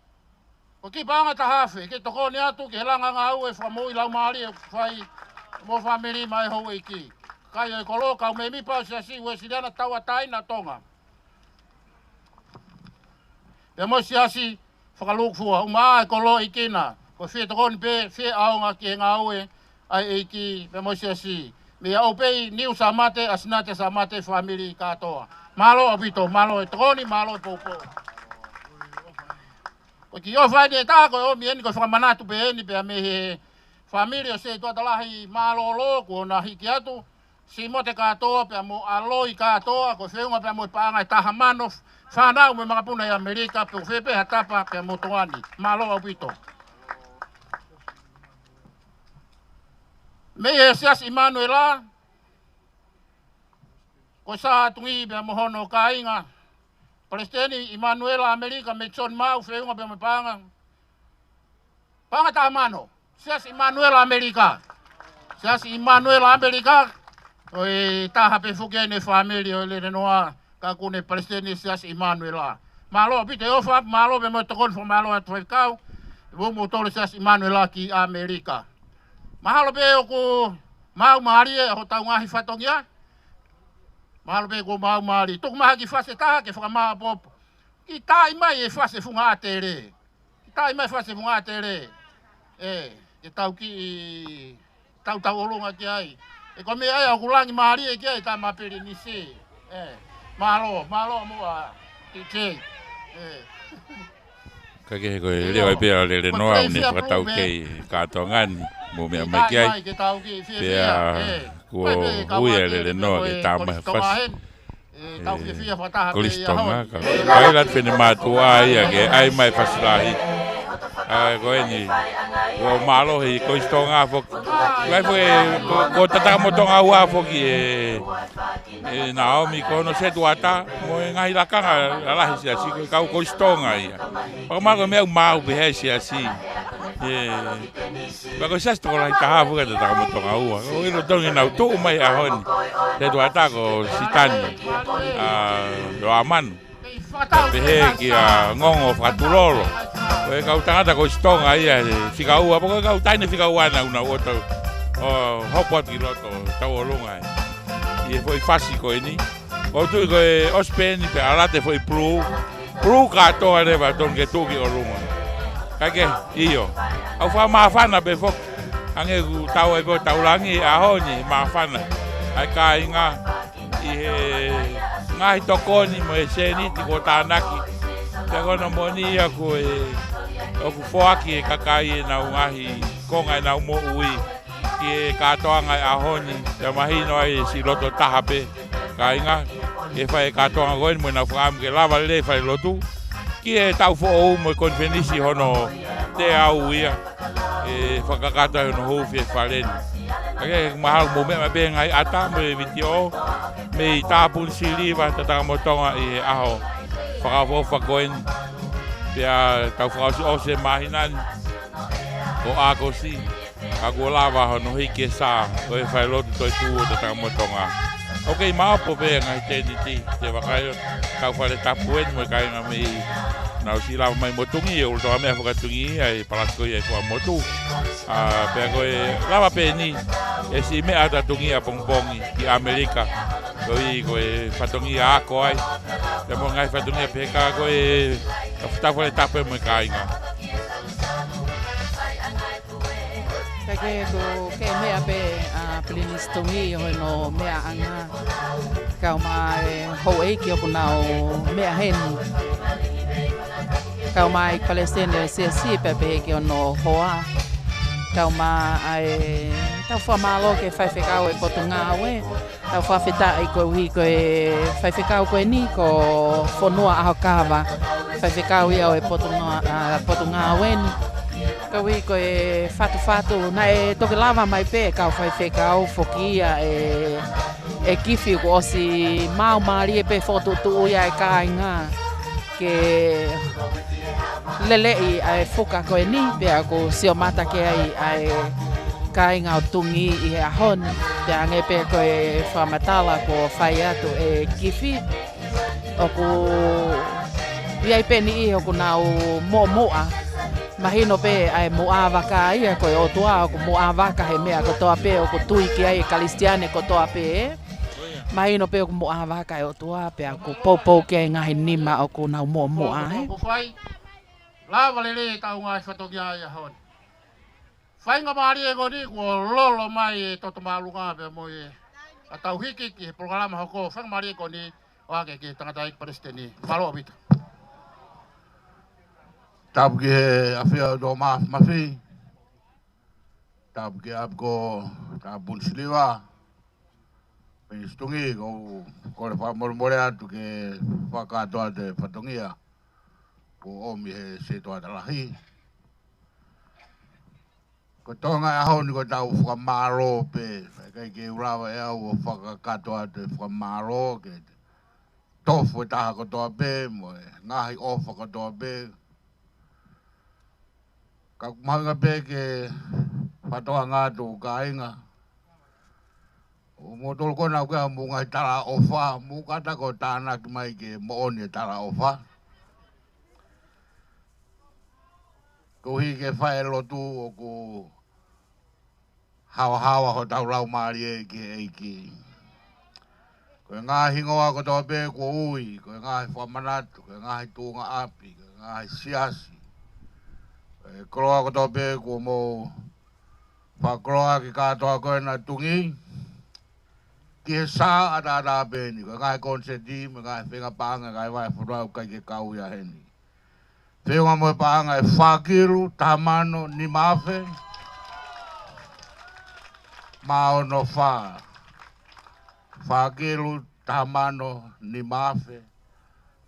ko ki panga ta hafe, ke toko ni atu, ke langa ngā ue whamui lau maari e whai mo whamiri mai hou e ki. Kai e kolo, kau me mi pau siasi, ue siriana taua taina tonga. Pe mo siasi, whakalukfua, umaa e kolo i kina, ko whie toko ni pe, whie aonga ki ngā ue, ai e ki, pe mo siasi. Me au pei, niu sa mate, asinate sa mate, whamiri katoa. Malo o pito, malo e toko ni, malo e popo. Ko ki o vai de ta ko o mieni ko whakamanatu pe eni pe me he familia se tua talahi malolo ko na hiki atu si mo te katoa pe mo aloi katoa ko wheunga pe mo paanga taha mano whanau me mga puna i Amerika pe whepe hatapa pe mo toani malo au pito. Me he sias Immanuela ko sa tungi pe mo hono kainga. Palestini, Immanuela, Amerika, Mechon Mau, Feunga, pe me panga. Panga ta mano. Sias Immanuela, Amerika. Sias Immanuela, Amerika. Oi, taha pe fukene familia, o le renoa, kakune Palestini, sias Immanuela. Malo, pite ofa, malo, pe me tokon fo malo at whaikau. Vumu tole sias Immanuela ki Amerika. Mahalo pe o ku mau marie, ho tau ngahi whatongia. Mahalo pe ko mau mari. Tuk maha ki whase taha ke whakamaha popo. Ki tai mai e whase funga atere. Ki tai mai whase funga atere. E tau ki tau olonga ki ai. E ko me ai au kulangi mahari e ki ai ta mapiri nisi. Mahalo mua. TJ. Kake ko leo ai pia le noa ne whatau kei katoa ngani. Mo mea mai ki ai. Pea ko huia le noa ke tāma he whas. Kolistonga ka. Ai lat pene matua ia ke ai mai fasilahi. Ko ni. Ko malo hi kolistonga fo. Lai fo ko tata motonga ua fo ki e Naomi ko no se tuata mo ngai la kanga la hi si ko kolistonga ia. Pa ma ko me mau be he si asi. Bago sa sto la ta fo ka tata motonga ua. O ilo tongi na tu mai a honi. Se tuata ko sitani. Lo aman. Behe ki a ngongo fatulolo. Koe kau tangata ko stonga ia fika ua poko kau taine fika ua na una oto hopot ki loto tau olunga e foi fasi ko ni o tu ko ospeni pe alate foi pru ka to ale va ton ke tu ki olunga kake io au fa ma fana be fok ange ku tau e ko tau langi a honi ma fana ai ka inga i ngai tokoni mo e seni ti ko tanaki te kono monia ko o ku foaki e kakai na ungahi konga na umo ui ki e katoanga a honi te mahino ai si loto tahape ka inga e fai katoanga goen mo na fram ke lava le fai lotu ki e tau fo o mo konfenisi hono te au ia e fakakata no hofi e falen ake mahal mo me be ngai ata me vitio me tapun siliva tata motonga e aho fakafo fakoen pia tau frausi o se mahinan ko ako si ako lava hono hike sa o e fai lotu toi tu o tata motonga ok ma po be ngai teniti te wakaio tau fale tapuen mo kai nga me na si lava mai motungi e ulto ame foka tungi ai palasko e ko motu pe ko e lava pe ni e si me ata tungi a pongpongi ki Amerika ko e fatongi a ko ai te mo ngai fatongi pe ka ko e ta fale tape mo kai nga kake ko ke mea pe plinistongi ho no mea anga ka mai ho e ki o na mea hen ka mai Palestina se pe ki no hoa ka mai ta fa malo ke fai fika o potunga we ta fa fita i ko wi ko fai fika ko ni ko fonua a kava fai fika wi o potunga wen ka wi ko fatu na e to ke lava mai pe ka fai fika o fokia e kifi ko si mau mari pe foto tu ya ka nga ke lele i ai foka ko ni pe ko si o mata ke ai kai ngau tungi i a hon te ange pe ko e whamatala ko whai atu e kifi o ku iai pe ni i o ku nau moa mahino pe ai moa waka ia ko e o tua o ku moa waka he mea ko toa pe o ku tui ki ai kalistiane ko toa pe mahino pe o ku moa waka e o tua pe a ku poupou ke ngahi nima o ku nau moa he lava lele tau ngai whatokia ia hon fai nga mari e goni ko lolo mai to malunga pe mo e atau hiki ki programa hoko fai mari ko ni o ake ki tangata ik Palestini falo bit tab ke afia do ma fi tab ke abgo tabun siliwa penistungi ko le fa mormore atu ke faka to de fatongia ko omi he se to adalahi ko tonga a honi ko tau whamaro pe kai ke urawa e au whakakato ate whamaro ke tofu taha ko toa pe mo ngahi ofa ko toa pe ka kumanga pe ke patoa ngātu ka inga o mo tolu kona kua mu ngai tala ofa mu kata ko tāna ki mai ke mo oni tala ofa ko hi ke whae lotu o ko hawa ho tau rau maari e ke eiki. Ko ngā hingoa ko tau pe ko ui, ko ngā whamanatu, ko ngā tūnga api, ko ngā siasi. Kroa ko tau pe ko mo whakroa ki kātoa koe na tungi. Ki he sā ata pēni, ko ngā konseti, ko ngā whenga pānga, kai wai whurau kai ke kau ia heni. Whenga moe pānga e whakiru, tamano, ni mawhe. Mao no wha. Whakiru, tamano ni mafe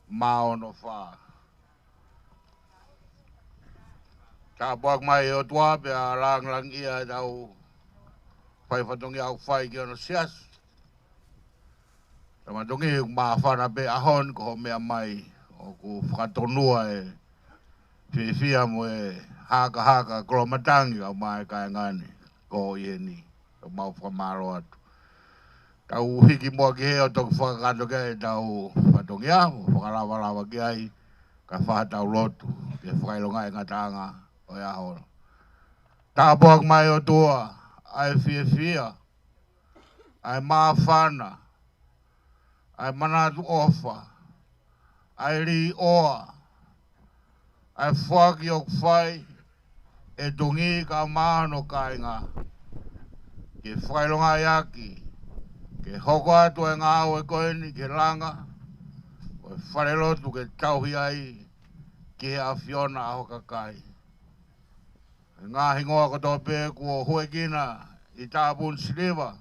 maono fa. Ka buak mai o tua pe lang ia dau fai fatongi au fai ki ono sias. Tama tongi ma fana pe ahon ko mea mai o ku whakatonua e whiwhia mo e haka kromatangi au mai kai ngani ko i ni o mau whamaro atu. Tau hiki mua ki heo toku whakakato kei tau whatongi aho, whakalawa ki ai ka whakatau lotu ke whakailonga e ngatanga o e aho. Tā buak mai o tua ai whiwhia, ai mawhana, ai manatu ofa, ai ri oa, ai whaki o kwhai, e tungi ka mahano kainga, ke whailonga iaki, ke hoko atu e ngā au e koeni, ke langa, o e wharelotu ke tauhi ai, ke a Fiona a hoka kai. Ngā hingoa ko tō pē kua huekina i tāpun siliva,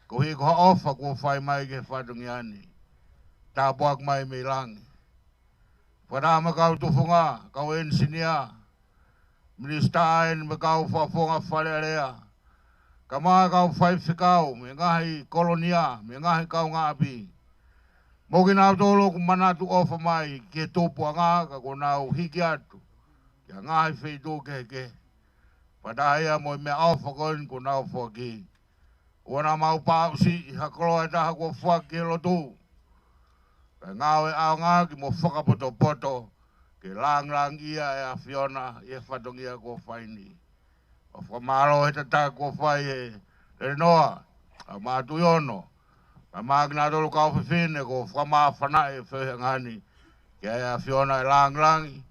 ko hi ko ofa ko whai mai ke whatungi ani. Tā buak mai me langi. Whanama kau tufunga, kau ensinia. Minista en me kau whafonga wharearea. Ka maa kau whai whikau, me ngahi kolonia, me ngahi kau ngāpi. Moki nau tōlo ku manatu ofa mai ke tōpua ngā ka ko nau hiki atu. Kia ngahi wheitō ke. Padahia mo me ofa koin ko nau whaki. Wana mau pāu si i hakoloa taha ko whaki e lotu. Ka ngāwe au ngā ki mo whakapoto ke lang ia e a Fiona i e whatongia ko whaini. O whamaro he tata ko whai e renoa, a mātu iono. Ka mākina tolu kau whiwhine ko whamā whanae whehe ngani. Ke a Fiona e langi.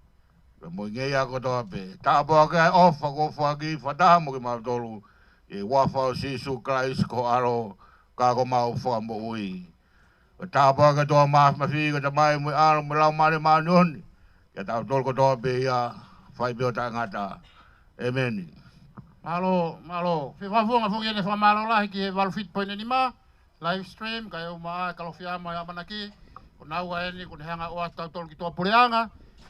Ka mo ngei ako toa pe. Tāpua ke ofa ko whaki whataha mo ki mau tolu. E wafao Sisu Christ ko aro kako mau whambo ui. Ka tāpua ke toa mawhi ka tamai mui aro mo lau mare maunioni. Ka tau tolu ko toa pe ia whai pio ta ngata. Amen. Malo. Whiwhafunga fungi ene whamalo lahi ki he walfit poine ni ma. Live stream, ka eo maa kalowhiama ia manaki. Ko naua eni, ko hanga oa tau tolu ki toa pureanga.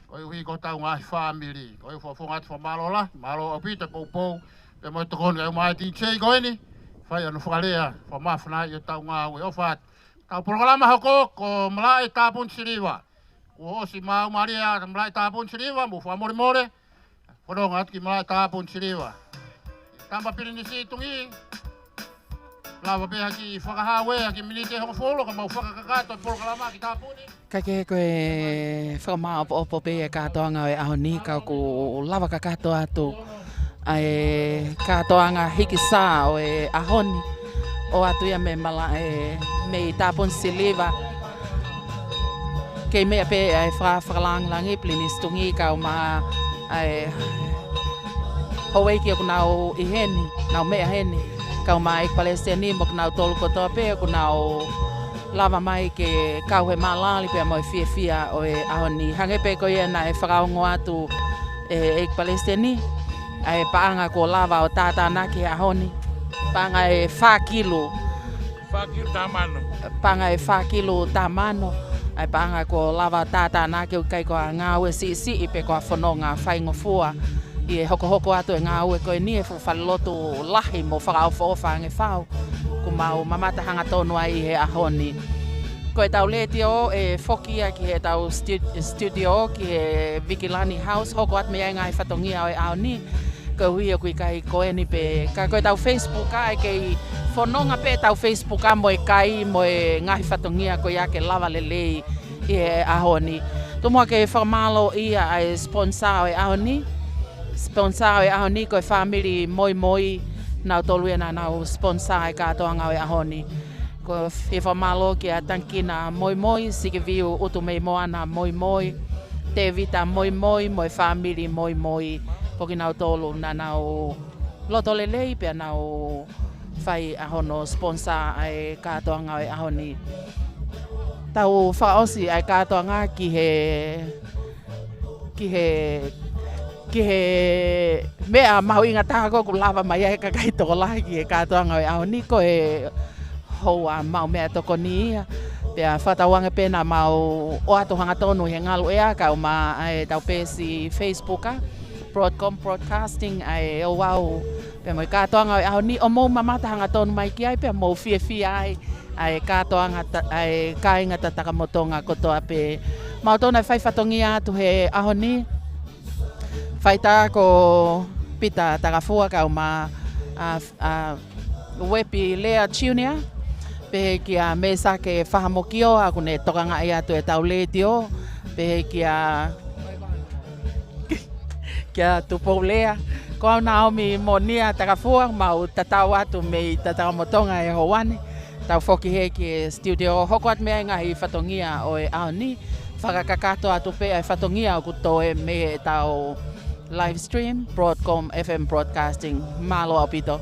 Ko hui ko tau ngahi whamiri. Ko eo whafunga ati whamalo la. Malo au pita pou. Pe moi tokoni ka eo maa ti tei ko eni. Whai anu whakalea. Whamawhana i o tau ngā ue ofat. Tau porokalama hoko ko mlae tāpun siriwa. Ko hosi maa umaria mlae tāpun siriwa. Mu whamore. Whanonga ati ki mlae tāpun siriwa. Tamba pili ni si tungi. Lawa pe haki whakahawe, haki minite hongo wholo, ka mau whakakakato, polo kalama ki tāpuni. Kai ke koe whakamā opo pe e kātoanga e aho ni, ka ku lawa kakato atu. Ai kātoanga hiki sā o e ahoni. O atu ia me mala e me i tāpun siliva. Kei mea pe e whakalangi plini stungi ka o maa ai hoi ki aku nau i heni, nau mea heni. Kau mai Palestini mo nau tolu ko toa pe ku nau lava mai ke kau he malali pe mo fia o e ahoni hange pe ko ia na e whakaongo atu e Palestini ai paanga ko lava o tata na ke ahoni paanga e 4 kilo tamano paanga e 4 kilo tamano ai paanga ko lava tata na ke kai ko ngā ue si pe ko whanonga whaingo fua i e hoko atu e ngā ue koe ni e whawhaloto lahi mo whakaofa nge whao. Ko mau mamata hanga tonu ai he ahoni. Ko e tau leti o e whokia ki he tau studio ki he Vikilani House. Hoko at mea ngai whatongia o e ahoni. Ko hui o kui kai koe ni pe. Ka koe tau Facebook a e kei whanonga pe tau Facebook a mo e kai mo e ngai whatongia ko ia ke lava lelei i e ahoni. Tumua ke whamalo ia ai sponsor o e ahoni. Sponsor e ahoni ko e family moi nau tolu e nau sponsor e kātoanga o e ahoni. Ko e whamalo ki a tankina moi, sike viu utu mei moana moi, te vita moi, mo e family moi, poki nau tolu na nau loto lelei pia nau whai ahono sponsor e kātoanga o e ahoni. Tau whaosi e kātoanga ki he mea mahu inga tāko ku lava mai e kakai toko lahi ki he kātoanga o e ahoni ko e hoa mau mea toko ni ia. Pea whatawanga pena mau o ato hanga tonu he ngalu ea ka o ma ai tau pesi Facebooka Broadcom Broadcasting ai o wau pe mo katoanga ai ni o mo mamata hanga tonu mai ki ai pe mo fie ai katoanga ai kainga tatakamotonga kotoa pe mau tona fai fatongia tu he ahoni faita ko pita tagafua ka o ma wepi Lea Junior pe kia mesa ke fahamokio aku ne tokanga ia tu e tauletio pe kia tu Paulea ko Naomi Monia takafua mau tatawa tu me tatakamotonga e hoani tau foki he ki studio hokwat me ngai fatongia o e ani fakakakato atu pe ai fatongia ku to e me tau live stream Broadcom FM Broadcasting malo apito